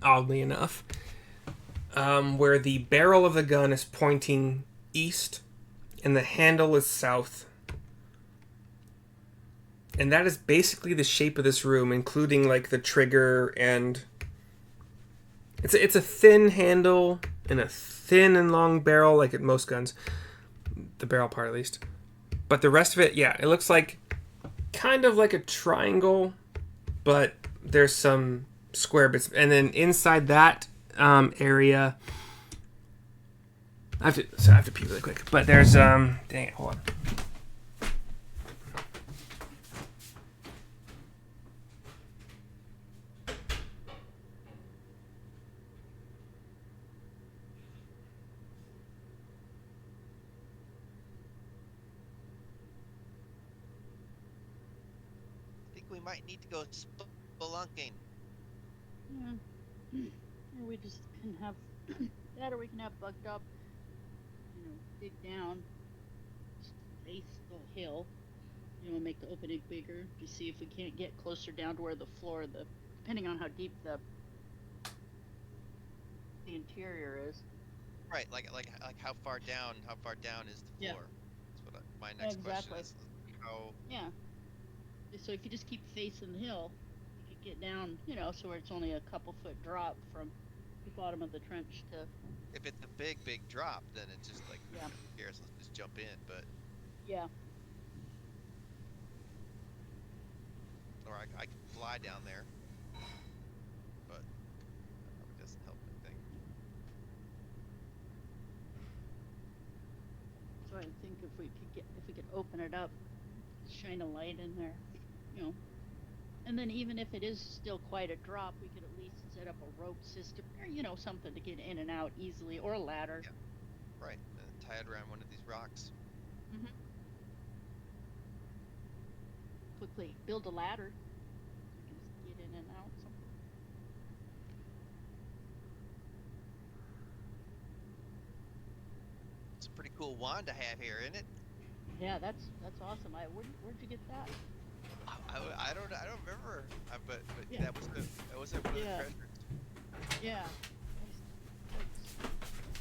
oddly enough, where the barrel of the gun is pointing east and the handle is south. And that is basically the shape of this room, including like the trigger, and it's a thin handle and a thin and long barrel, like at most guns, the barrel part at least. But the rest of it, yeah, it looks like kind of like a triangle, but there's some square bits. And then inside that area, I have to pee really quick. But there's dang it, hold on. We might need to go spelunking. Yeah. Or we just can have that, or we can have bugged up, dig down, just face the hill, make the opening bigger to see if we can't get closer down to where the floor, depending on how deep the interior is. Right, like how far down is the floor? That's what my next question is. How? Yeah. So if you just keep facing the hill, you could get down, so where it's only a couple foot drop from the bottom of the trench to. If it's a big drop, then it's just like, yeah. Who cares? Let's just jump in. But yeah. Or I can fly down there, but that probably doesn't help anything. So I think if we could open it up, shine a light in there. And then even if it is still quite a drop, we could at least set up a rope system or something to get in and out easily, or a ladder. Yeah. Right, tie it around one of these rocks. Mm-hmm. Quickly build a ladder. You can just get in and out. Something. It's a pretty cool wand to have here, isn't it? Yeah, that's awesome. Where'd you get that? I don't remember, but yeah. that was one of the treasures. Yeah.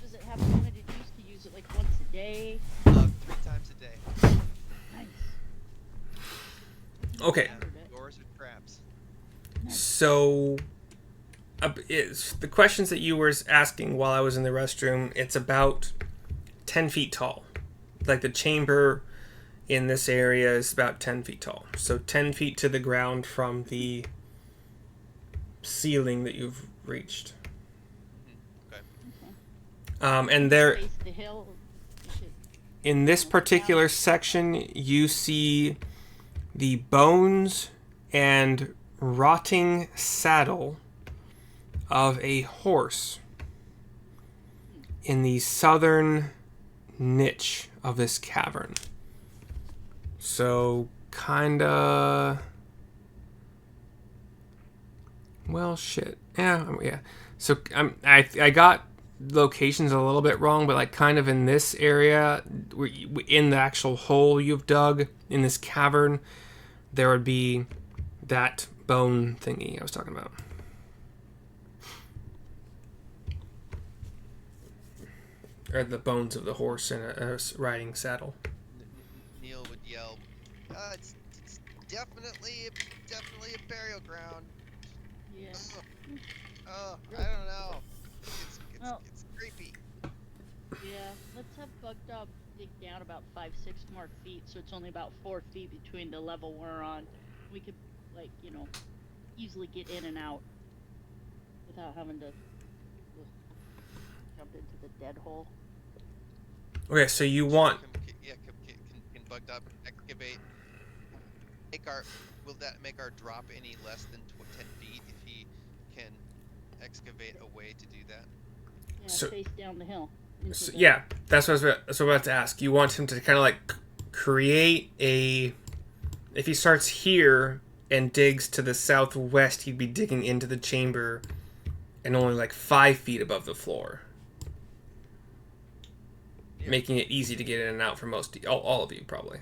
Does it have limited use to use it like once a day? 3 times a day. Nice. Okay. Doors or traps. Nice. So, the questions that you were asking while I was in the restroom, it's about 10 feet tall, like the chamber in this area is about 10 feet tall. So 10 feet to the ground from the ceiling that you've reached. Okay. And there, Face the hill. in this particular section, you see the bones and rotting saddle of a horse in the southern niche of this cavern. So, kinda... Well, shit. Yeah. So, I got locations a little bit wrong, but like kind of in this area, in the actual hole you've dug in this cavern, there would be that bone thingy I was talking about. Or the bones of the horse in a riding saddle. Neil would yell, it's definitely a burial ground. Yeah. Oh, I don't know. It's creepy. Yeah. Let's have Bugdog dig down about 5-6 more feet, so it's only about 4 feet between the level we're on. We could, like, easily get in and out without having to jump into the dead hole. Okay, so you want... Can Bugdog excavate? Will that make our drop any less than 10 feet if he can excavate a way to do that? Yeah, So- face down the hill. So, yeah, that's what I was about to ask. You want him to kind of like create a... If he starts here and digs to the southwest, he'd be digging into the chamber and only like 5 feet above the floor. Yeah. Making it easy to get in and out for all of you, probably.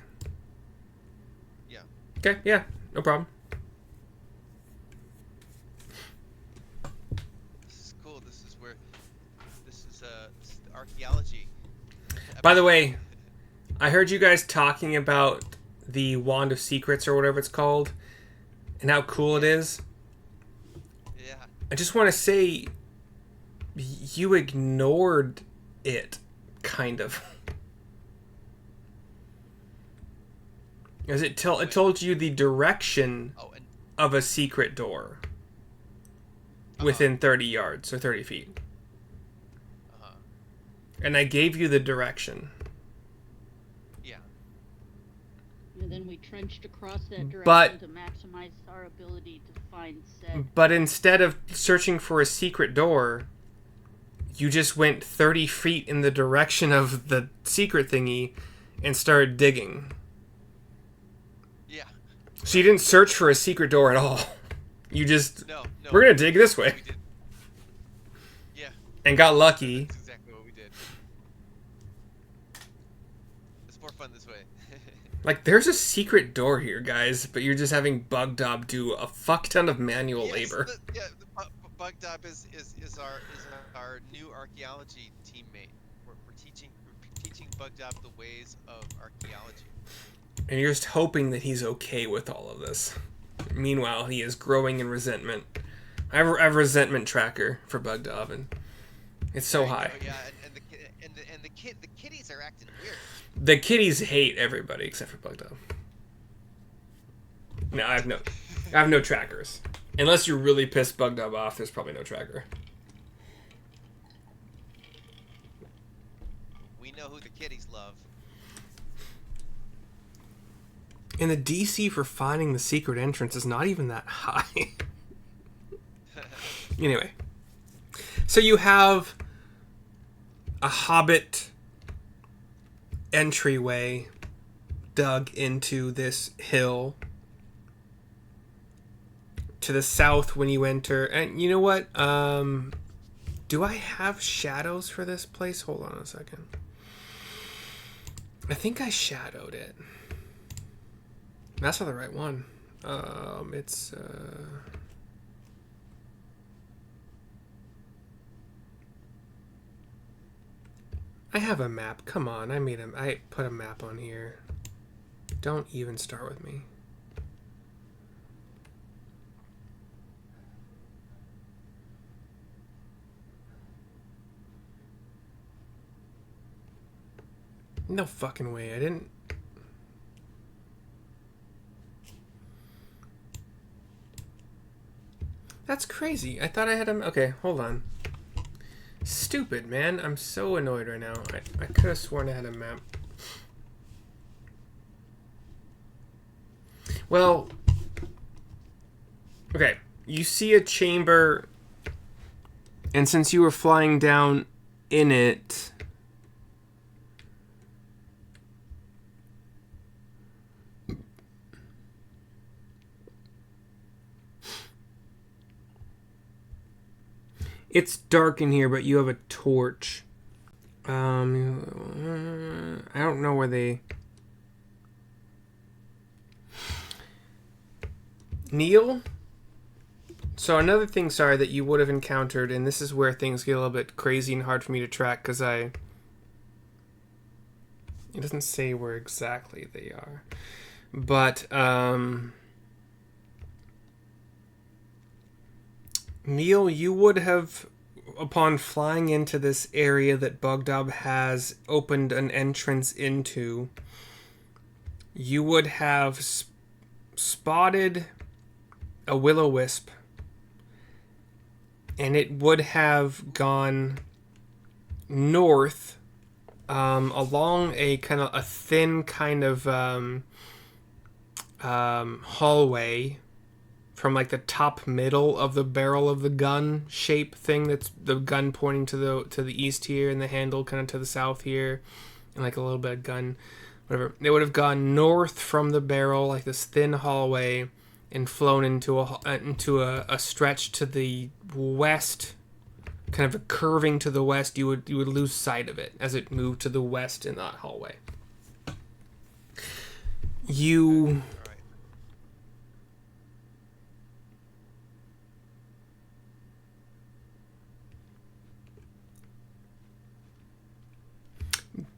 Yeah. Okay, yeah, no problem. This is cool. This is archaeology. By the way, I heard you guys talking about the Wand of Secrets or whatever it's called and how cool it is. Yeah. I just want to say you ignored it, kind of. Because it told you the direction of a secret door within 30 yards or 30 feet. And I gave you the direction. Yeah. And then we trenched across that direction But- to maximize our ability to find said. But instead of searching for a secret door, you just went 30 feet in the direction of the secret thingy and started digging. Yeah. So you didn't search for a secret door at all. You just, No. we're going to dig this way. We did. Yeah. And got lucky. That's exactly what we did. It's more fun this way. Like, there's a secret door here, guys, but you're just having Bugdob do a fuck ton of manual labor. Bugdob is our new archaeology teammate. We're teaching Bugdob the ways of archaeology. And you're just hoping that he's okay with all of this. Meanwhile, he is growing in resentment. I have a resentment tracker for Bugdob, and it's so high. Yeah, and the kitties are acting weird. The kitties hate everybody except for Bugdob. No, I have no trackers. Unless you really piss Bugdob off, there's probably no tracker. We know who the kitties love. And the DC for finding the secret entrance is not even that high. Anyway. So you have a hobbit entryway dug into this hill. To the south when you enter. And you know what? Do I have shadows for this place? Hold on a second. I think I shadowed it. That's not the right one. It's I have a map. Come on, I put a map on here. Don't even start with me. No fucking way. I didn't. That's crazy. I thought I had him. Okay, hold on. Stupid, man. I'm so annoyed right now. I could have sworn I had a map. Well, okay. You see a chamber, and since you were flying down in it, it's dark in here, but you have a torch. I don't know where they... Neil? So another thing, sorry, that you would have encountered, and this is where things get a little bit crazy and hard for me to track, because it doesn't say where exactly they are. But, Neil, you would have, upon flying into this area that Bugdub has opened an entrance into, you would have spotted a will-o-wisp, and it would have gone north along a kind of a thin kind of hallway from like the top middle of the barrel of the gun shape thing, that's the gun pointing to the east here and the handle kind of to the south here, and like a little bit of gun, whatever. They would have gone north from the barrel, like this thin hallway, and flown into a stretch to the west, kind of a curving to the west. You would lose sight of it as it moved to the west in that hallway. You...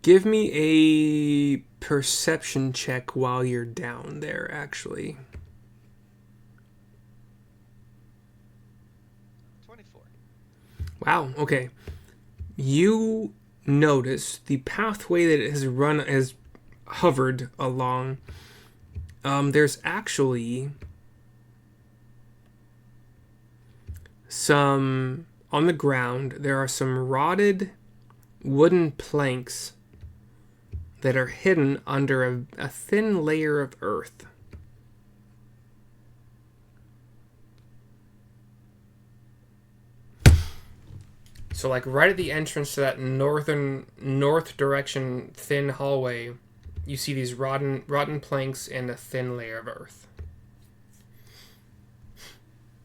Give me a perception check while you're down there, actually. 24. Wow, okay. You notice the pathway that it has hovered along. There's actually some, on the ground, there are some rotted wooden planks that are hidden under a thin layer of earth. So like right at the entrance to that north direction thin hallway, you see these rotten planks and a thin layer of earth.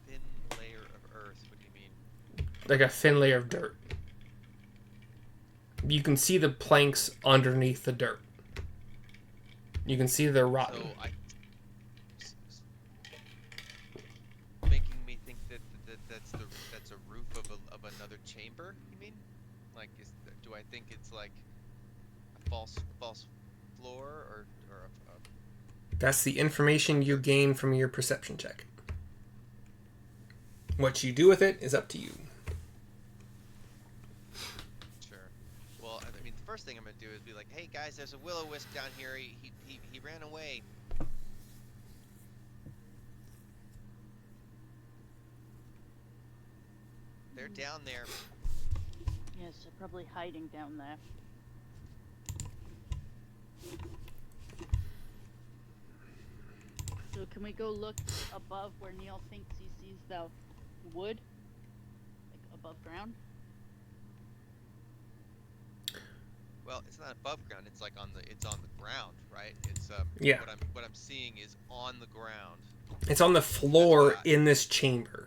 Thin layer of earth, what do you mean? Like a thin layer of dirt. You can see the planks underneath the dirt. You can see they're rotten. So making me think that's a roof of another chamber. You mean? Like, do I think it's like a false floor or a... That's the information you gain from your perception check. What you do with it is up to you. First thing I'm gonna do is be like, hey guys, there's a will-o-wisp down here. He ran away. They're down there. Yes, they're probably hiding down there. So can we go look above where Neil thinks he sees the wood? Like above ground? Well, it's not above ground. It's like on the ground, right? It's yeah. What I'm seeing is on the ground. It's on the floor in this chamber.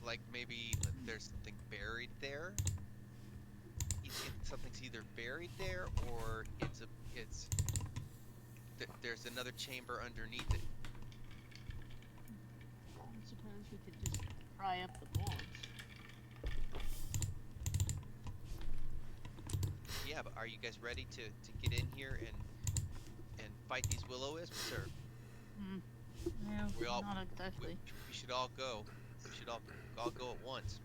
Like maybe there's something buried there. Something's either buried there or there's another chamber underneath it. I suppose we could just pry up the boards. Yeah, but are you guys ready to get in here and fight these will-o-wisps, or? Yeah, not exactly. We should all go. We should all go at once.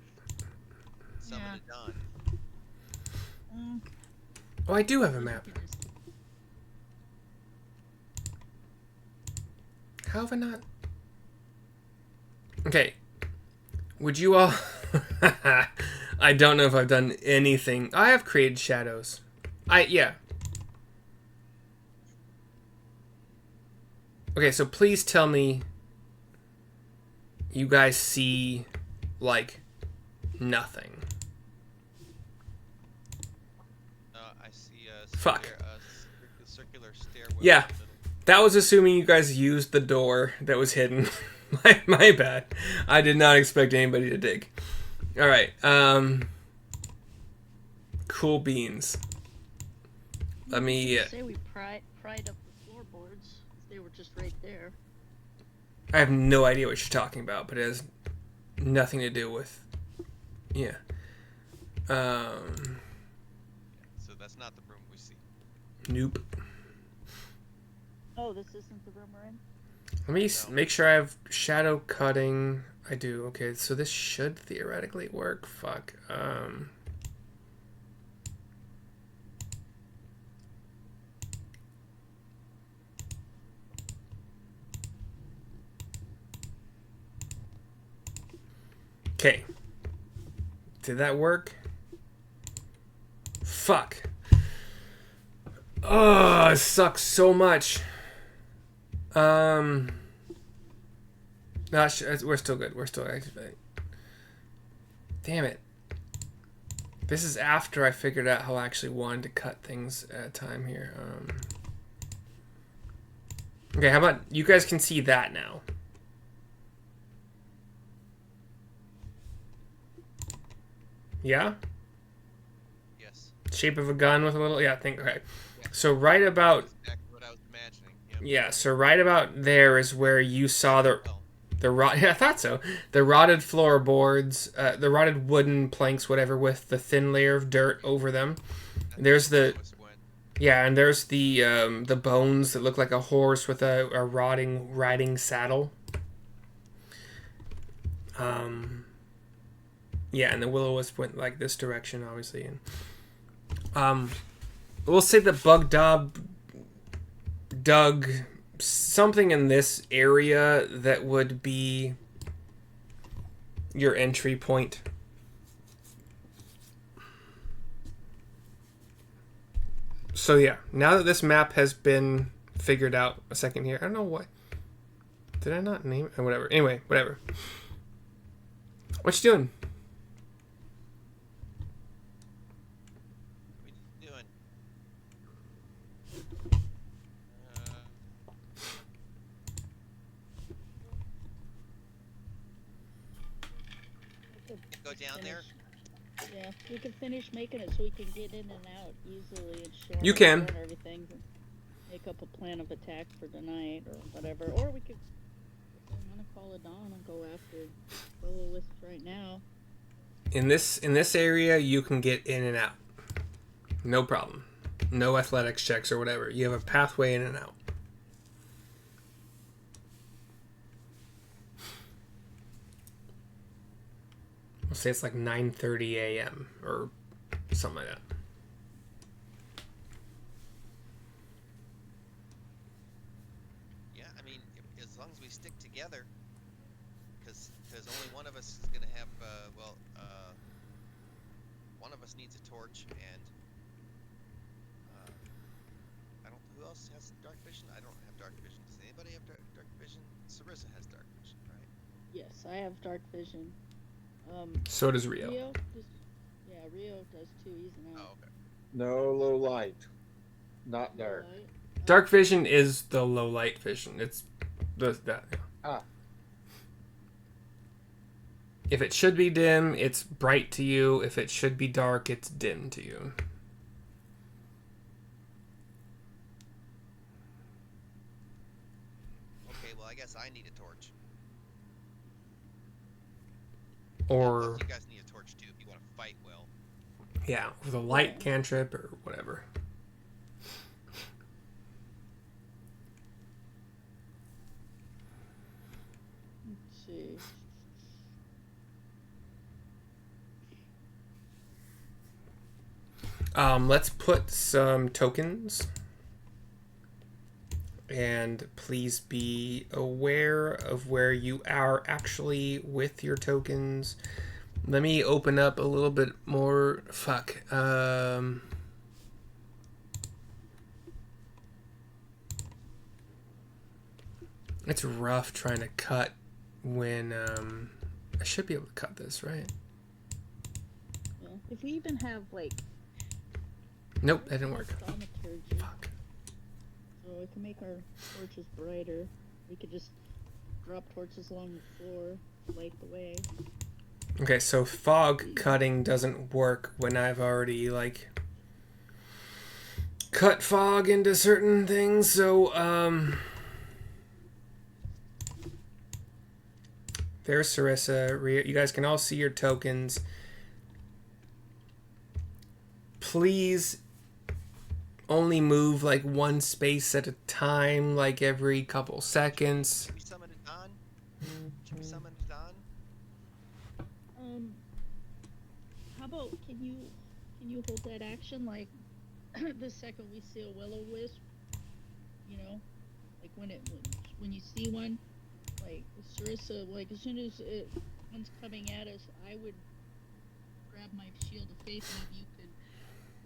Summon a Dawn. Oh, I do have a map. How have I not? Okay. Would you all... I don't know if I've done anything. I have created shadows. Yeah. Okay, so please tell me you guys see, like, nothing. I see a Fuck. circular stairwell. Yeah. in the middle. That was assuming you guys used the door that was hidden. my bad. I did not expect anybody to dig. Alright, cool beans. Let me... Say we pried up the floorboards. They were just right there. I have no idea what you're talking about, but it has nothing to do with... Yeah. So that's not the room we see. Nope. Oh, this isn't the room we're in? Let me make sure I have shadow cutting. I do. Okay, so this should theoretically work. Fuck. Okay. Did that work? Fuck. Oh, it sucks so much. No, we're still good. We're still activating. Damn it. This is after I figured out how I actually wanted to cut things at a time here. Okay, how about you guys can see that now? Yeah? Yes. Shape of a gun with a little... Yeah, okay. Yeah. So right about... That's exactly what I was imagining. Yep. Yeah, so right about there is where you saw the yeah, I thought so. The rotted floorboards, the rotted wooden planks, whatever, with the thin layer of dirt over them. There's the and there's the bones that look like a horse with a rotting riding saddle. Yeah, and the will-o-wisp went like this direction, obviously, and we'll say the bug dob dug something in this area that would be your entry point. So yeah, now that this map has been figured out, a second here. I don't know what. Did I not name it? Whatever. Anyway, whatever. What you doing? What you doing? Go down there. Yeah, we can finish making it so we can get in and out easily and shore You up can. and everything. And make up a plan of attack for tonight or whatever. Or we could, if we want to call it dawn and go after will-o-wisps right now. In this area, you can get in and out. No problem. No athletics checks or whatever. You have a pathway in and out. I'll say it's like 9:30 a.m. or something like that. Yeah, I mean, as long as we stick together, because only one of us is gonna have one of us needs a torch, and I don't. Who else has dark vision? I don't have dark vision. Does anybody have dark vision? Sarissa has dark vision, right? Yes, I have dark vision. So does Rio. Rio does too. He's an out. Oh, okay. No low light. Not dark. Right? Dark vision is the low light vision. It's that. Yeah. Ah. If it should be dim, it's bright to you. If it should be dark, it's dim to you. Okay, well, I guess I need a torch. Or You guys need a torch too if you want to fight well. yeah, with a light cantrip or whatever. Let's see. Let's put some tokens. And please be aware of where you are actually with your tokens. Let me open up a little bit more. Fuck. It's rough trying to cut when I should be able to cut this, right? Yeah. If we even have like. Nope, that didn't work. Thaumaturgy, Fuck. so we can make our torches brighter. We could just drop torches along the floor, light the way. Okay, so fog cutting doesn't work when I've already like cut fog into certain things. So there's Sarissa. Rhea, you guys can all see your tokens. Please only move like one space at a time, like every couple seconds. Should we summon it on? Should we summon it on? How about can you hold that action like the second we see a willow wisp? You know, like when you see one, like Sarissa, like as soon as one's coming at us, I would grab my shield of faith. Maybe you could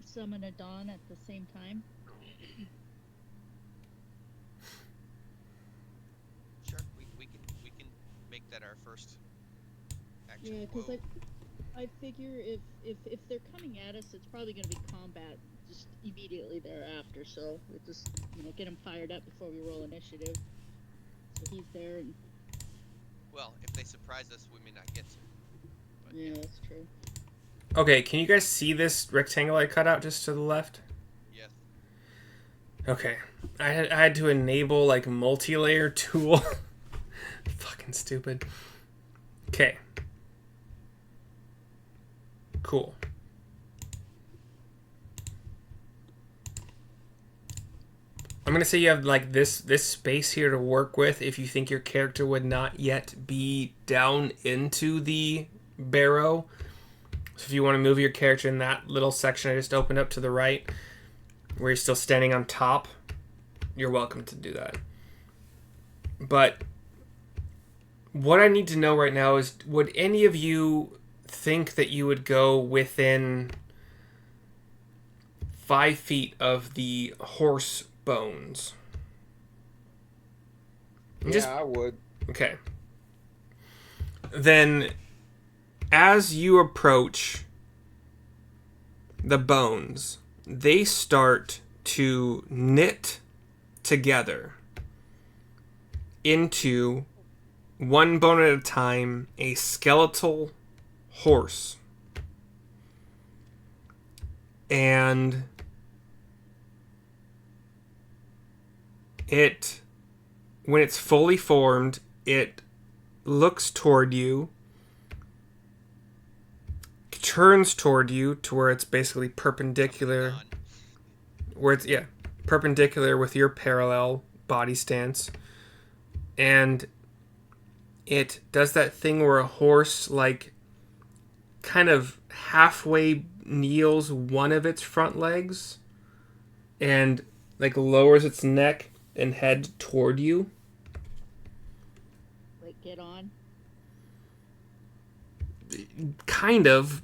summon a dawn at the same time. Sure, we can make that our first action. Yeah, because Whoa. I figure if they're coming at us, it's probably going to be combat just immediately thereafter. So we'll just get them fired up before we roll initiative. So he's there, and Well, if they surprise us, we may not get to. But yeah, that's true. Okay, can you guys see this rectangle I cut out just to the left? Yes. Okay. I had to enable like multi-layer tool. Fucking stupid. Okay. Cool. I'm gonna say you have like this space here to work with if you think your character would not yet be down into the barrow. So if you want to move your character in that little section I just opened up to the right, where you're still standing on top, you're welcome to do that. But what I need to know right now is, would any of you think that you would go within 5 feet of the horse bones? Yeah, I would. Okay. Then, as you approach the bones, they start to knit together into, one bone at a time, a skeletal horse. And when it's fully formed, it looks toward you, turns toward you to where it's basically perpendicular, perpendicular with your parallel body stance, and it does that thing where a horse like kind of halfway kneels one of its front legs and like lowers its neck and head toward you. Like get on. Kind of.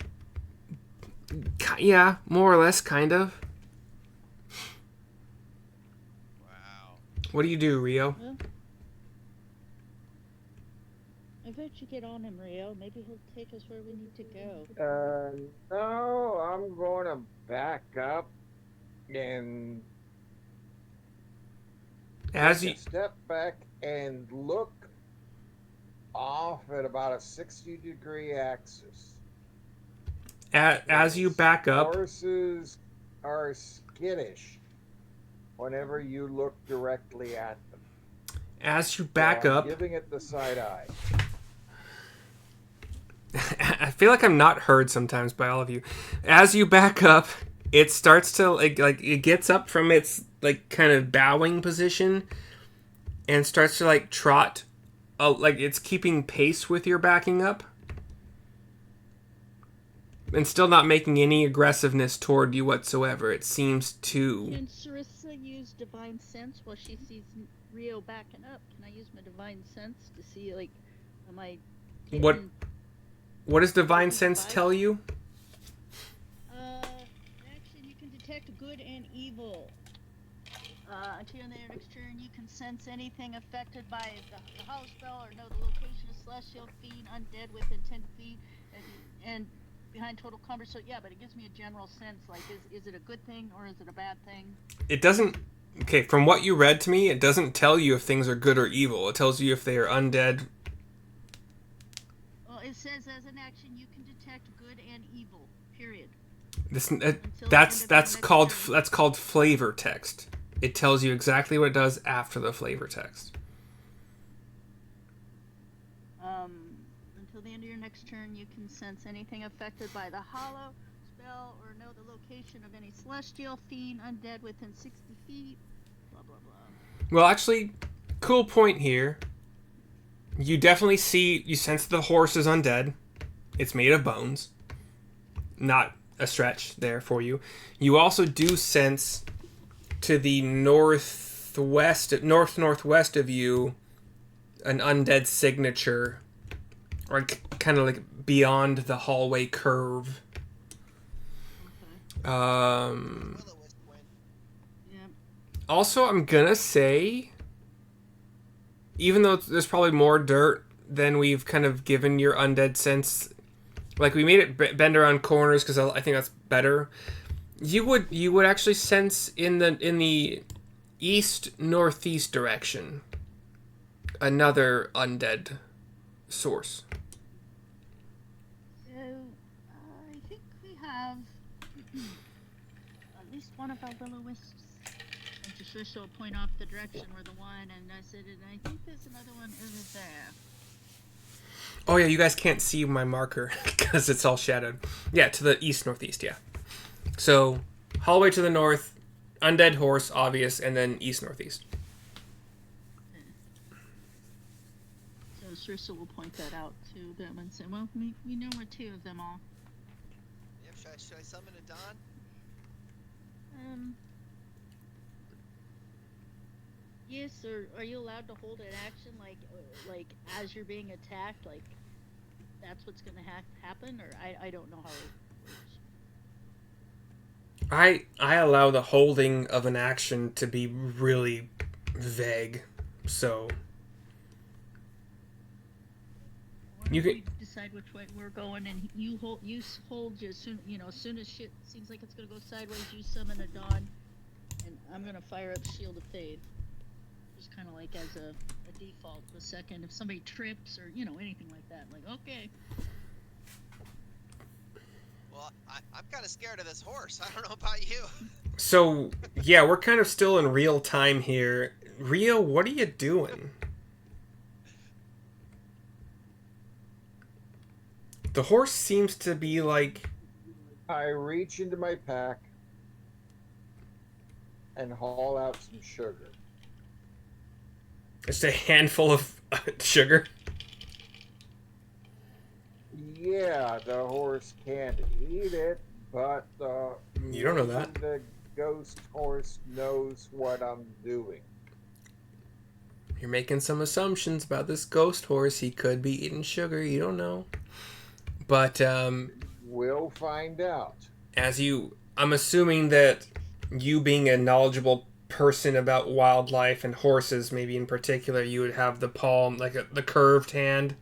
Yeah, more or less, kind of. Wow. What do you do, Rio? Well, I bet you get on him, Rio. Maybe he'll take us where we need to go. No, I'm going to back up and As take you a step back and look off at about a 60-degree axis. as you back up, Horses are skittish whenever you look directly at them. as you back So I'm up, giving it the side eye. I feel like I'm not heard sometimes by all of you. As you back up, it starts to like it gets up from its like kind of bowing position and starts to like trot, like it's keeping pace with your backing up. And still not making any aggressiveness toward you whatsoever. It seems to... Can Sarissa use Divine Sense while she sees Rio backing up? Can I use my Divine Sense to see, like, am I getting... What does Divine Sense tell you? Action, you can detect good and evil. Until the next turn, you can sense anything affected by the house spell or know the location of celestial fiend, undead within 10 feet, and behind total combat. So yeah, but it gives me a general sense. Like, is it a good thing or is it a bad thing? It doesn't. Okay, from what you read to me, it doesn't tell you if things are good or evil. It tells you if they are undead. Well, it says as an action, you can detect good and evil. Period. That's called flavor text. It tells you exactly what it does after the flavor text. Until the end of your next turn, you can sense anything affected by the hollow spell or know the location of any celestial fiend, undead within 60 feet. Blah blah blah. Well, actually, cool point here. You definitely you sense the horse is undead. It's made of bones. Not a stretch there for you. You also do sense to the northwest of you an undead signature, or kind of like beyond the hallway curve. Also, I'm gonna say, even though there's probably more dirt than we've kind of given your undead sense, like we made it bend around corners because I think that's better. You would actually sense in the east northeast direction another undead source. So I think we have at least one of our Will-O-Wisps. And Trisha will point off the direction where the one, and I said, and I think there's another one over there. Oh yeah, you guys can't see my marker because it's all shadowed. Yeah, to the east northeast. Yeah. So hallway to the north, undead horse, obvious, and then east northeast. So Sarissa will point that out to them and say, well, we know where two of them are. Yeah, should I summon a Dawn? Yes, or are you allowed to hold an action like as you're being attacked? Like that's what's going to happen, or I don't know how it works. I allow the holding of an action to be really vague, so you can decide which way we're going, and you hold just soon as soon as shit seems like it's gonna go sideways, you summon a Dawn, and I'm gonna fire up Shield of Faith, just kind of like as a default. The second, if somebody trips or anything like that, like okay. Well, I'm kind of scared of this horse. I don't know about you. So yeah, we're kind of still in real time here. Rio, what are you doing? The horse seems to be like... I reach into my pack and haul out some sugar. Just a handful of sugar? Yeah, the horse can't eat it, but you don't know that. The ghost horse knows what I'm doing. You're making some assumptions about this ghost horse. He could be eating sugar. You don't know. But we'll find out. I'm assuming that you being a knowledgeable person about wildlife and horses, maybe in particular, you would have the palm, like the curved hand,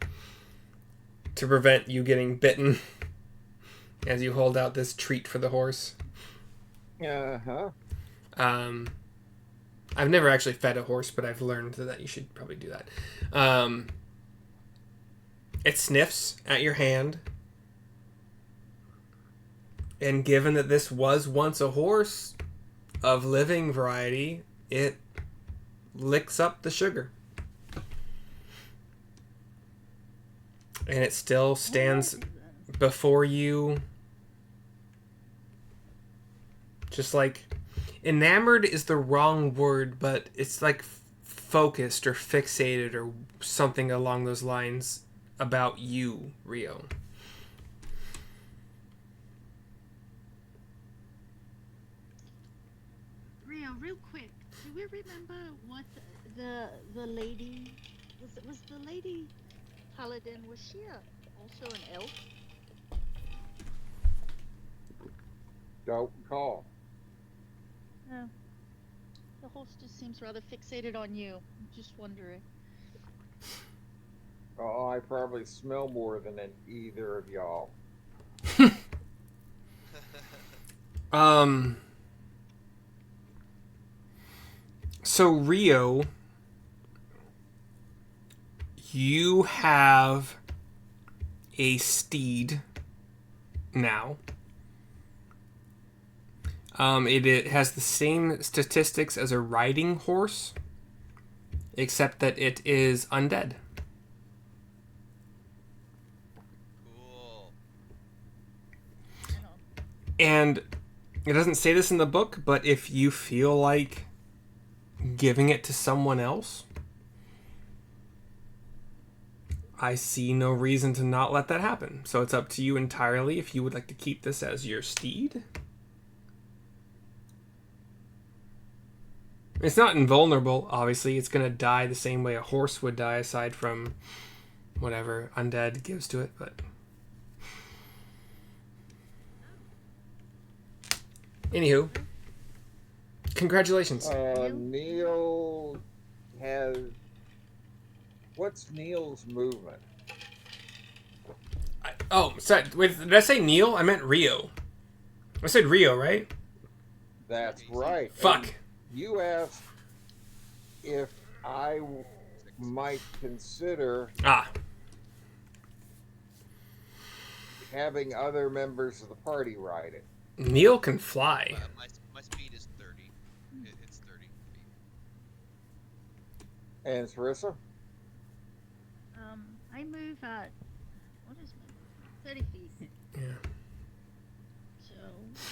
to prevent you getting bitten as you hold out this treat for the horse. Uh-huh. I've never actually fed a horse, but I've learned that you should probably do that. It sniffs at your hand. And given that this was once a horse of living variety, it licks up the sugar. And it still stands before you. Just like, enamored is the wrong word, but it's like focused or fixated or something along those lines about you, Rio. real quick, do we remember what the lady was the lady paladin, was she also an elf? Don't recall. No. The host just seems rather fixated on you. I'm just wondering. Oh, I probably smell more than either of y'all. So Rio, you have a steed now. It has the same statistics as a riding horse, except that it is undead. Cool. And it doesn't say this in the book, but if you feel like giving it to someone else, I see no reason to not let that happen. So it's up to you entirely if you would like to keep this as your steed. It's not invulnerable, obviously. It's going to die the same way a horse would die, aside from whatever undead gives to it, but... Anywho, congratulations. Neil has... What's Neil's movement? Sorry. Wait, did I say Neil? I meant Rio. I said Rio, right? That's right. Fuck. And you asked if I might consider having other members of the party ride it. Neil can fly. My speed is 30. It's 30 feet. And Sarissa? I move at, what is my 30 feet. Yeah. So,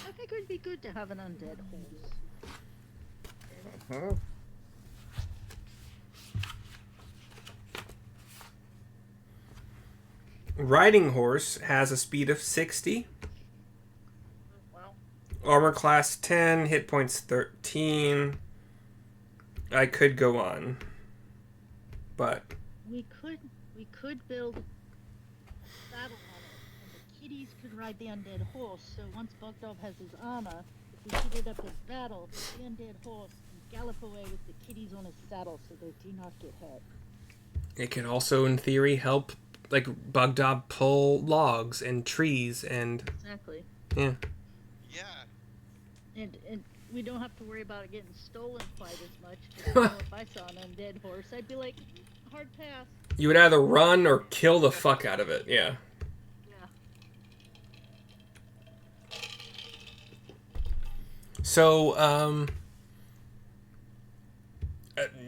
I think it would be good to have an undead horse. Uh-huh. Riding horse has a speed of 60. Wow. Armor class 10, hit points 13. I could go on, but We could build a saddle on it, and the kiddies could ride the undead horse. So once Bogdov has his armor, if we heated up his battle, the undead horse can gallop away with the kiddies on his saddle, so they do not get hurt. it can also, in theory, help like Bugdob pull logs and trees and Exactly. yeah. Yeah. And we don't have to worry about it getting stolen quite as much. 'Cause I know if I saw an undead horse, I'd be like, hard pass. You would either run or kill the fuck out of it. Yeah. Yeah. So,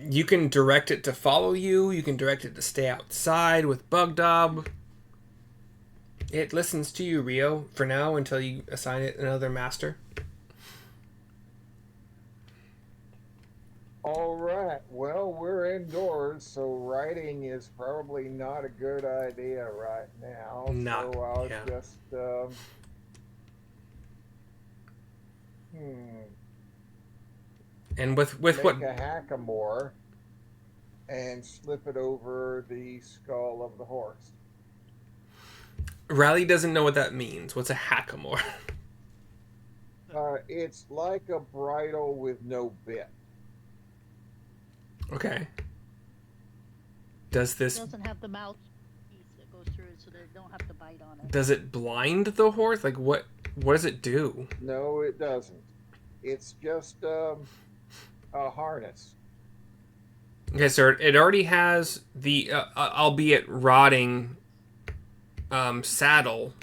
you can direct it to follow you. You can direct it to stay outside with Bugdob. It listens to you, Rio, for now until you assign it another master. All right. Well, we're indoors, so riding is probably not a good idea right now. Not, so I'll yeah. just And with make what a hackamore and slip it over the skull of the horse. Riley doesn't know what that means. What's a hackamore? It's like a bridle with no bit. Okay. Does It this doesn't have the mouth piece that goes through it, so they don't have to bite on it. does it blind the horse? Like what does it do? No, it doesn't. It's just a harness. Okay, so it already has the albeit rotting saddle.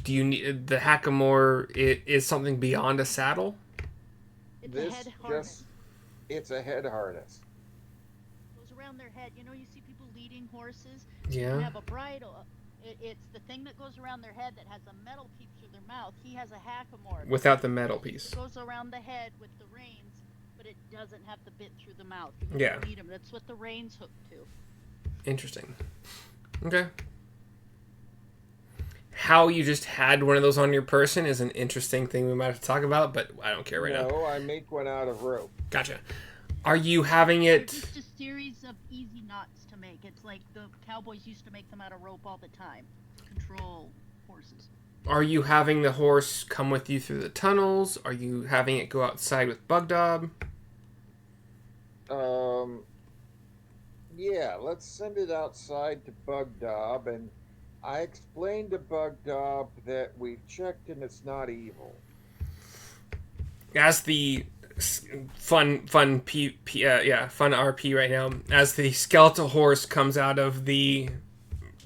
Do you need the hackamore? It is something beyond a saddle. It's This a head harness. It's a head harness. Goes around their head. You know, you see people leading horses. They Yeah. have a bridle. It's the thing that goes around their head that has a metal piece through their mouth. He has a hackamore. Without the metal piece. It goes around the head with the reins, but it doesn't have the bit through the mouth. Yeah. You need 'em. That's what the reins hook to. Interesting. Okay. how you just had one of those on your person is an interesting thing we might have to talk about, but I don't care right now. No, I make one out of rope. Gotcha. Are you having it... Just a series of easy knots to make. It's like the cowboys used to make them out of rope all the time. Control horses. Are you having the horse come with you through the tunnels? Are you having it go outside with Bugdob? Yeah, let's send it outside to Bugdob, and I explained to Bugdob that we've checked and it's not evil. As the fun RP right now, as the skeletal horse comes out of the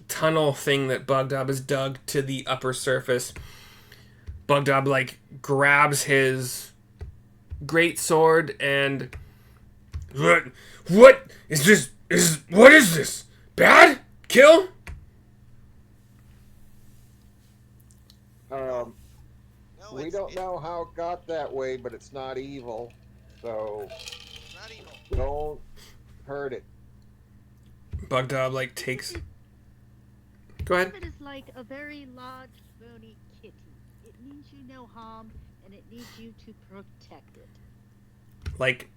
tunnel thing that Bugdob has dug to the upper surface, Bugdob like grabs his great sword and what is this? What is this? Bad? Kill? No, We don't know how it got that way, but it's not evil, so It's not evil. don't hurt it. Bugdob like takes. Go ahead. It is like a very large, bony kitty. It means you no harm, and it needs you to protect it. Like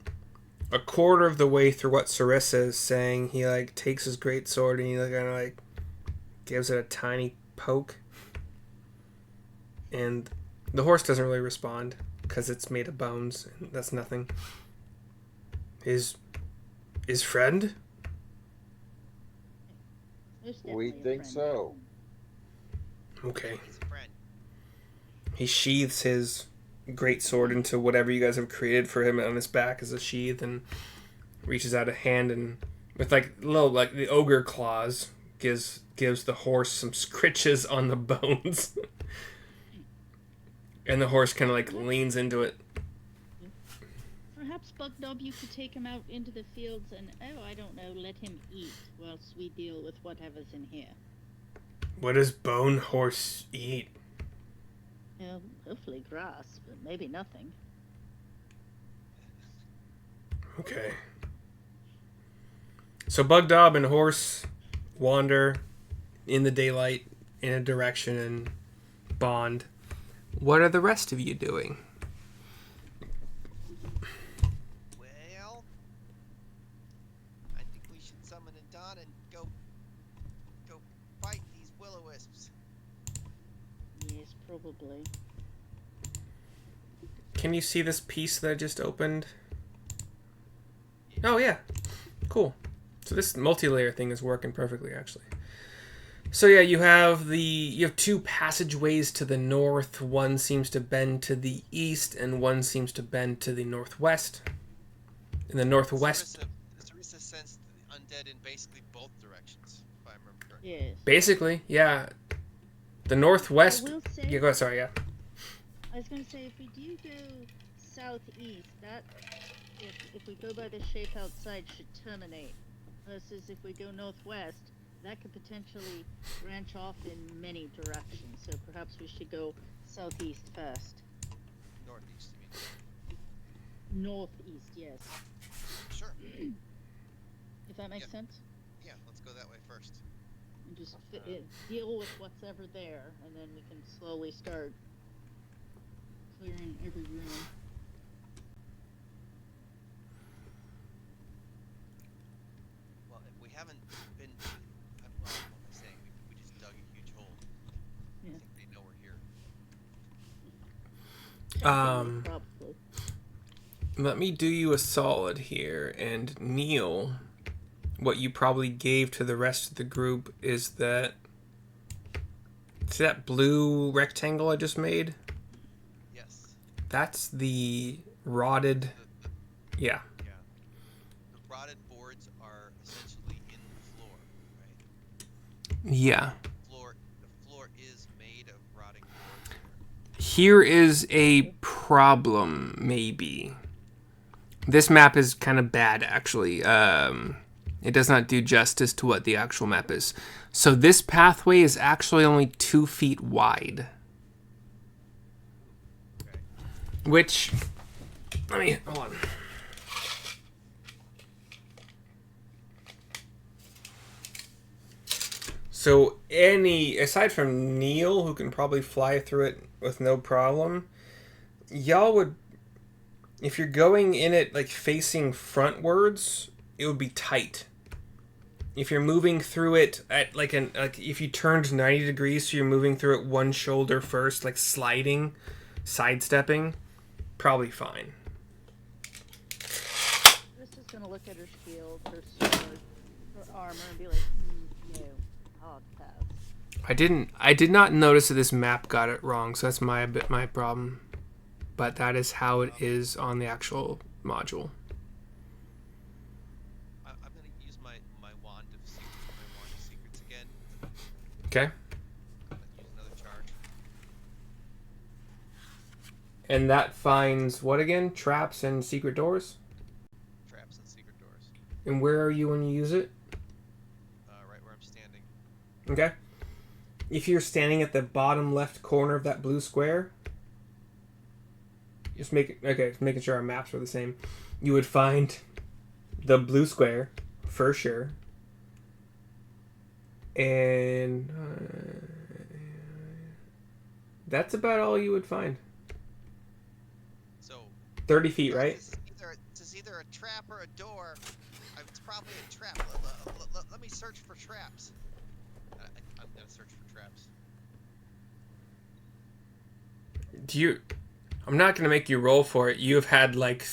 a quarter of the way through what Sarissa is saying, he like takes his great sword and he like kind of like gives it a tiny poke, and the horse doesn't really respond because it's made of bones and that's nothing. His friend? There's We definitely a think friend. so. Okay. He's a friend. He sheathes his great sword into whatever you guys have created for him on his back as a sheath and reaches out a hand and with like little like the ogre claws gives the horse some scritches on the bones. And the horse kind of like leans into it. Perhaps Bugdob, you could take him out into the fields and, I don't know, let him eat whilst we deal with whatever's in here. What does Bone Horse eat? Hopefully grass, but maybe nothing. Okay. So Bugdob and Horse wander in the daylight in a direction and bond. What are the rest of you doing? Well, I think we should summon a dawn and go fight these will-o-wisps. Yes, probably. Can you see this piece that I just opened? Oh yeah, cool. So this multi-layer thing is working perfectly actually. So yeah, you have two passageways to the north. One seems to bend to the east, and one seems to bend to the northwest. In the northwest, Sarissa sensed undead in basically both directions, if I remember correctly. Yes. basically, yeah. The northwest. I will say, Yeah, go ahead, sorry, yeah. I was going to say, if we do go southeast, that, if we go by the shape outside, should terminate. Versus if we go northwest, that could potentially branch off in many directions. So perhaps we should go southeast first. Northeast, you mean? Northeast, yes. Sure. If that makes Yep. sense. Yeah, let's go that way first. And just deal with what's ever there, and then we can slowly start clearing every room. Well, if we haven't been, well, what am I saying? We just dug a huge hole. Yeah. I think they know we're here. Probably. Let me do you a solid here, and Neil, what you probably gave to the rest of the group is that, see that blue rectangle I just made? Yes. That's the rotted, yeah. Yeah. The rotted boards are essentially in the floor, right? Yeah. The floor is made of rotting boards. Here is a problem, maybe. This map is kind of bad, actually. It does not do justice to what the actual map is. So this pathway is actually only 2 feet wide. Okay. Which, hold on. So aside from Neil, who can probably fly through it with no problem, y'all would, if you're going in it like facing frontwards, it would be tight. If you're moving through it at like if you turned 90 degrees, so you're moving through it one shoulder first, like sliding, sidestepping, probably fine. Chris is gonna look at her shield, her sword, her armor, and be like, no, hard pass. I did not notice that this map got it wrong, so that's my problem. But that is how it is on the actual module. I'm gonna use my wand of secrets again. Okay. Use another charge. And that finds what again? Traps and secret doors? Traps and secret doors. And where are you when you use it? Right where I'm standing. Okay. If you're standing at the bottom left corner of that blue square, just making sure our maps are the same. You would find the blue square for sure, and that's about all you would find. So 30 feet, right? It's either a trap or a door. It's probably a trap. Let me search for traps. I'm gonna search for traps. I'm not gonna make you roll for it. You have had like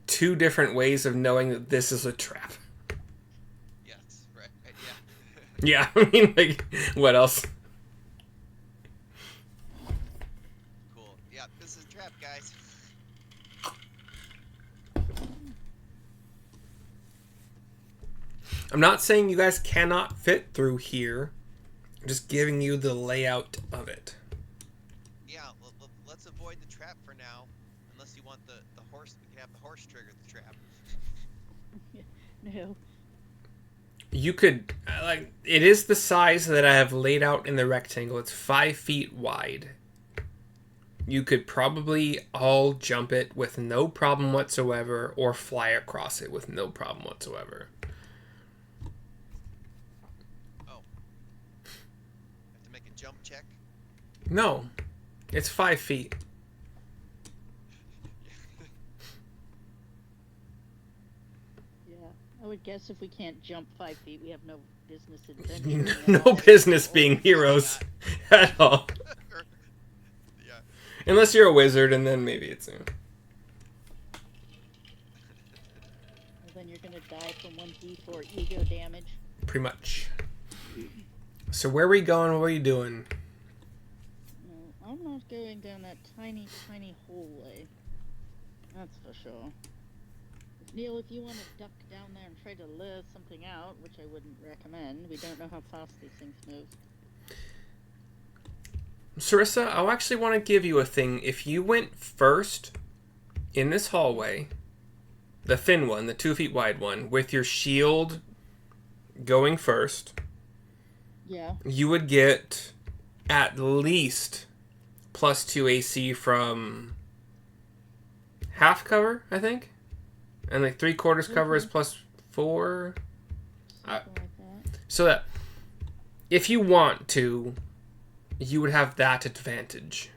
two different ways of knowing that this is a trap. Yes, right, yeah. Yeah, I mean, like, what else? Cool. Yeah, this is a trap, guys. I'm not saying you guys cannot fit through here. I'm just giving you the layout of it. Yeah, let's avoid the trap for now. Unless you want the horse, we can have the horse trigger the trap. No. You could, like, it is the size that I have laid out in the rectangle. It's 5 feet wide. You could probably all jump it with no problem whatsoever, or fly across it with no problem whatsoever. Oh. Have to make a jump check? No. It's 5 feet. Yeah. I would guess if we can't jump 5 feet, we have no business adventuring. No business being heroes at all. Yeah. Unless you're a wizard, and then maybe it's... Well, then you're gonna die from 1d4 ego damage. Pretty much. So where are we going? What are you doing? No, I'm not going down that tiny, tiny hallway. That's for sure. Neil, if you want to duck down there and try to lure something out, which I wouldn't recommend, we don't know how fast these things move. Sarissa, I actually want to give you a thing. If you went first in this hallway, the thin one, the 2 feet wide one, with your shield going first, Yeah. you would get at least +2 AC from half cover, I think. And like 3/4 cover is +4. Something like that. So that if you want to, you would have that advantage.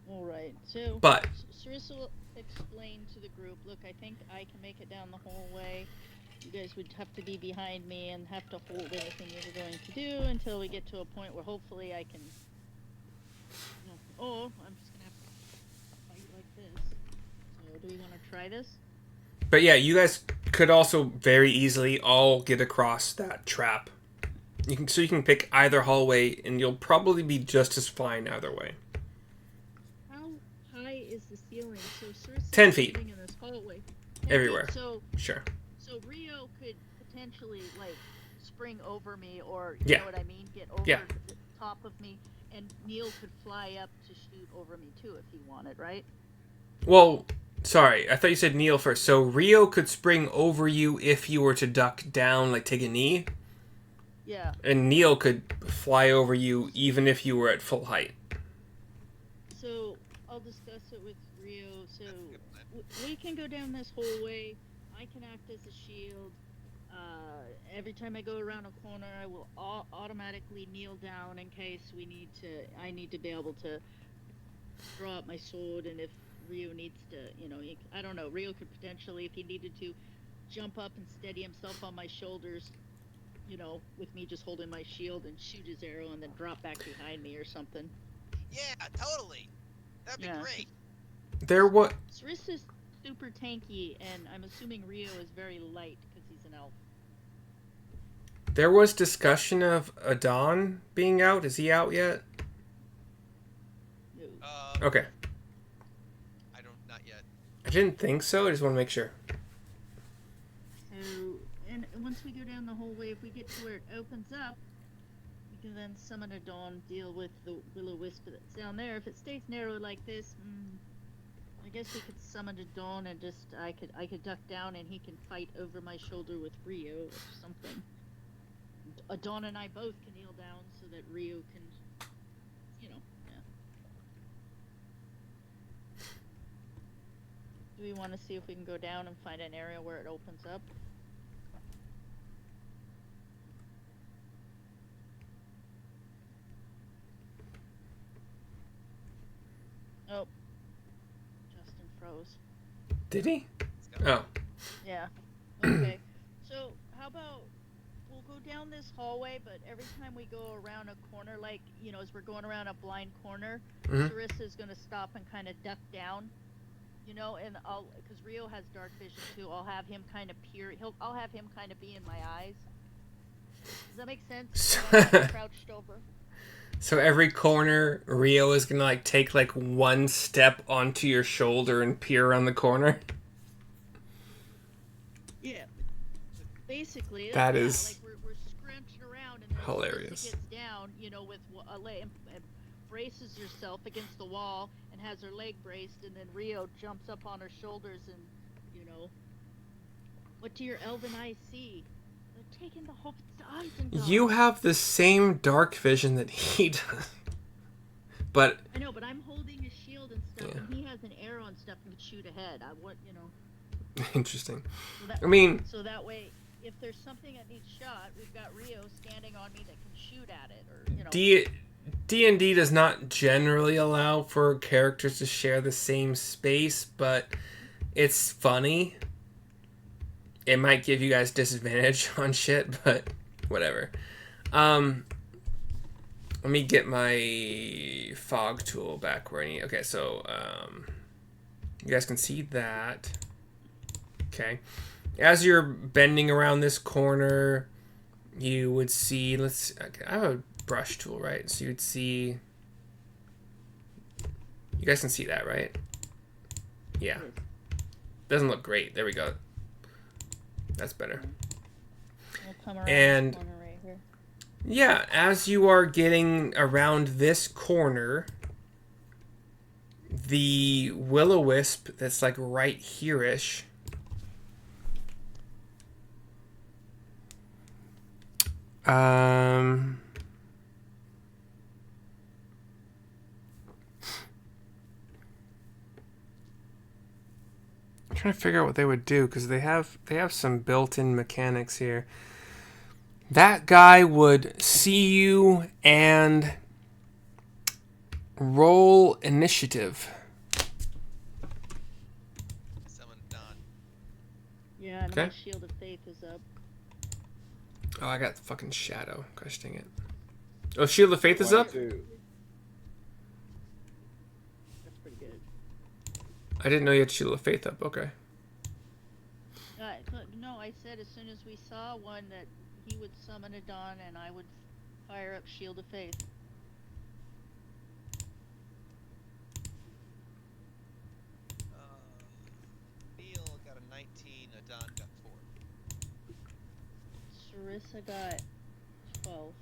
Alright, so But Sarissa will explain to the group, look, I think I can make it down the hallway. You guys would have to be behind me and have to hold anything you're going to do until we get to a point where hopefully I can... Oh, I'm just gonna have to fight like this. So do we want to try this? But yeah, you guys could also very easily all get across that trap. You can pick either hallway, and you'll probably be just as fine either way. How high is the ceiling? So Cersei's 10 feet. sitting in this hallway. 10 Everywhere. feet, so Sure. Rio could potentially like spring over me, or you Yeah. know what I mean, get over Yeah. the top of me, and Neil could fly up to shoot over me too if he wanted, right? Well, sorry, I thought you said Neil first. So Rio could spring over you if you were to duck down, like take a knee. Yeah. And Neil could fly over you even if you were at full height. So I'll discuss it with Rio. So That's a good plan. we can go down this hallway. I can act as a shield. Every time I go around a corner, I will automatically kneel down in case we need to. I need to be able to draw up my sword, and if Rio needs to, I don't know. Rio could potentially, if he needed to, jump up and steady himself on my shoulders, with me just holding my shield and shoot his arrow and then drop back behind me or something. Yeah, totally. That'd be great. There what? Sriss is super tanky, and I'm assuming Rio is very light because he's an elf. There was discussion of Adon being out. Is he out yet? No. Okay. Not yet. I didn't think so. I just want to make sure. So, and once we go down the whole way, if we get to where it opens up, we can then summon Adon, deal with the Will-O-Wisp that's down there. If it stays narrow like this, I guess we could summon Adon and just I could duck down and he can fight over my shoulder with Rio or something. Adon and I both can kneel down so that Rio can, yeah. Do we want to see if we can go down and find an area where it opens up? Oh. Justin froze. Did he? Oh. Yeah. Okay. So, how about we'll go down this hallway, but every time we go around a corner, like, as we're going around a blind corner, Sarissa is going to stop and kind of duck down, and because Rio has dark vision too, I'll have him kind of I'll have him kind of be in my eyes. Does that make sense? Crouched over. So every corner, Rio is going to, take, one step onto your shoulder and peer around the corner? Yeah. Basically. That is... we're scrunched around, and then hilarious. She gets down, with a leg, and braces herself against the wall, and has her leg braced, and then Rio jumps up on her shoulders, and, what do your elven eyes see? They're taking the whole eyes and You have the same dark vision that he does. But... I know, but I'm holding a shield and stuff, and he has an arrow and stuff and can shoot ahead. Interesting. So that way, if there's something that needs shot, we've got Rio standing on me that can shoot at it, or, D&D does not generally allow for characters to share the same space, but it's funny. It might give you guys disadvantage on shit, but whatever. Let me get my fog tool back where I need. Okay, so you guys can see that. Okay. As you're bending around this corner, you would see, okay, I have a brush tool, right? So you'd see, you guys can see that, right? Yeah. Doesn't look great. There we go. That's better. We'll come around and this corner right here. Yeah, as you are getting around this corner, the Will-O-Wisp that's right here-ish, I'm trying to figure out what they would do, because they have some built-in mechanics here. That guy would see you and roll initiative. Summon Don. Yeah, and Okay. my shield of faith is up. Oh, I got the fucking shadow. Gosh dang it. Oh, Shield of Faith is up? 22. That's pretty good. I didn't know you had Shield of Faith up. Okay. No, I said as soon as we saw one that he would summon a Dawn and I would fire up Shield of Faith. Neil got a 19, Adon got 4. Sarissa got 12.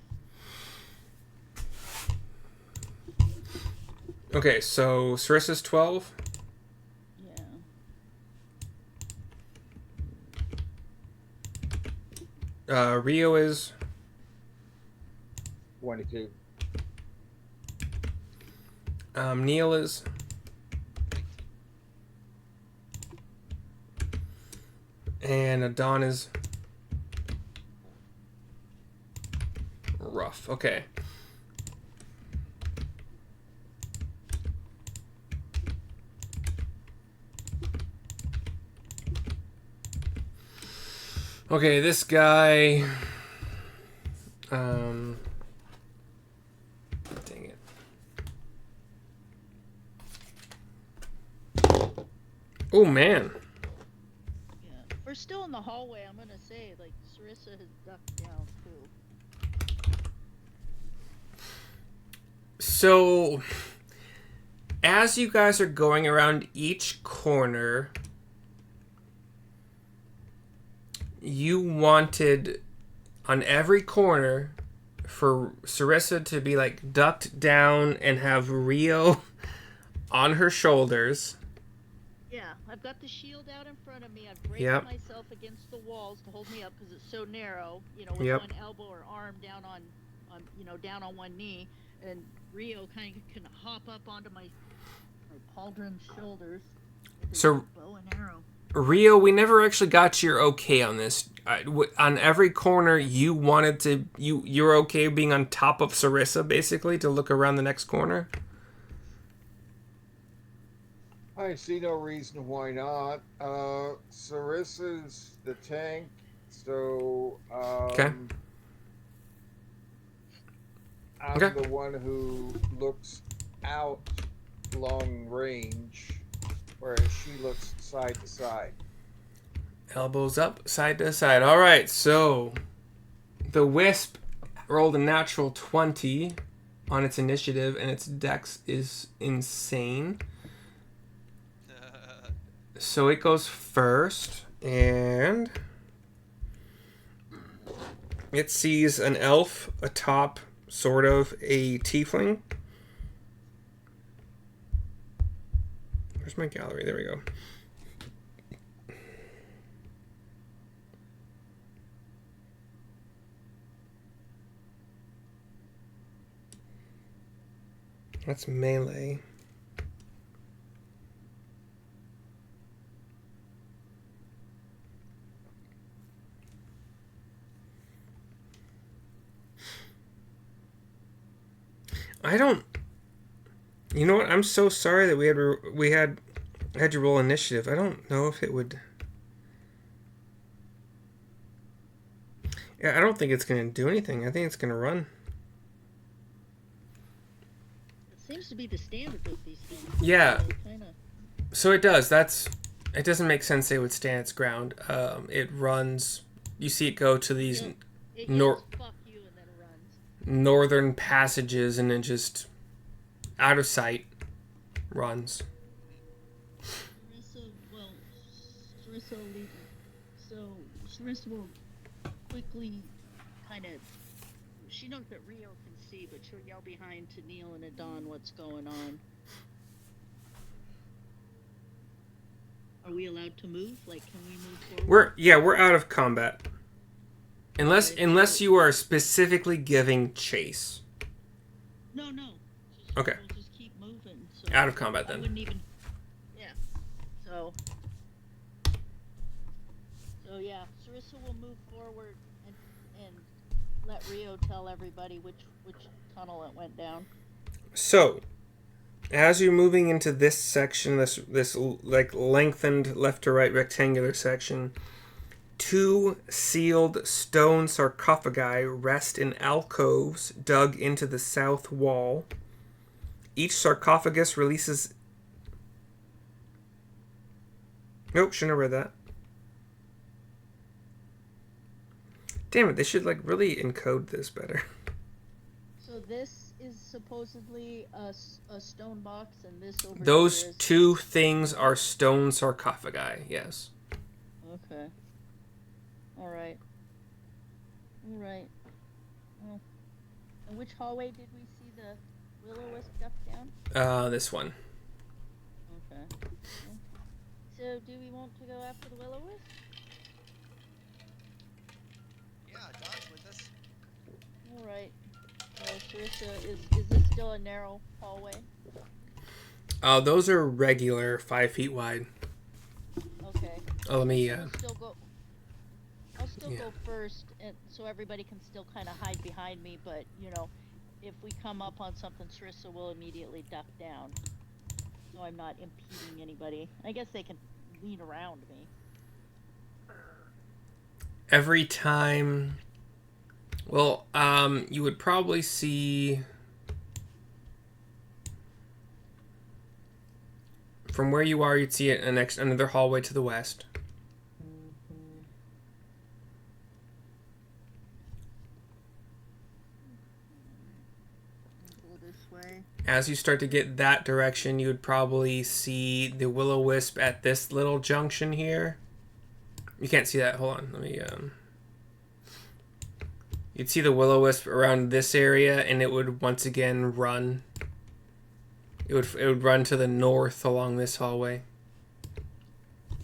Okay, so Sarissa's 12. Yeah. Rio is 22. Neil is 19. and Adon is rough. Okay. Okay, this guy. Dang it. Oh man. Yeah. We're still in the hallway. I'm gonna say, like, Sarissa has ducked down too. So, as you guys are going around each corner, you wanted on every corner for Sarissa to be like ducked down and have Rio on her shoulders. Yeah, I've got the shield out in front of me. I've braced Yep. myself against the walls to hold me up because it's so narrow. You know, with Yep. one elbow or arm down on down on one knee, and Rio kind of can hop up onto my pauldron's shoulders. With So- his bow and arrow. Rio, we never actually got your okay on this. On every corner, you wanted to you're okay being on top of Sarissa, basically, to look around the next corner. I see no reason why not. Sarissa's the tank, so Okay. I'm Okay. the one who looks out long range, whereas she looks side to side. Elbows up, side to side. All right, so the Wisp rolled a natural 20 on its initiative, and its dex is insane. So it goes first, and it sees an elf atop sort of a tiefling. Where's my gallery? There we go. That's melee. I don't. You know what? I'm so sorry that we had to roll initiative. I don't know if it would. Yeah, I don't think it's going to do anything. I think it's going to run. It seems to be the standard with these things. Yeah. So kinda... So it does. It doesn't make sense they would stand its ground. It runs. You see it go to these It Nor- yells, "Fuck you," and then it runs. northern passages and then just out of sight runs. Sarissa will quickly kind of. She knows that Rio can see, but she'll yell behind to Neil and Adon what's going on. Are we allowed to move? Like, can we move forward? We're out of combat. Unless you are specifically giving chase. No. Okay. We'll just keep moving. So Out of combat I then. wouldn't even. Yeah. So yeah, Sarissa will move forward and let Rio tell everybody which tunnel it went down. So, as you're moving into this section, this like lengthened left to right rectangular section, 2 sealed stone sarcophagi rest in alcoves dug into the south wall. Each sarcophagus releases... Nope, shouldn't have read that. Damn it, they should like really encode this better. So this is supposedly a stone box, and this over Those here is... 2 things are stone sarcophagi, yes. Okay. Alright. Well, and which hallway did we see the will-o-wisp duck down? This one. Okay. So, do we want to go after the will-o-wisp? Yeah, Don's with us. Alright. Well, Sarissa, is this still a narrow hallway? Those are regular 5 feet wide. Okay. Oh, let me, I'll still go first, and so everybody can still kind of hide behind me. But if we come up on something, Sarissa will immediately duck down, so I'm not impeding anybody. I guess they can lean around me. Every time, well, you would probably see from where you are. You'd see another hallway to the west. As you start to get that direction, you would probably see the Will-O-Wisp at this little junction here. You can't see that. Hold on. Let me... You'd see the Will-O-Wisp around this area, and it would once again run. It would run to the north along this hallway. Okay.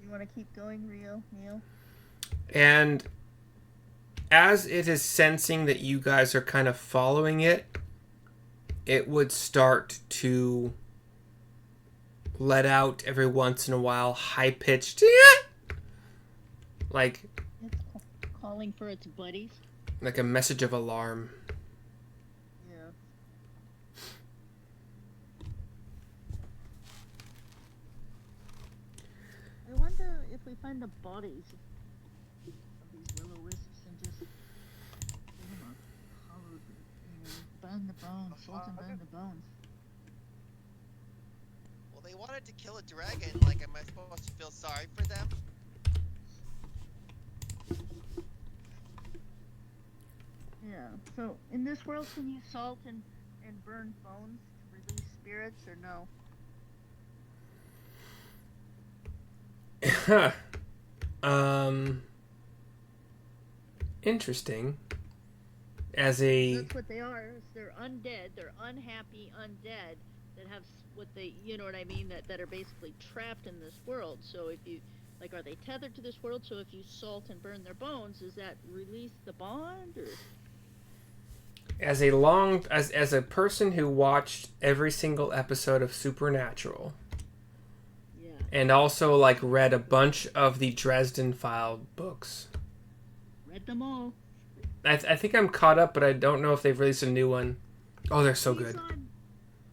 You want to keep going, Neil? And as it is sensing that you guys are kind of following it, it would start to let out every once in a while high-pitched like it's calling for its buddies. Like a message of alarm. Yeah. I wonder if we find the bodies of these Will-O-Wisps and just give them a hollow, burn the bones, salt and burn the bones. Well, they wanted to kill a dragon. Like, am I supposed to feel sorry for them? Yeah. So, in this world, can you salt and burn bones to release spirits, or no? Interesting. That's what they are. They're undead. They're unhappy undead that have what they, you know what I mean, that are basically trapped in this world. So if you, like, are they tethered to this world? So if you salt and burn their bones, does that release the bond, or? As a person who watched every single episode of Supernatural, Yeah. and also like read a bunch of the Dresden File books. Read them all. I think I'm caught up, but I don't know if they've released a new one. Oh, they're so good.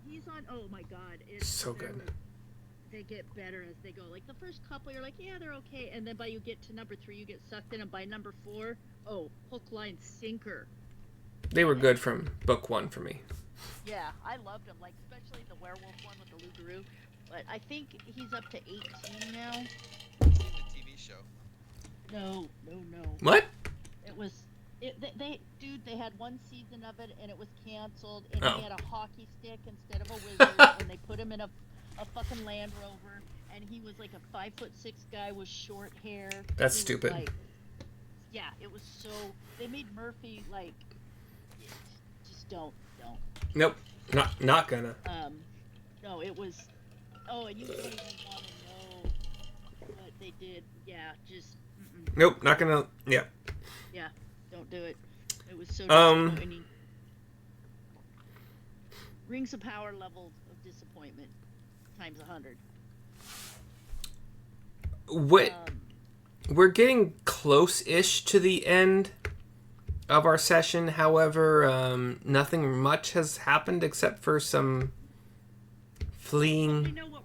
He's on. Oh my God! So good. They get better as they go. Like the first couple, you're like, yeah, they're okay, and then by you get to number 3, you get sucked in, and by number 4, oh, hook, line, sinker. They were good from book 1 for me. Yeah, I loved him, like especially the werewolf one with the Lugaroo. But I think he's up to 18 now. I've seen the TV show. No. What? It was. They had one season of it and it was canceled, and he had a hockey stick instead of a wizard, and they put him in a fucking Land Rover, and he was like a 5'6" guy with short hair. That's stupid. Like, yeah, it was so. They made Murphy like. Just don't. Nope, not gonna. No, it was. Oh, and you don't even want to know what they did. Yeah, just. Nope, not gonna. Yeah. Yeah, don't do it. It was so disappointing. Rings of Power level of disappointment times 100. We're getting close-ish to the end of our session. However, nothing much has happened except for some fleeing. We know what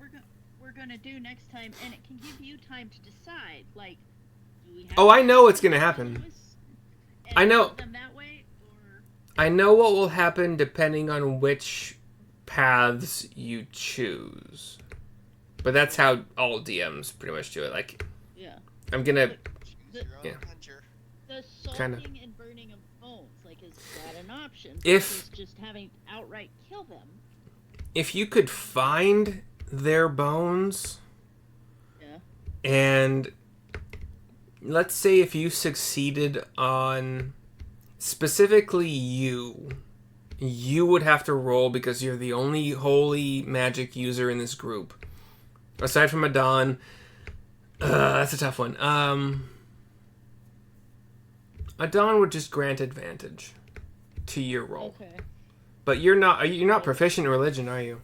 we're gonna do next time, and it can give you time to decide. Like, do we have I know what's gonna happen. I know. Them that way, or? I know what will happen depending on which paths you choose. But that's how all DMs pretty much do it. Like, yeah. I'm gonna. Choose your own Yeah. hunter. The salting and burning of bones, like, is that an option? If- Versus just having outright kill them. If you could find their bones, Yeah. and let's say if you succeeded on specifically you would have to roll because you're the only holy magic user in this group. Aside from Adon, that's a tough one. Adon would just grant advantage to your roll. Okay. But you're not proficient in religion, are you?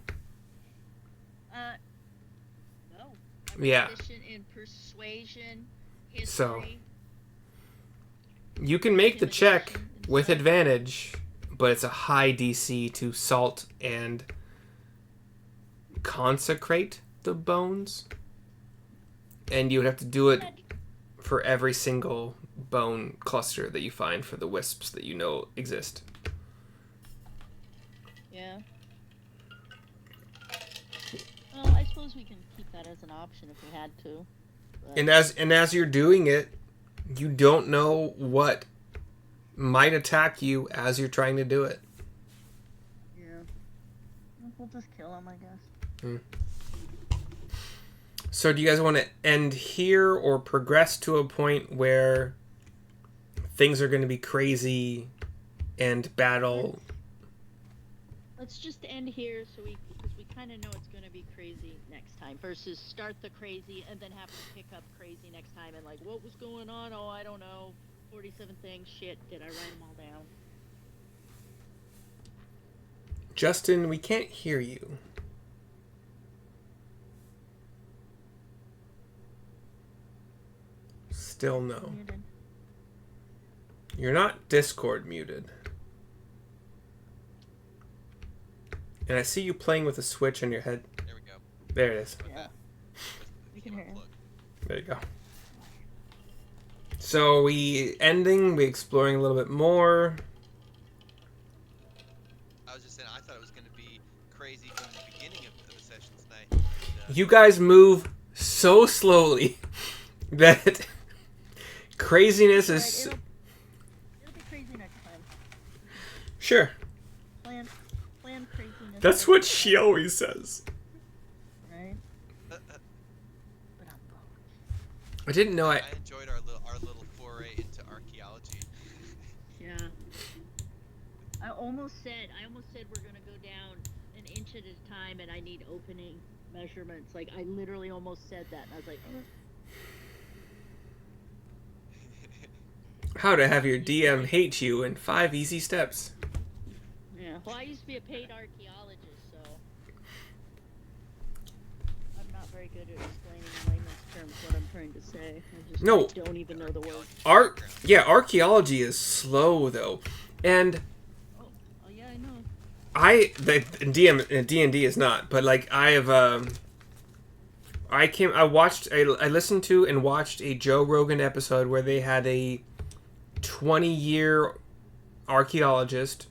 No. I'm Yeah. proficient in persuasion, history. So you can make the check intimidation, and with stuff. advantage, but it's a high DC to salt and consecrate the bones. And you would have to do it for every single bone cluster that you find for the wisps that you know exist. Yeah. Well, I suppose we can keep that as an option if we had to. But... And as you're doing it, you don't know what might attack you as you're trying to do it. Yeah. We'll just kill him, I guess. So do you guys want to end here or progress to a point where things are going to be crazy and battle? Let's just end here because we kind of know it's going to be crazy next time versus start the crazy and then have to pick up crazy next time and like, what was going on? Oh, I don't know. 47 things. Shit. Did I write them all down? Justin, we can't hear you. Still no. Muted. You're not Discord muted. And I see you playing with a switch on your head. There we go. There it is. Yeah. We can hear him. There you go. So we exploring a little bit more. I was just saying, I thought it was going to be crazy from the beginning of the session tonight. And, You guys move so slowly that craziness is... Alright, it'll be crazy next time. Sure. Plan craziness. That's what she always says. Right? But I'm I didn't know I enjoyed our little foray into archaeology. Yeah. I almost said we're gonna go down an inch at a time, and I need opening measurements. Like I literally almost said that, and I was like, how to have your DM hate you in 5 easy steps. yeah. Well, I used to be a paid archaeologist, so I'm not very good at explaining in layman's terms what I'm trying to say. I just No. don't even know the word. Archaeology is slow though, and Oh yeah, I know. D&D is not, but like I have I listened to and watched a Joe Rogan episode where they had a 20-year archaeologist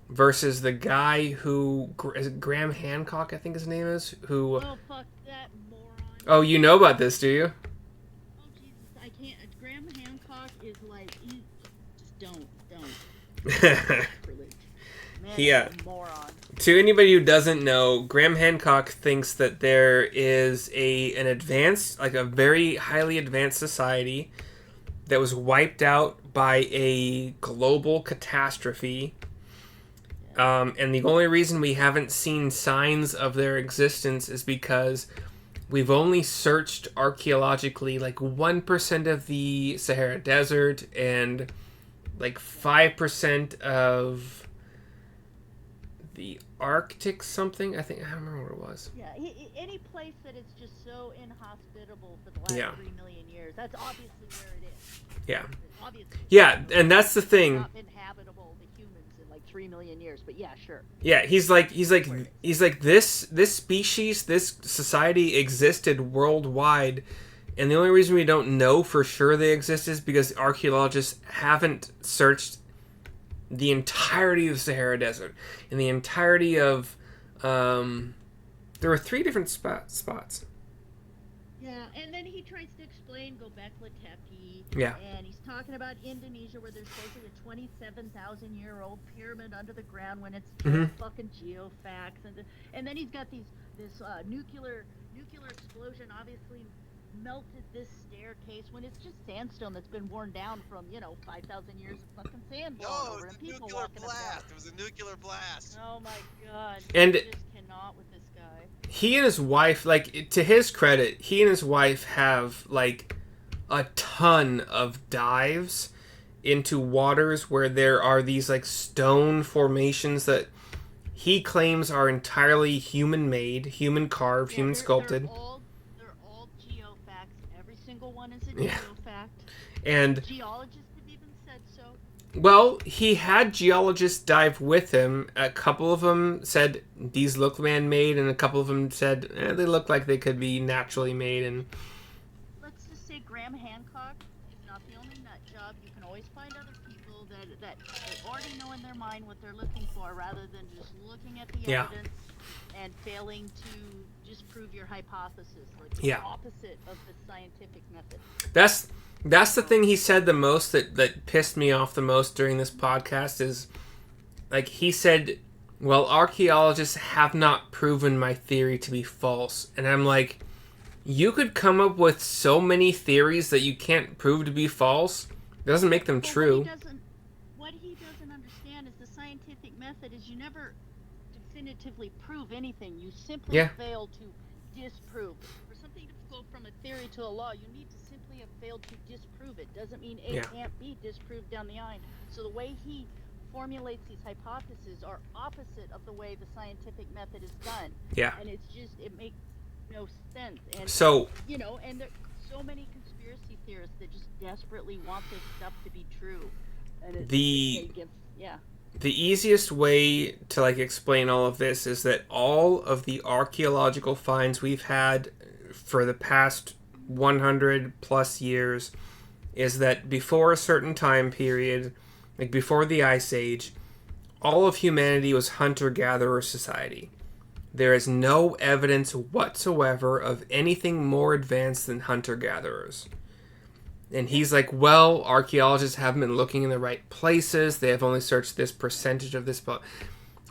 versus the guy who is it Graham Hancock, I think his name is, who Oh fuck that moron. Oh, you know about this, do you? Oh Jesus, I can't. Graham Hancock is like, just don't. Privilege. Man, Yeah. he's a moron. To anybody who doesn't know, Graham Hancock thinks that there is an advanced, like a very highly advanced society that was wiped out by a global catastrophe. And the only reason we haven't seen signs of their existence is because we've only searched archaeologically like 1% of the Sahara Desert and like 5% of the Arctic something. I don't remember what it was. Yeah, any place that is just so inhospitable for the last 3 million years, that's obviously where it is. Yeah. It's obviously Yeah, and that's the thing. not been habitable to humans in like 3 million years, but yeah, sure. Yeah, he's like this species, this society existed worldwide, and the only reason we don't know for sure they exist is because archaeologists haven't searched the entirety of the Sahara Desert and the entirety of there were 3 different spots. Yeah, and then he tries to explain Göbekli Tepe. Yeah. And he's talking about Indonesia, where there's supposedly a 27,000-year-old pyramid under the ground when it's fucking geofacts, and then he's got this nuclear explosion obviously melted this staircase when it's just sandstone that's been worn down from 5,000 years of fucking sand blowing No, over it was and a people nuclear walking blast. about. It was a nuclear blast. Oh my god! And- I just cannot with this guy. He and his wife, like, to his credit, he and his wife have like a ton of dives into waters where there are these like stone formations that he claims are entirely human made, human carved, human sculpted. They're all Yeah. real fact. And Geologists have even said so. well, he had geologists dive with him. A couple of them said these look man-made, and a couple of them said they look like they could be naturally made. And Let's just say Graham Hancock is not the only nut job. You can always find other people that they already know in their mind what they're looking for, rather than just looking at the Yeah. evidence and failing to disprove your hypothesis, like Yeah. the opposite of the scientific method. that's the thing he said the most that pissed me off the most during this podcast is, like, he said, well, archaeologists have not proven my theory to be false. And I'm like, you could come up with so many theories that you can't prove to be false. It doesn't make them But true. What he doesn't understand is the scientific method is you never definitively prove anything. You simply Yeah. fail to disprove. For something to go from a theory to a law, you need to simply have failed to disprove it. Doesn't mean it Yeah. can't be disproved down the line. So the way he formulates these hypotheses are opposite of the way the scientific method is done. Yeah. And it makes no sense. And So and there are so many conspiracy theorists that just desperately want this stuff to be true. And the easiest way to, like, explain all of this is that all of the archaeological finds we've had for the past 100 plus years is that before a certain time period, like before the Ice Age, all of humanity was hunter-gatherer society. There is no evidence whatsoever of anything more advanced than hunter-gatherers. And he's like, well, archaeologists haven't been looking in the right places. They have only searched this percentage of this.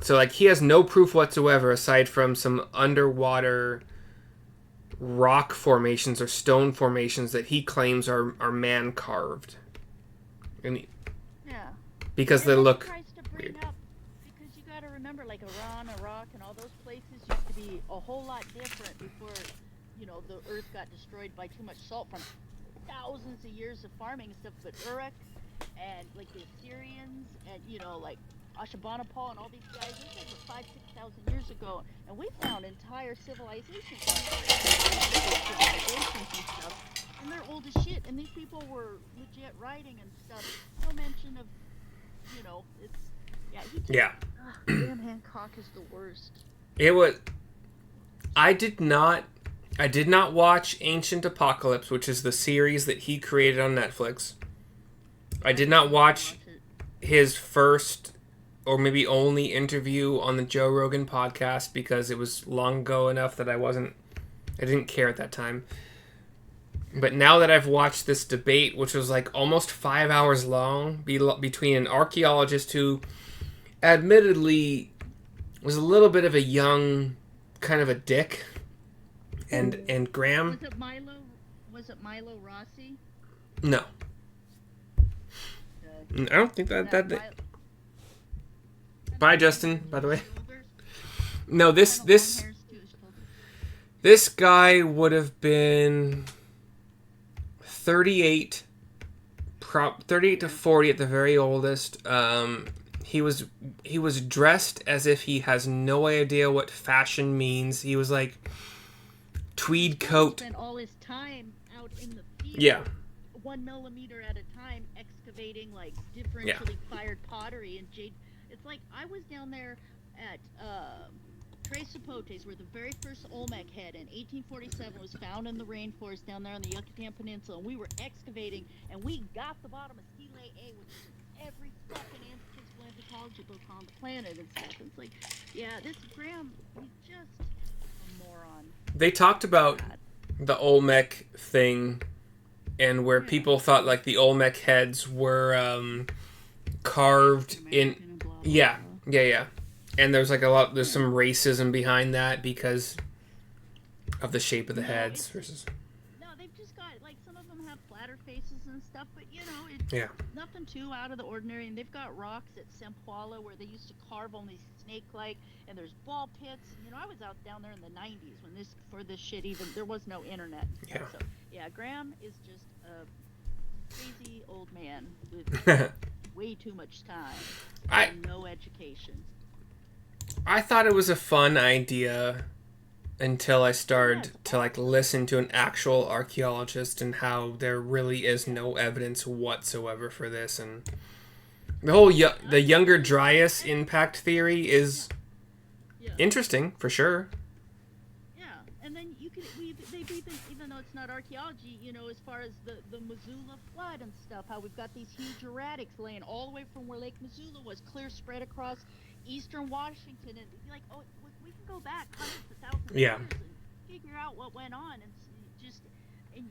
So, like, he has no proof whatsoever aside from some underwater rock formations or stone formations that he claims are man-carved. And because they look tries to bring weird. up, because you got to remember, like Iran, Iraq, and all those places used to be a whole lot different before, the earth got destroyed by too much salt from thousands of years of farming and stuff. But Uruk and like the Assyrians and like Ashurbanipal and all these guys, these guys were 5,000-6,000 years ago, and we found entire civilizations and stuff, and they're old as shit. And these people were legit writing and stuff. No mention of, Graham Hancock is the worst. It was. I did not watch Ancient Apocalypse, which is the series that he created on Netflix. I did not watch his first or maybe only interview on the Joe Rogan podcast because it was long ago enough that I didn't care at that time. But now that I've watched this debate, which was like almost 5 hours long, between an archaeologist who admittedly was a little bit of a young kind of a dick, and Graham. Was it Milo Rossi? No. I don't think that Bye, Justin, by the way. No, this guy would have been 38 to 40 at the very oldest. He was dressed as if he has no idea what fashion means. He was like tweed coat. Spent all his time out in the field. Yeah. 1 millimeter at a time, excavating like differentially fired pottery and jade. It's like I was down there at Tres Zapotes, where the very first Olmec head in 1847 was found in the rainforest down there on the Yucatan Peninsula, and we were excavating, and we got the bottom of Stele A, which is in every fucking physical anthropology book on the planet and stuff. It's like, this Graham, he's just a moron. They talked about the Olmec thing, and where people thought like the Olmec heads were carved in. Yeah. And there's there's some racism behind that because of the shape of the heads versus. No, they've just got, like, some of them have flatter faces and stuff, but it's nothing too out of the ordinary. And they've got rocks at Sempoala where they used to carve on these snake-like, and there's ball pits. I was out down there in the 90s when this shit even, there was no internet. Yeah. So, Graham is just a crazy old man with way too much time and no education. I thought it was a fun idea until I started to like listen to an actual archaeologist and how there really is no evidence whatsoever for this, and the whole the Younger Dryas impact theory is interesting for sure. Yeah, and then they've even though it's not archaeology, as far as the Missoula flood and stuff, how we've got these huge erratics laying all the way from where Lake Missoula was, clear spread across eastern Washington, and you're like, oh, we can go back hundreds of thousands of years and figure out what went on, and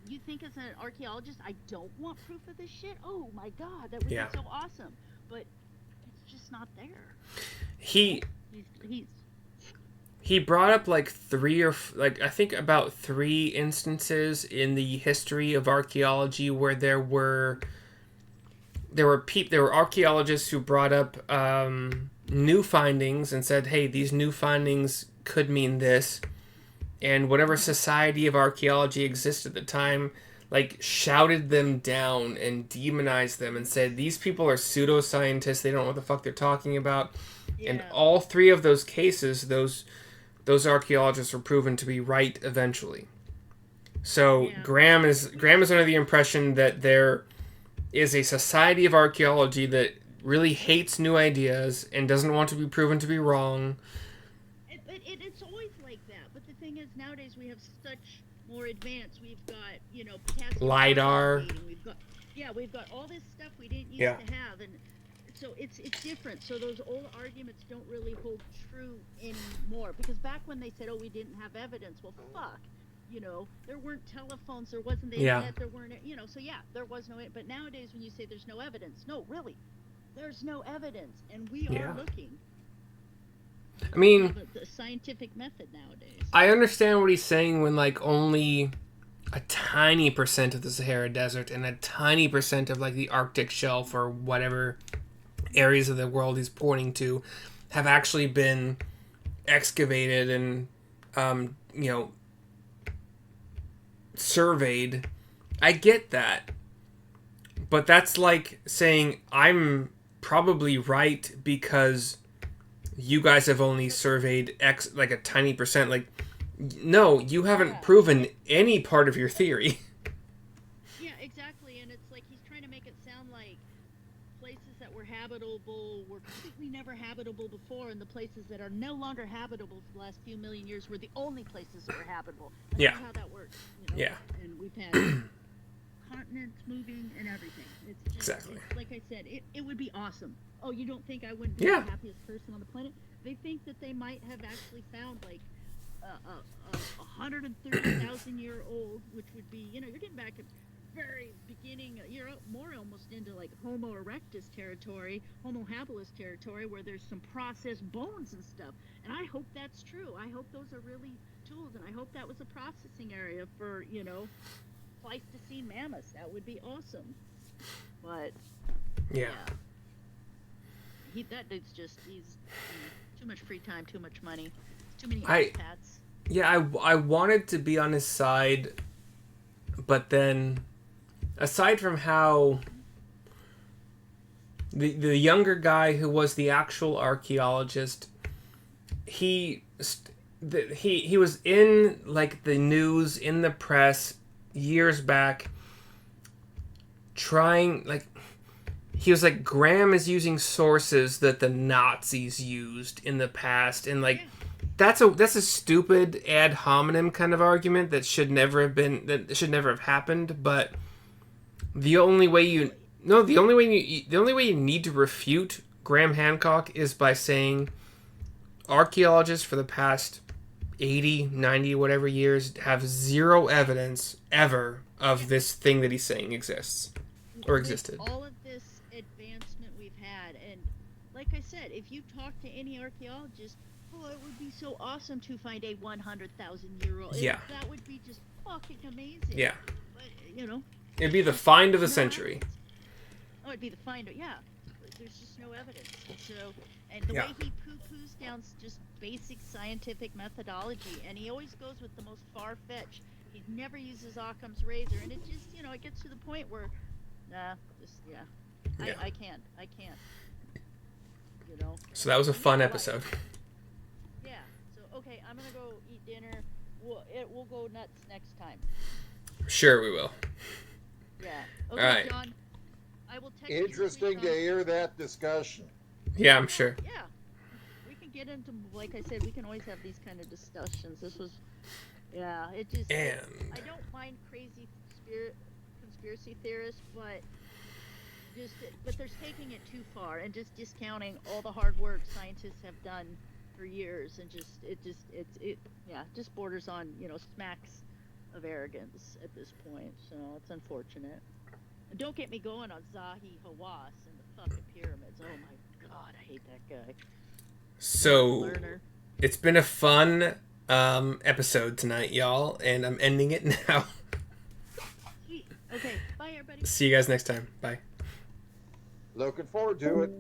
you think as an archaeologist, I don't want proof of this shit? Oh my God, that would be so awesome, but it's just not there. He brought up like I think about 3 instances in the history of archaeology where there were archaeologists who brought up new findings and said, hey, these new findings could mean this, and whatever society of archaeology existed at the time like shouted them down and demonized them and said these people are pseudoscientists, they don't know what the fuck they're talking about. And all 3 of those cases, those archaeologists were proven to be right eventually. So Graham is under the impression that there is a society of archaeology that really hates new ideas and doesn't want to be proven to be wrong. It's always like that. But the thing is, nowadays we have such more advanced. We've got, LiDAR. We've got all this stuff we didn't used to have, and so it's different. So those old arguments don't really hold true anymore. Because back when they said, oh, we didn't have evidence, well, fuck. There weren't telephones, there wasn't the internet, there weren't, so there was no, but nowadays when you say there's no evidence, no, really, there's no evidence, and we are looking. I mean, the scientific method nowadays. I understand what he's saying when like only a tiny percent of the Sahara Desert and a tiny percent of like the Arctic shelf or whatever areas of the world he's pointing to have actually been excavated and surveyed. I get that, but that's like saying I'm probably right because you guys have only surveyed X, like a tiny percent. Like, no, you haven't proven any part of your theory. Yeah, exactly. And it's like he's trying to make it sound like places that were habitable were completely never habitable before, and the places that are no longer habitable for the last few million years were the only places that were habitable. That's not how that works. Yeah. And we've had continents moving and everything. It's just, exactly. Like I said, it would be awesome. Oh, you don't think I wouldn't be the happiest person on the planet? They think that they might have actually found like a 130,000-year-old, which would be, you're getting back at very beginning, you're more almost into like Homo erectus territory, Homo habilis territory, where there's some processed bones and stuff. And I hope that's true. I hope those are really tools, and I hope that was a processing area for, Pleistocene mammoths. That would be awesome. But that dude's just, he's too much free time, too much money, too many iPads. Yeah, I wanted to be on his side, but then, aside from how the younger guy who was the actual archaeologist, he was in like the news, in the press years back, trying like. He was like, Graham is using sources that the Nazis used in the past, and like that's a stupid ad hominem kind of argument that should never have happened. But the only way you need to refute Graham Hancock is by saying archaeologists for the past 80, 90, whatever years have zero evidence ever of this thing that he's saying exists or existed. All of this advancement we've had, and like I said, if you talk to any archaeologist, it would be so awesome to find a 100,000-year-old. Yeah, that would be just fucking amazing. Yeah, but it'd be the find of the century. Oh, it'd be the find of there's just no evidence. And the way he poo-poos down just basic scientific methodology, and he always goes with the most far-fetched. He never uses Occam's razor, and it just it gets to the point where I can't. So that was a fun episode. Yeah. So okay, I'm gonna go eat dinner. we'll go nuts next time. Sure, we will. Yeah. Okay, All right. John. I will text you. Interesting to hear that discussion. Yeah, I'm sure. Yeah. We can get into, like I said, we can always have these kind of discussions. This was, yeah, it just. And I don't mind crazy conspiracy theorists, but they're taking it too far and just discounting all the hard work scientists have done for years, and just borders on, smacks of arrogance at this point. So it's unfortunate. And don't get me going on Zahi Hawass and the fucking pyramids. Oh my god, I hate that guy. so Learner. it's been a fun episode tonight, y'all, and I'm ending it now. Sweet. Okay, bye everybody. See you guys next time. Bye. Looking forward to it.